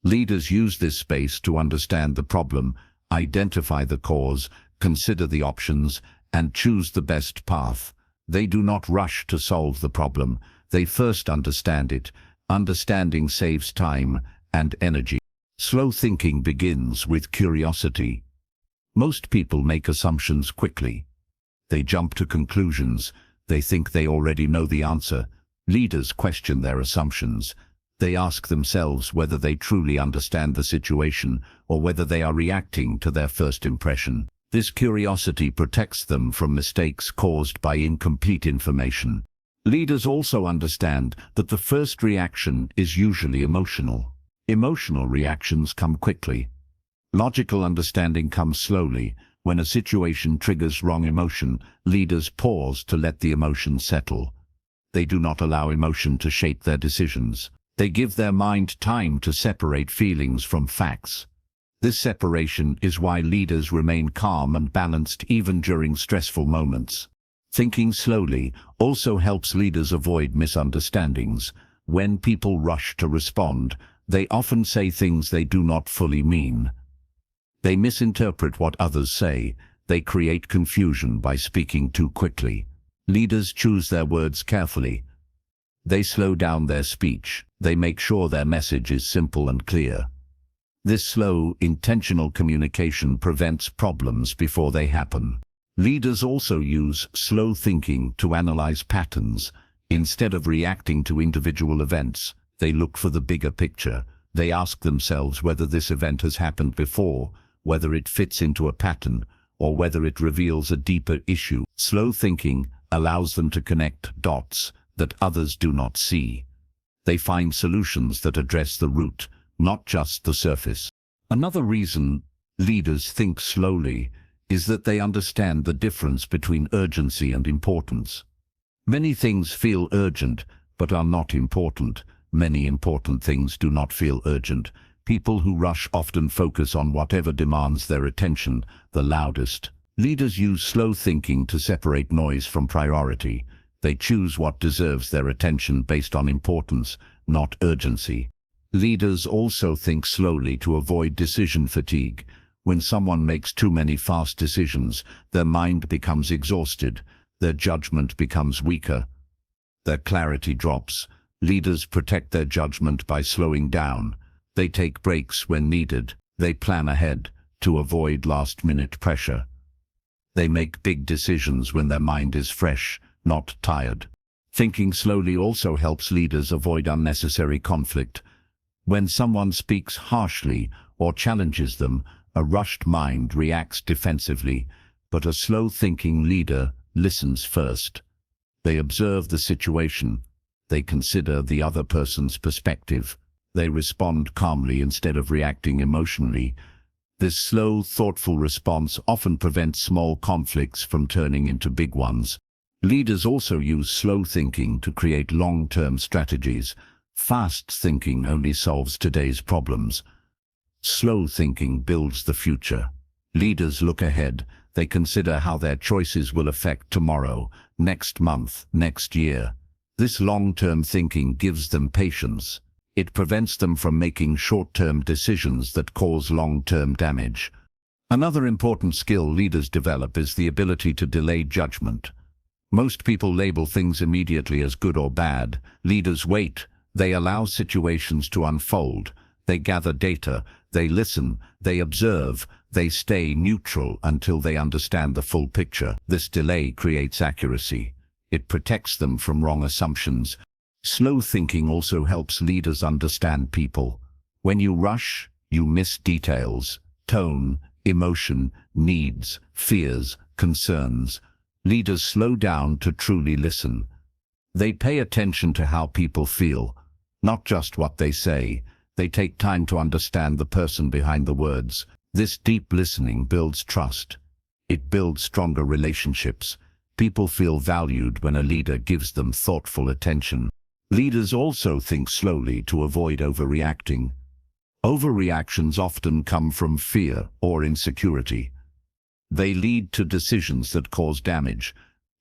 Leaders use this space to understand the problem, identify the cause, consider the options, and choose the best path. They do not rush to solve the problem. They first understand it. Understanding saves time and energy. Slow thinking begins with curiosity. Most people make assumptions quickly. They jump to conclusions. They think they already know the answer. Leaders question their assumptions. They ask themselves whether they truly understand the situation or whether they are reacting to their first impression. This curiosity protects them from mistakes caused by incomplete information. Leaders also understand that the first reaction is usually emotional. Emotional reactions come quickly. Logical understanding comes slowly. When a situation triggers wrong emotion, leaders pause to let the emotion settle. They do not allow emotion to shape their decisions. They give their mind time to separate feelings from facts. This separation is why leaders remain calm and balanced even during stressful moments. Thinking slowly also helps leaders avoid misunderstandings. When people rush to respond, they often say things they do not fully mean. They misinterpret what others say. They create confusion by speaking too quickly. Leaders choose their words carefully. They slow down their speech. They make sure their message is simple and clear. This slow, intentional communication prevents problems before they happen. Leaders also use slow thinking to analyze patterns. Instead of reacting to individual events, they look for the bigger picture. They ask themselves whether this event has happened before, whether it fits into a pattern, or whether it reveals a deeper issue. Slow thinking allows them to connect dots that others do not see. They find solutions that address the root, not just the surface. Another reason leaders think slowly is that they understand the difference between urgency and importance. Many things feel urgent, but are not important. Many important things do not feel urgent. People who rush often focus on whatever demands their attention the loudest. Leaders use slow thinking to separate noise from priority. They choose what deserves their attention based on importance, not urgency. Leaders also think slowly to avoid decision fatigue. When someone makes too many fast decisions, their mind becomes exhausted. Their judgment becomes weaker. Their clarity drops. Leaders protect their judgment by slowing down. They take breaks when needed. They plan ahead to avoid last-minute pressure. They make big decisions when their mind is fresh, not tired. Thinking slowly also helps leaders avoid unnecessary conflict. When someone speaks harshly or challenges them, a rushed mind reacts defensively, but a slow-thinking leader listens first. They observe the situation. They consider the other person's perspective. They respond calmly instead of reacting emotionally. This slow, thoughtful response often prevents small conflicts from turning into big ones. Leaders also use slow thinking to create long-term strategies. Fast thinking only solves today's problems. Slow thinking builds the future. Leaders look ahead. They consider how their choices will affect tomorrow, next month, next year. This long-term thinking gives them patience. It prevents them from making short-term decisions that cause long-term damage. Another important skill leaders develop is the ability to delay judgment. Most people label things immediately as good or bad. Leaders wait. They allow situations to unfold. They gather data. They listen. They observe. They stay neutral until they understand the full picture. This delay creates accuracy. It protects them from wrong assumptions. Slow thinking also helps leaders understand people. When you rush, you miss details. tone, emotion, needs, fears, concerns. Leaders slow down to truly listen. They pay attention to how people feel, not just what they say. They take time to understand the person behind the words. This deep listening builds trust. It builds stronger relationships. People feel valued when a leader gives them thoughtful attention. Leaders also think slowly to avoid overreacting. Overreactions often come from fear or insecurity. They lead to decisions that cause damage.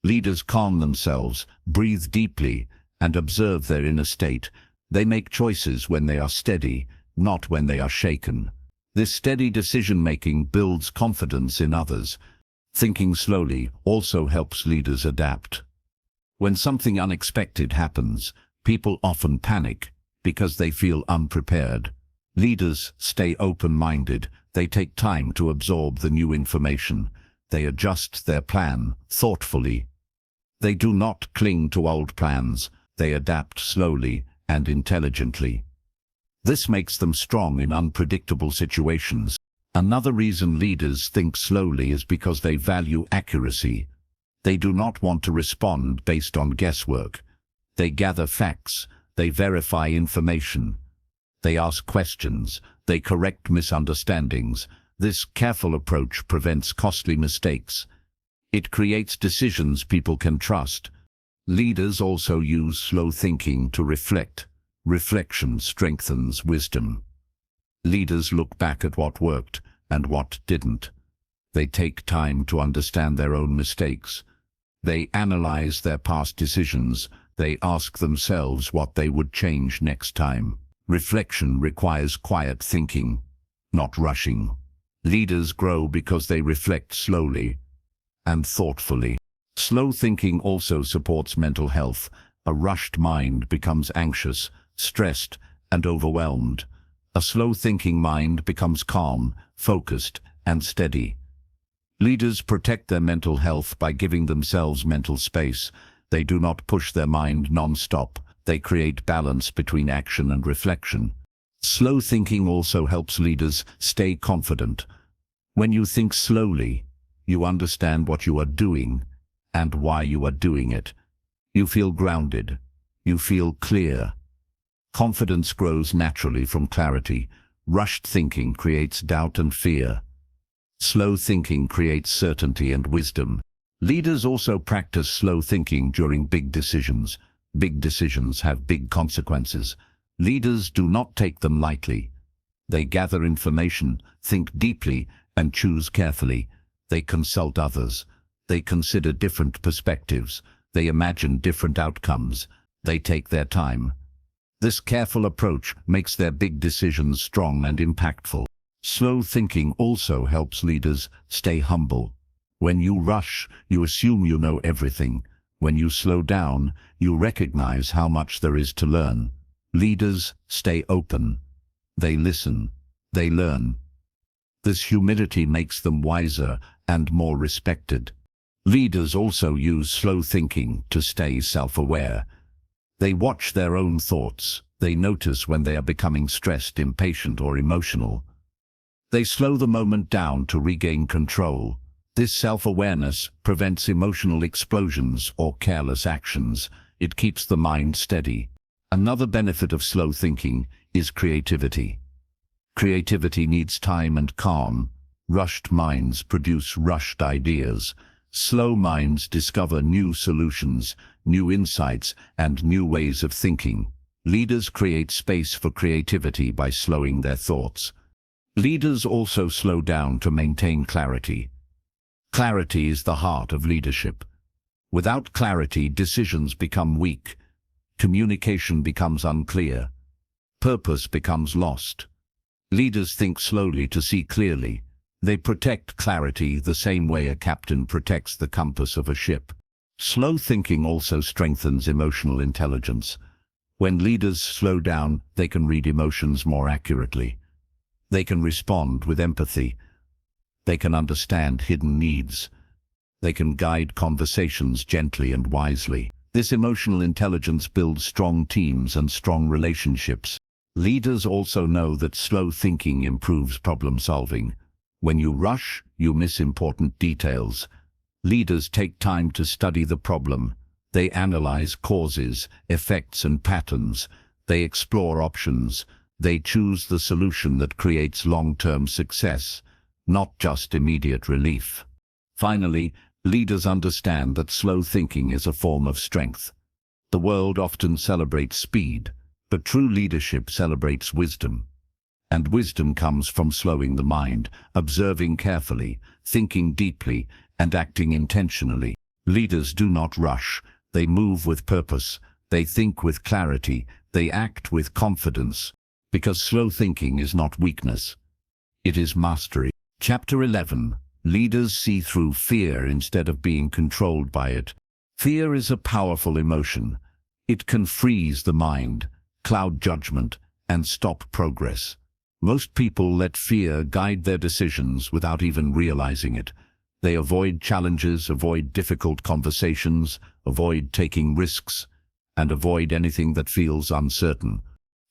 Leaders calm themselves, breathe deeply, and observe their inner state. They make choices when they are steady, not when they are shaken. This steady decision-making builds confidence in others. Thinking slowly also helps leaders adapt. When something unexpected happens, people often panic because they feel unprepared. Leaders stay open-minded. They take time to absorb the new information. They adjust their plan thoughtfully. They do not cling to old plans. They adapt slowly and intelligently. This makes them strong in unpredictable situations. Another reason leaders think slowly is because they value accuracy. They do not want to respond based on guesswork. They gather facts. They verify information. They ask questions. They correct misunderstandings. This careful approach prevents costly mistakes. It creates decisions people can trust. Leaders also use slow thinking to reflect. Reflection strengthens wisdom. Leaders look back at what worked and what didn't. They take time to understand their own mistakes. They analyze their past decisions. They ask themselves what they would change next time. Reflection requires quiet thinking, not rushing. Leaders grow because they reflect slowly and thoughtfully. Slow thinking also supports mental health. A rushed mind becomes anxious, stressed, and overwhelmed. A slow-thinking mind becomes calm, focused, and steady. Leaders protect their mental health by giving themselves mental space. They do not push their mind non-stop. They create balance between action and reflection. Slow thinking also helps leaders stay confident. When you think slowly, you understand what you are doing and why you are doing it. You feel grounded. You feel clear. Confidence grows naturally from clarity. Rushed thinking creates doubt and fear. Slow thinking creates certainty and wisdom. Leaders also practice slow thinking during big decisions. Big decisions have big consequences. Leaders do not take them lightly. They gather information, think deeply, and choose carefully. They consult others. They consider different perspectives. They imagine different outcomes. They take their time. This careful approach makes their big decisions strong and impactful. Slow thinking also helps leaders stay humble. When you rush, you assume you know everything. When you slow down, you recognize how much there is to learn. Leaders stay open. They listen. They learn. This humility makes them wiser and more respected. Leaders also use slow thinking to stay self-aware. They watch their own thoughts. They notice when they are becoming stressed, impatient, or emotional. They slow the moment down to regain control. This self-awareness prevents emotional explosions or careless actions. It keeps the mind steady. Another benefit of slow thinking is creativity. Creativity needs time and calm. Rushed minds produce rushed ideas. Slow minds discover new solutions, new insights, and new ways of thinking. Leaders create space for creativity by slowing their thoughts. Leaders also slow down to maintain clarity. Clarity is the heart of leadership. Without clarity, decisions become weak. Communication becomes unclear. Purpose becomes lost. Leaders think slowly to see clearly. They protect clarity the same way a captain protects the compass of a ship. Slow thinking also strengthens emotional intelligence. When leaders slow down, they can read emotions more accurately. They can respond with empathy. They can understand hidden needs. They can guide conversations gently and wisely. This emotional intelligence builds strong teams and strong relationships. Leaders also know that slow thinking improves problem solving. When you rush, you miss important details. Leaders take time to study the problem. They analyze causes, effects, and patterns. They explore options. They choose the solution that creates long-term success, not just immediate relief. Finally, leaders understand that slow thinking is a form of strength. The world often celebrates speed, but true leadership celebrates wisdom. And wisdom comes from slowing the mind, observing carefully, thinking deeply, and acting intentionally. Leaders do not rush. They move with purpose. They think with clarity. They act with confidence. Because slow thinking is not weakness. It is mastery. Chapter 11. Leaders see through fear instead of being controlled by it. Fear is a powerful emotion. It can freeze the mind, cloud judgment, and stop progress. Most people let fear guide their decisions without even realizing it. They avoid challenges, avoid difficult conversations, avoid taking risks, and avoid anything that feels uncertain.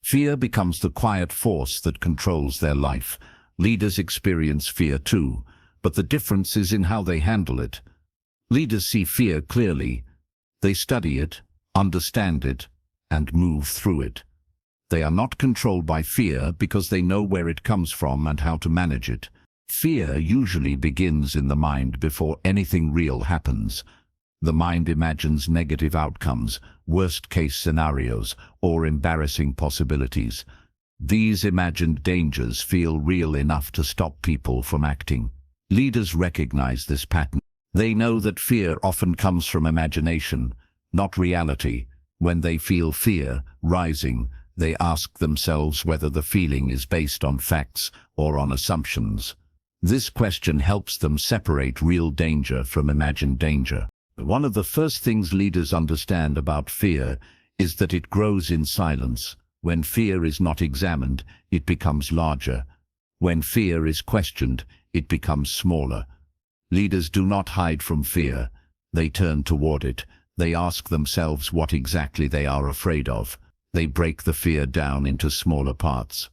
Fear becomes the quiet force that controls their life. Leaders experience fear too, but the difference is in how they handle it. Leaders see fear clearly. They study it, understand it, and move through it. They are not controlled by fear because they know where it comes from and how to manage it. Fear usually begins in the mind before anything real happens. The mind imagines negative outcomes, worst-case scenarios, or embarrassing possibilities. These imagined dangers feel real enough to stop people from acting. Leaders recognize this pattern. They know that fear often comes from imagination, not reality. When they feel fear rising, they ask themselves whether the feeling is based on facts or on assumptions. This question helps them separate real danger from imagined danger. One of the first things leaders understand about fear is that it grows in silence. When fear is not examined, it becomes larger. When fear is questioned, it becomes smaller. Leaders do not hide from fear. They turn toward it. They ask themselves what exactly they are afraid of. They break the fear down into smaller parts.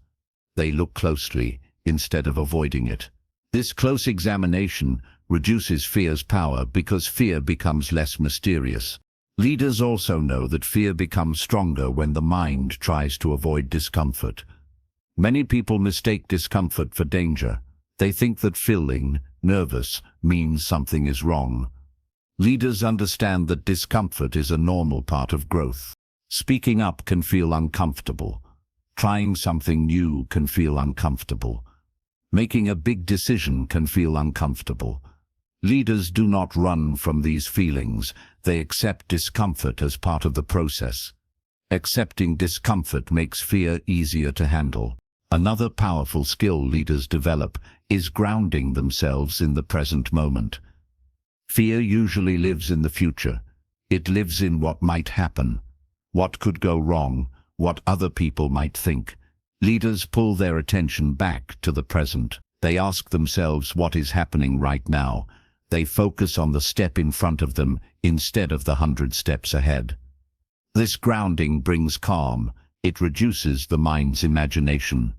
They look closely instead of avoiding it. This close examination reduces fear's power because fear becomes less mysterious. Leaders also know that fear becomes stronger when the mind tries to avoid discomfort. Many people mistake discomfort for danger. They think that feeling nervous means something is wrong. Leaders understand that discomfort is a normal part of growth. Speaking up can feel uncomfortable. Trying something new can feel uncomfortable. Making a big decision can feel uncomfortable. Leaders do not run from these feelings. They accept discomfort as part of the process. Accepting discomfort makes fear easier to handle. Another powerful skill leaders develop is grounding themselves in the present moment. Fear usually lives in the future. It lives in what might happen, what could go wrong, what other people might think. Leaders pull their attention back to the present. They ask themselves what is happening right now. They focus on the step in front of them instead of the 100 steps ahead. This grounding brings calm. It reduces the mind's imagination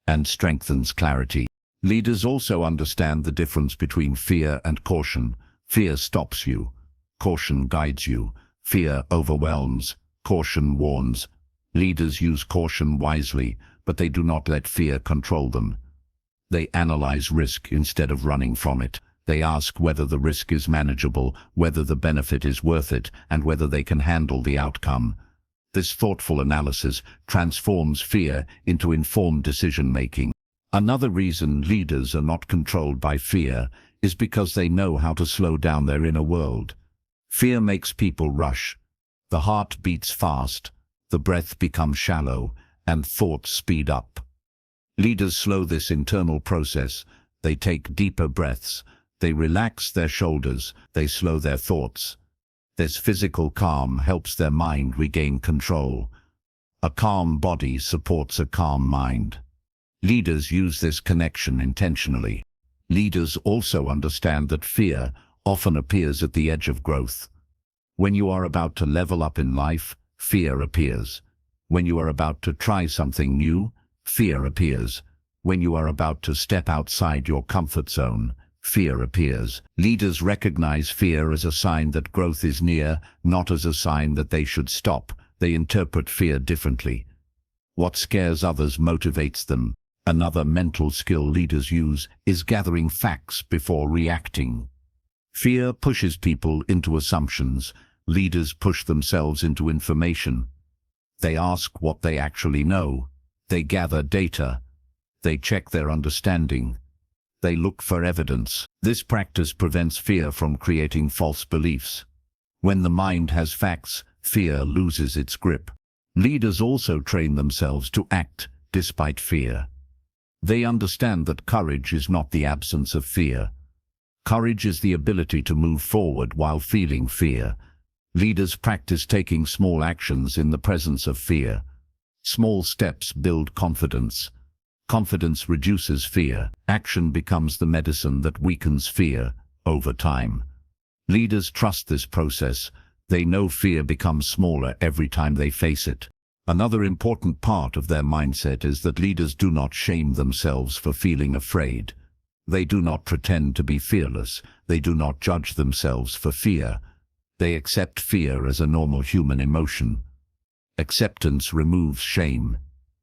and strengthens clarity. Leaders also understand the difference between fear and caution. Fear stops you. Caution guides you. Fear overwhelms. Caution warns. Leaders use caution wisely, but they do not let fear control them. They analyze risk instead of running from it. They ask whether the risk is manageable, whether the benefit is worth it, and whether they can handle the outcome. This thoughtful analysis transforms fear into informed decision-making. Another reason leaders are not controlled by fear is because they know how to slow down their inner world. Fear makes people rush. The heart beats fast, the breath becomes shallow, and thoughts speed up. Leaders slow this internal process. They take deeper breaths. They relax their shoulders. They slow their thoughts. This physical calm helps their mind regain control. A calm body supports a calm mind. Leaders use this connection intentionally. Leaders also understand that fear often appears at the edge of growth. When you are about to level up in life, fear appears. When you are about to try something new, fear appears. When you are about to step outside your comfort zone, fear appears. Leaders recognize fear as a sign that growth is near, not as a sign that they should stop. They interpret fear differently. What scares others motivates them. Another mental skill leaders use is gathering facts before reacting. Fear pushes people into assumptions. Leaders push themselves into information. They ask what they actually know. They gather data. They check their understanding. They look for evidence. This practice prevents fear from creating false beliefs. When the mind has facts, fear loses its grip. Leaders also train themselves to act despite fear. They understand that courage is not the absence of fear. Courage is the ability to move forward while feeling fear. Leaders practice taking small actions in the presence of fear. Small steps build confidence. Confidence reduces fear. Action becomes the medicine that weakens fear over time. Leaders trust this process. They know fear becomes smaller every time they face it. Another important part of their mindset is that leaders do not shame themselves for feeling afraid. They do not pretend to be fearless. They do not judge themselves for fear. They accept fear as a normal human emotion. Acceptance removes shame.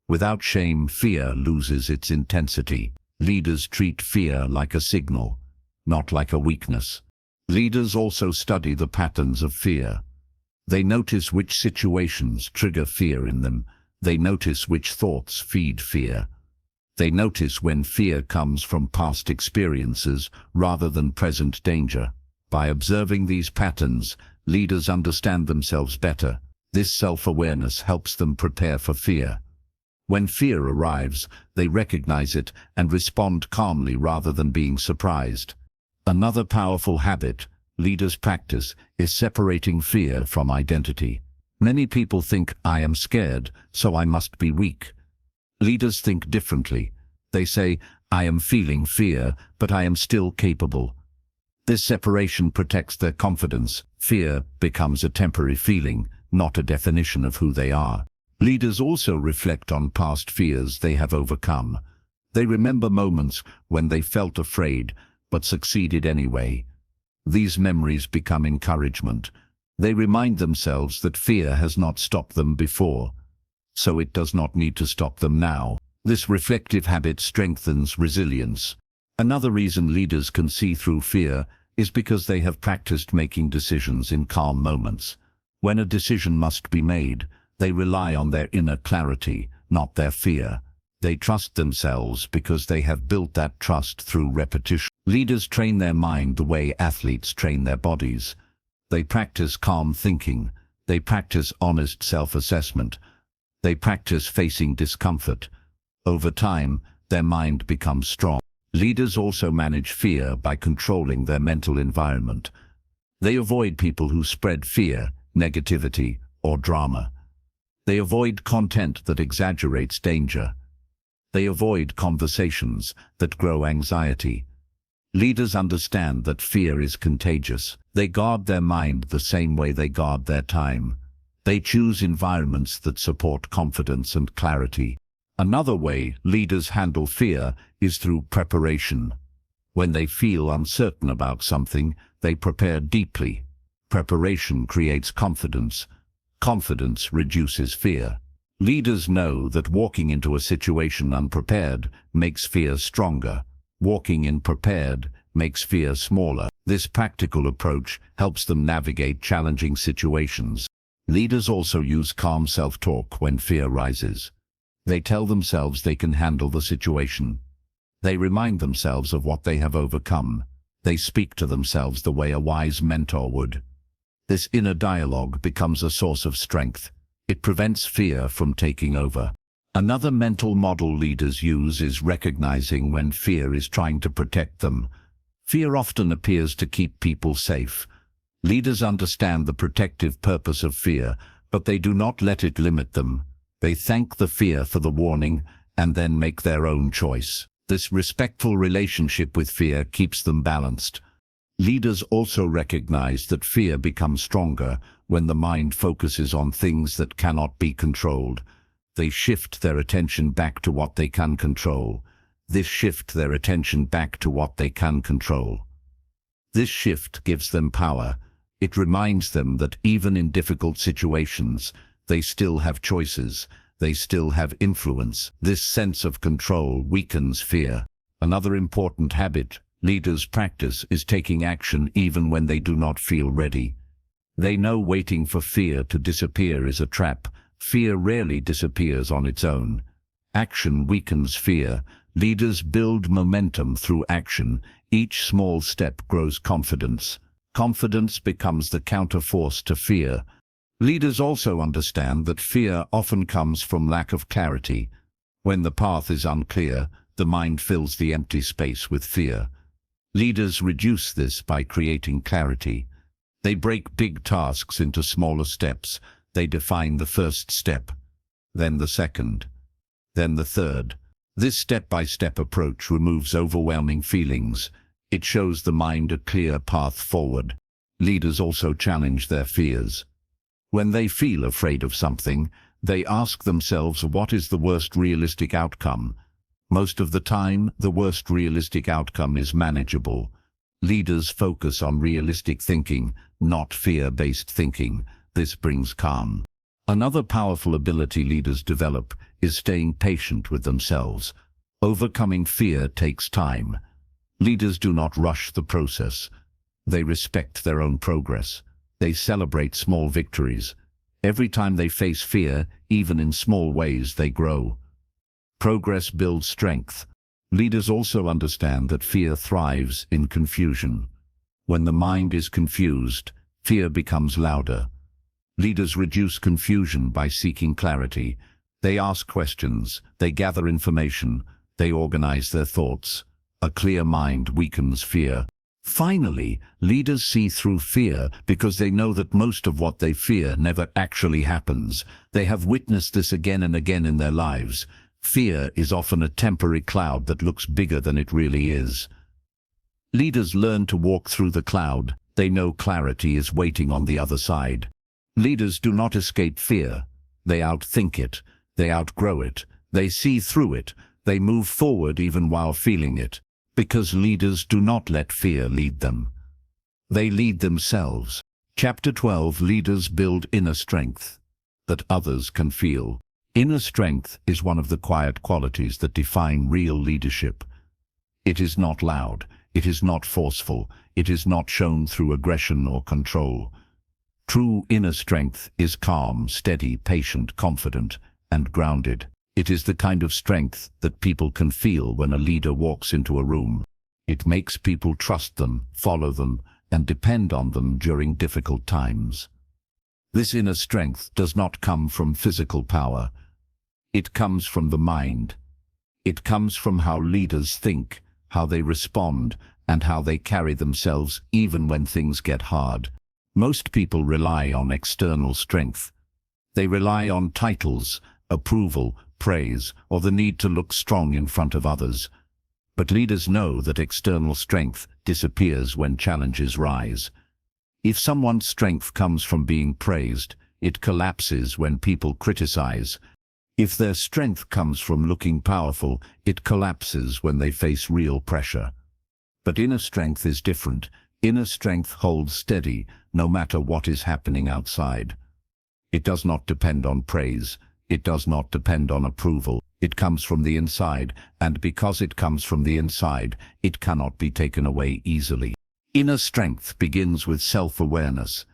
Without shame, fear loses its intensity. Leaders treat fear like a signal, not like a weakness. Leaders also study the patterns of fear. They notice which situations trigger fear in them. They notice which thoughts feed fear. They notice when fear comes from past experiences rather than present danger. By observing these patterns, leaders understand themselves better. This self-awareness helps them prepare for fear. When fear arrives, they recognize it and respond calmly rather than being surprised. Another powerful habit leaders practice is separating fear from identity. Many people think, "I am scared, so I must be weak." Leaders think differently. They say, "I am feeling fear, but I am still capable." This separation protects their confidence. Fear becomes a temporary feeling, not a definition of who they are. Leaders also reflect on past fears they have overcome. They remember moments when they felt afraid but succeeded anyway. These memories become encouragement. They remind themselves that fear has not stopped them before, so it does not need to stop them now. This reflective habit strengthens resilience. Another reason leaders can see through fear is because they have practiced making decisions in calm moments. When a decision must be made, they rely on their inner clarity, not their fear. They trust themselves because they have built that trust through repetition. Leaders train their mind the way athletes train their bodies. They practice calm thinking. They practice honest self-assessment. They practice facing discomfort. Over time, their mind becomes strong. Leaders also manage fear by controlling their mental environment. They avoid people who spread fear, negativity, or drama. They avoid content that exaggerates danger. They avoid conversations that grow anxiety. Leaders understand that fear is contagious. They guard their mind the same way they guard their time. They choose environments that support confidence and clarity. Another way leaders handle fear is through preparation. When they feel uncertain about something, they prepare deeply. Preparation creates confidence. Confidence reduces fear. Leaders know that walking into a situation unprepared makes fear stronger. Walking in prepared makes fear smaller. This practical approach helps them navigate challenging situations. Leaders also use calm self-talk when fear rises. They tell themselves they can handle the situation. They remind themselves of what they have overcome. They speak to themselves the way a wise mentor would. This inner dialogue becomes a source of strength. It prevents fear from taking over. Another mental model leaders use is recognizing when fear is trying to protect them. Fear often appears to keep people safe. Leaders understand the protective purpose of fear, but they do not let it limit them. They thank the fear for the warning and then make their own choice. This respectful relationship with fear keeps them balanced. Leaders also recognize that fear becomes stronger when the mind focuses on things that cannot be controlled. They shift their attention back to what they can control. This shifts their attention back to what they can control. This shift gives them power. It reminds them that even in difficult situations, they still have choices. They still have influence. This sense of control weakens fear. Another important habit leaders practice is taking action even when they do not feel ready. They know waiting for fear to disappear is a trap. Fear rarely disappears on its own. Action weakens fear. Leaders build momentum through action. Each small step grows confidence. Confidence becomes the counterforce to fear. Leaders also understand that fear often comes from lack of clarity. When the path is unclear, the mind fills the empty space with fear. Leaders reduce this by creating clarity. They break big tasks into smaller steps. They define the first step, then the second, then the third. This step-by-step approach removes overwhelming feelings. It shows the mind a clear path forward. Leaders also challenge their fears. When they feel afraid of something, they ask themselves what is the worst realistic outcome. Most of the time, the worst realistic outcome is manageable. Leaders focus on realistic thinking, not fear-based thinking. This brings calm. Another powerful ability leaders develop is staying patient with themselves. Overcoming fear takes time. Leaders do not rush the process. They respect their own progress. They celebrate small victories. Every time they face fear, even in small ways, they grow. Progress builds strength. Leaders also understand that fear thrives in confusion. When the mind is confused, fear becomes louder. Leaders reduce confusion by seeking clarity. They ask questions, they gather information, they organize their thoughts. A clear mind weakens fear. Finally, leaders see through fear because they know that most of what they fear never actually happens. They have witnessed this again and again in their lives. Fear is often a temporary cloud that looks bigger than it really is. Leaders learn to walk through the cloud. They know clarity is waiting on the other side. Leaders do not escape fear. They outthink it. They outgrow it. They see through it. They move forward even while feeling it. Because leaders do not let fear lead them. They lead themselves. Chapter 12. Leaders build inner strength that others can feel. Inner strength is one of the quiet qualities that define real leadership. It is not loud. It is not forceful. It is not shown through aggression or control. True inner strength is calm, steady, patient, confident, and grounded. It is the kind of strength that people can feel when a leader walks into a room. It makes people trust them, follow them, and depend on them during difficult times. This inner strength does not come from physical power. It comes from the mind. It comes from how leaders think, how they respond, and how they carry themselves even when things get hard. Most people rely on external strength. They rely on titles, approval, praise, or the need to look strong in front of others. But leaders know that external strength disappears when challenges rise. If someone's strength comes from being praised, it collapses when people criticize. If their strength comes from looking powerful, it collapses when they face real pressure. But inner strength is different. Inner strength holds steady, no matter what is happening outside. It does not depend on praise. It does not depend on approval. It comes from the inside, and because it comes from the inside, it cannot be taken away easily. Inner strength begins with self-awareness.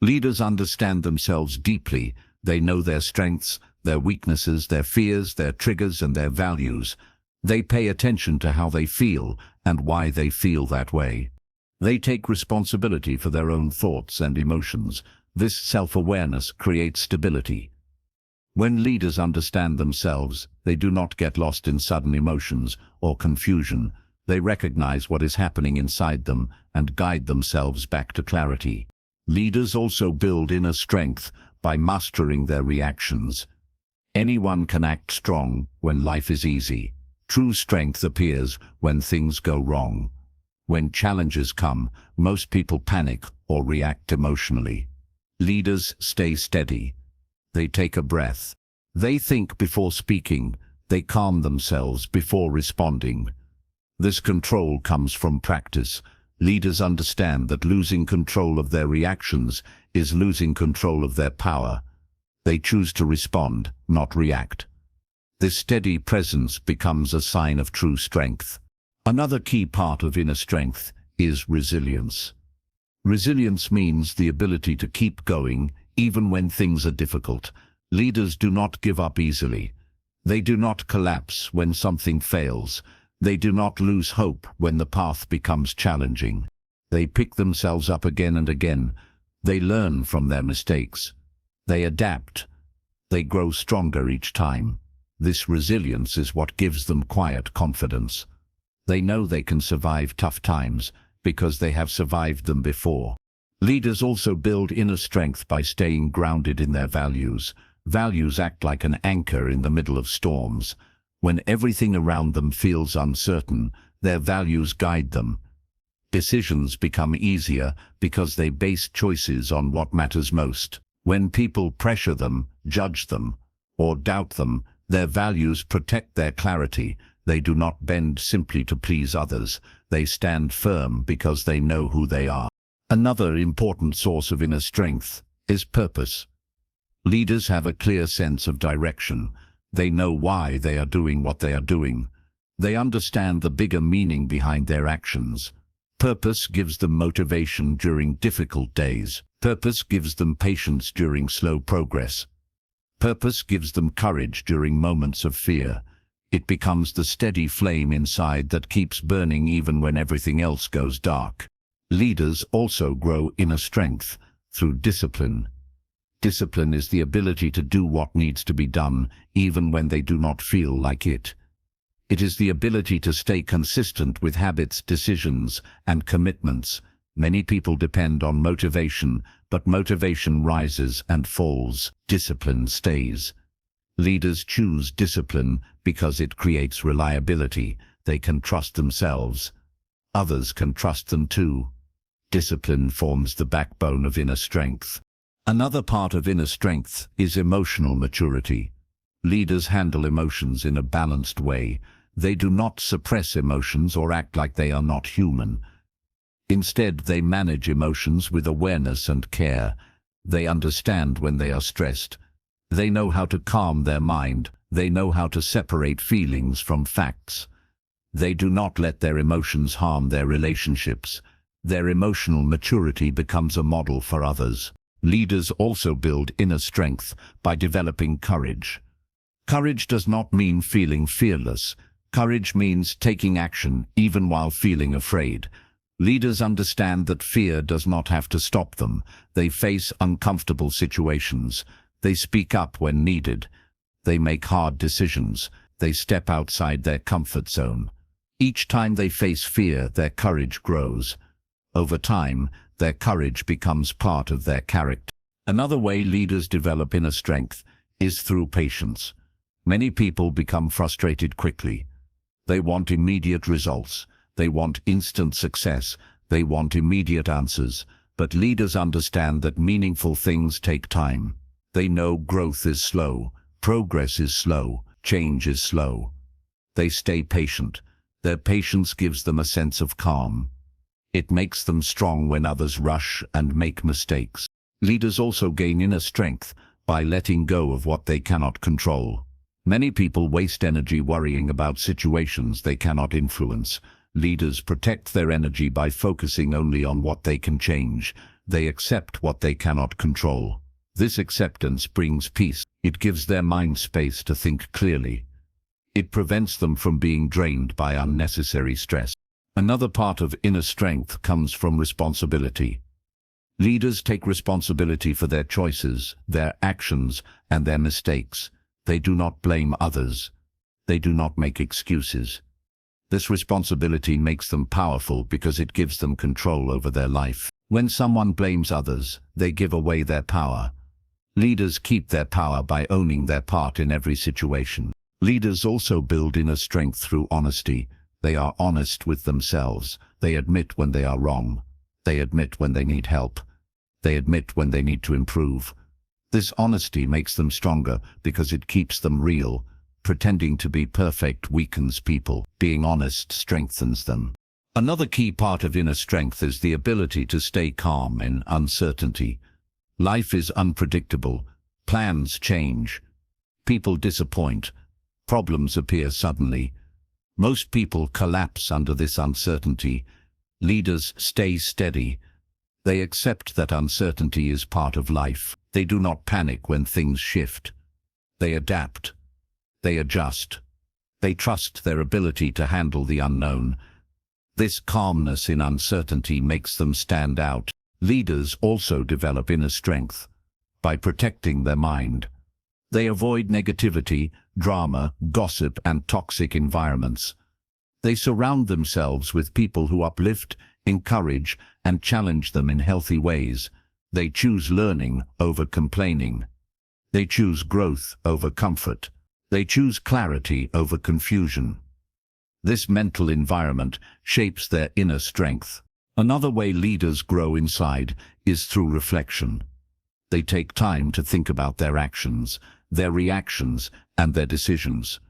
Leaders understand themselves deeply. They know their strengths, their weaknesses, their fears, their triggers, and their values. They pay attention to how they feel and why they feel that way. They take responsibility for their own thoughts and emotions. This self-awareness creates stability. When leaders understand themselves, they do not get lost in sudden emotions or confusion. They recognize what is happening inside them and guide themselves back to clarity. Leaders also build inner strength by mastering their reactions. Anyone can act strong when life is easy. True strength appears when things go wrong. When challenges come, most people panic or react emotionally. Leaders stay steady. They take a breath. They think before speaking. They calm themselves before responding. This control comes from practice. Leaders understand that losing control of their reactions is losing control of their power. They choose to respond, not react. This steady presence becomes a sign of true strength. Another key part of inner strength is resilience. Resilience means the ability to keep going even when things are difficult. Leaders do not give up easily. They do not collapse when something fails. They do not lose hope when the path becomes challenging. They pick themselves up again and again. They learn from their mistakes. They adapt. They grow stronger each time. This resilience is what gives them quiet confidence. They know they can survive tough times because they have survived them before. Leaders also build inner strength by staying grounded in their values. Values act like an anchor in the middle of storms. When everything around them feels uncertain, their values guide them. Decisions become easier because they base choices on what matters most. When people pressure them, judge them, or doubt them, their values protect their clarity. They do not bend simply to please others. They stand firm because they know who they are. Another important source of inner strength is purpose. Leaders have a clear sense of direction. They know why they are doing what they are doing. They understand the bigger meaning behind their actions. Purpose gives them motivation during difficult days. Purpose gives them patience during slow progress. Purpose gives them courage during moments of fear. It becomes the steady flame inside that keeps burning even when everything else goes dark. Leaders also grow inner strength through discipline. Discipline is the ability to do what needs to be done, even when they do not feel like it. It is the ability to stay consistent with habits, decisions, and commitments. Many people depend on motivation, but motivation rises and falls. Discipline stays. Leaders choose discipline because it creates reliability. They can trust themselves. Others can trust them too. Discipline forms the backbone of inner strength. Another part of inner strength is emotional maturity. Leaders handle emotions in a balanced way. They do not suppress emotions or act like they are not human. Instead, they manage emotions with awareness and care. They understand when they are stressed. They know how to calm their mind. They know how to separate feelings from facts. They do not let their emotions harm their relationships. Their emotional maturity becomes a model for others. Leaders also build inner strength by developing courage. Courage does not mean feeling fearless. Courage means taking action even while feeling afraid. Leaders understand that fear does not have to stop them. They face uncomfortable situations. They speak up when needed. They make hard decisions. They step outside their comfort zone. Each time they face fear, their courage grows. Over time, their courage becomes part of their character. Another way leaders develop inner strength is through patience. Many people become frustrated quickly. They want immediate results. They want instant success. They want immediate answers. But leaders understand that meaningful things take time. They know growth is slow, progress is slow, change is slow. They stay patient. Their patience gives them a sense of calm. It makes them strong when others rush and make mistakes. Leaders also gain inner strength by letting go of what they cannot control. Many people waste energy worrying about situations they cannot influence. Leaders protect their energy by focusing only on what they can change. They accept what they cannot control. This acceptance brings peace. It gives their mind space to think clearly. It prevents them from being drained by unnecessary stress. Another part of inner strength comes from responsibility. Leaders take responsibility for their choices, their actions, and their mistakes. They do not blame others. They do not make excuses. This responsibility makes them powerful because it gives them control over their life. When someone blames others, they give away their power. Leaders keep their power by owning their part in every situation. Leaders also build inner strength through honesty. They are honest with themselves. They admit when they are wrong. They admit when they need help. They admit when they need to improve. This honesty makes them stronger because it keeps them real. pretending to be perfect weakens people. Being honest strengthens them. Another key part of inner strength is the ability to stay calm in uncertainty. Life is unpredictable. Plans change. People disappoint. Problems appear suddenly. Most people collapse under this uncertainty. Leaders stay steady. They accept that uncertainty is part of life. They do not panic when things shift. They adapt. They adjust. They trust their ability to handle the unknown. This calmness in uncertainty makes them stand out. Leaders also develop inner strength by protecting their mind. They avoid negativity, drama, gossip, and toxic environments. They surround themselves with people who uplift, encourage, and challenge them in healthy ways. They choose learning over complaining. They choose growth over comfort. They choose clarity over confusion. This mental environment shapes their inner strength. Another way leaders grow inside is through reflection. They take time to think about their actions, their reactions, and their decisions.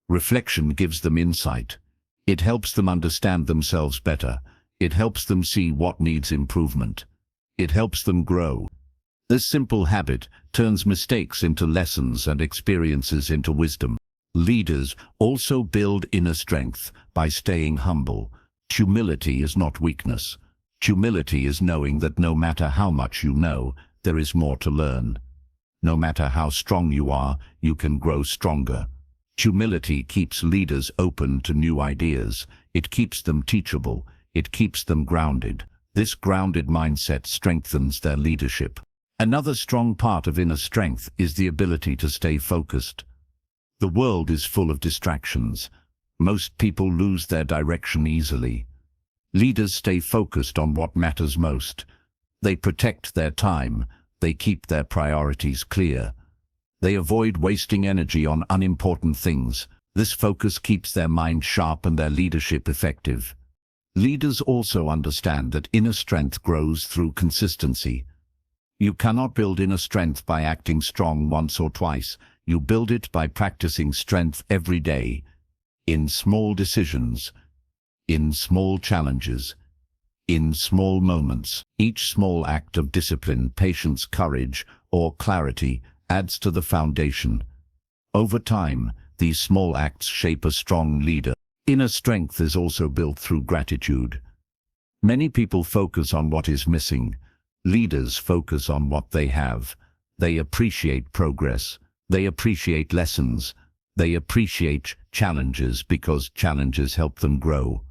Reflection gives them insight. It helps them understand themselves better. It helps them see what needs improvement. It helps them grow. This simple habit turns mistakes into lessons and experiences into wisdom. Leaders also build inner strength by staying humble. Humility is not weakness. Humility is knowing that no matter how much you know, there is more to learn. No matter how strong you are, you can grow stronger. Humility keeps leaders open to new ideas. It keeps them teachable. It keeps them grounded. This grounded mindset strengthens their leadership. Another strong part of inner strength is the ability to stay focused. The world is full of distractions. Most people lose their direction easily. Leaders stay focused on what matters most. They protect their time. They keep their priorities clear. They avoid wasting energy on unimportant things. This focus keeps their mind sharp and their leadership effective. Leaders also understand that inner strength grows through consistency. You cannot build inner strength by acting strong once or twice. You build it by practicing strength every day, in small decisions, in small challenges, in small moments. Each small act of discipline, patience, courage, or clarity adds to the foundation. Over time, these small acts shape a strong leader. Inner strength is also built through gratitude. Many people focus on what is missing. Leaders focus on what they have. They appreciate progress. They appreciate lessons. They appreciate challenges because challenges help them grow.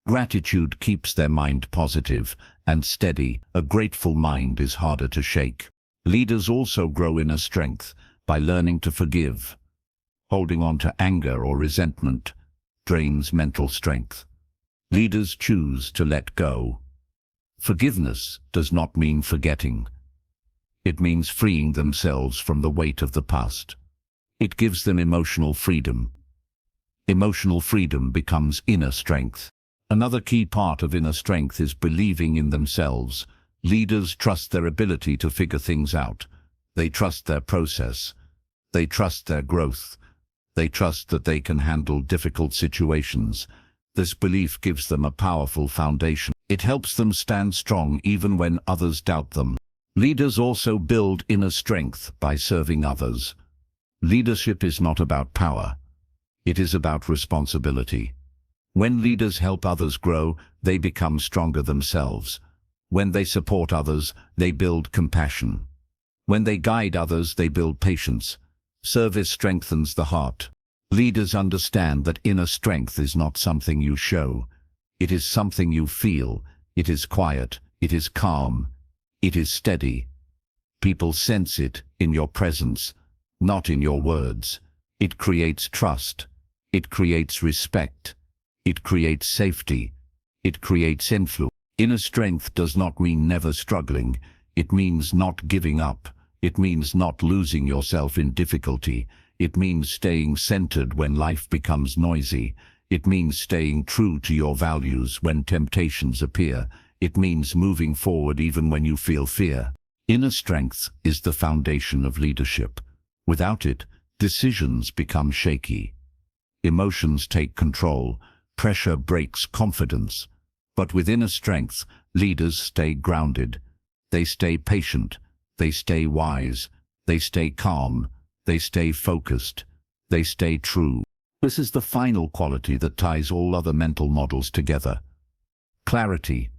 Gratitude keeps their mind positive and steady. A grateful mind is harder to shake. Leaders also grow inner strength by learning to forgive. Holding on to anger or resentment drains mental strength. Leaders choose to let go. Forgiveness does not mean forgetting. It means freeing themselves from the weight of the past. It gives them emotional freedom. Emotional freedom becomes inner strength. Another key part of inner strength is believing in themselves. Leaders trust their ability to figure things out. They trust their process. They trust their growth. They trust that they can handle difficult situations. This belief gives them a powerful foundation. It helps them stand strong even when others doubt them. Leaders also build inner strength by serving others. Leadership is not about power. It is about responsibility. When leaders help others grow, they become stronger themselves. When they support others, they build compassion. When they guide others, they build patience. Service strengthens the heart. Leaders understand that inner strength is not something you show. It is something you feel. It is quiet. It is calm. It is steady. People sense it in your presence, not in your words. It creates trust. It creates respect. It creates safety. It creates influence. Inner strength does not mean never struggling. It means not giving up. It means not losing yourself in difficulty. It means staying centered when life becomes noisy. It means staying true to your values when temptations appear. It means moving forward even when you feel fear. Inner strength is the foundation of leadership. Without it, Decisions become shaky. Emotions take control. Pressure breaks confidence. But with inner strength, leaders stay grounded. They stay patient. They stay wise. They stay calm. They stay focused. They stay true. This is the final quality that ties all other mental models together. Clarity,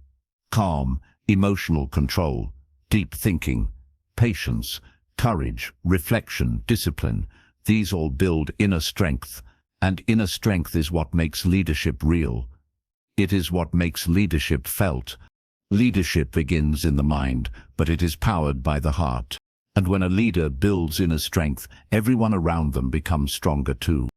calm, emotional control, deep thinking, patience, courage, reflection, discipline. These all build inner strength, and inner strength is what makes leadership real. It is what makes leadership felt. Leadership begins in the mind, but it is powered by the heart. And when a leader builds inner strength, everyone around them becomes stronger too.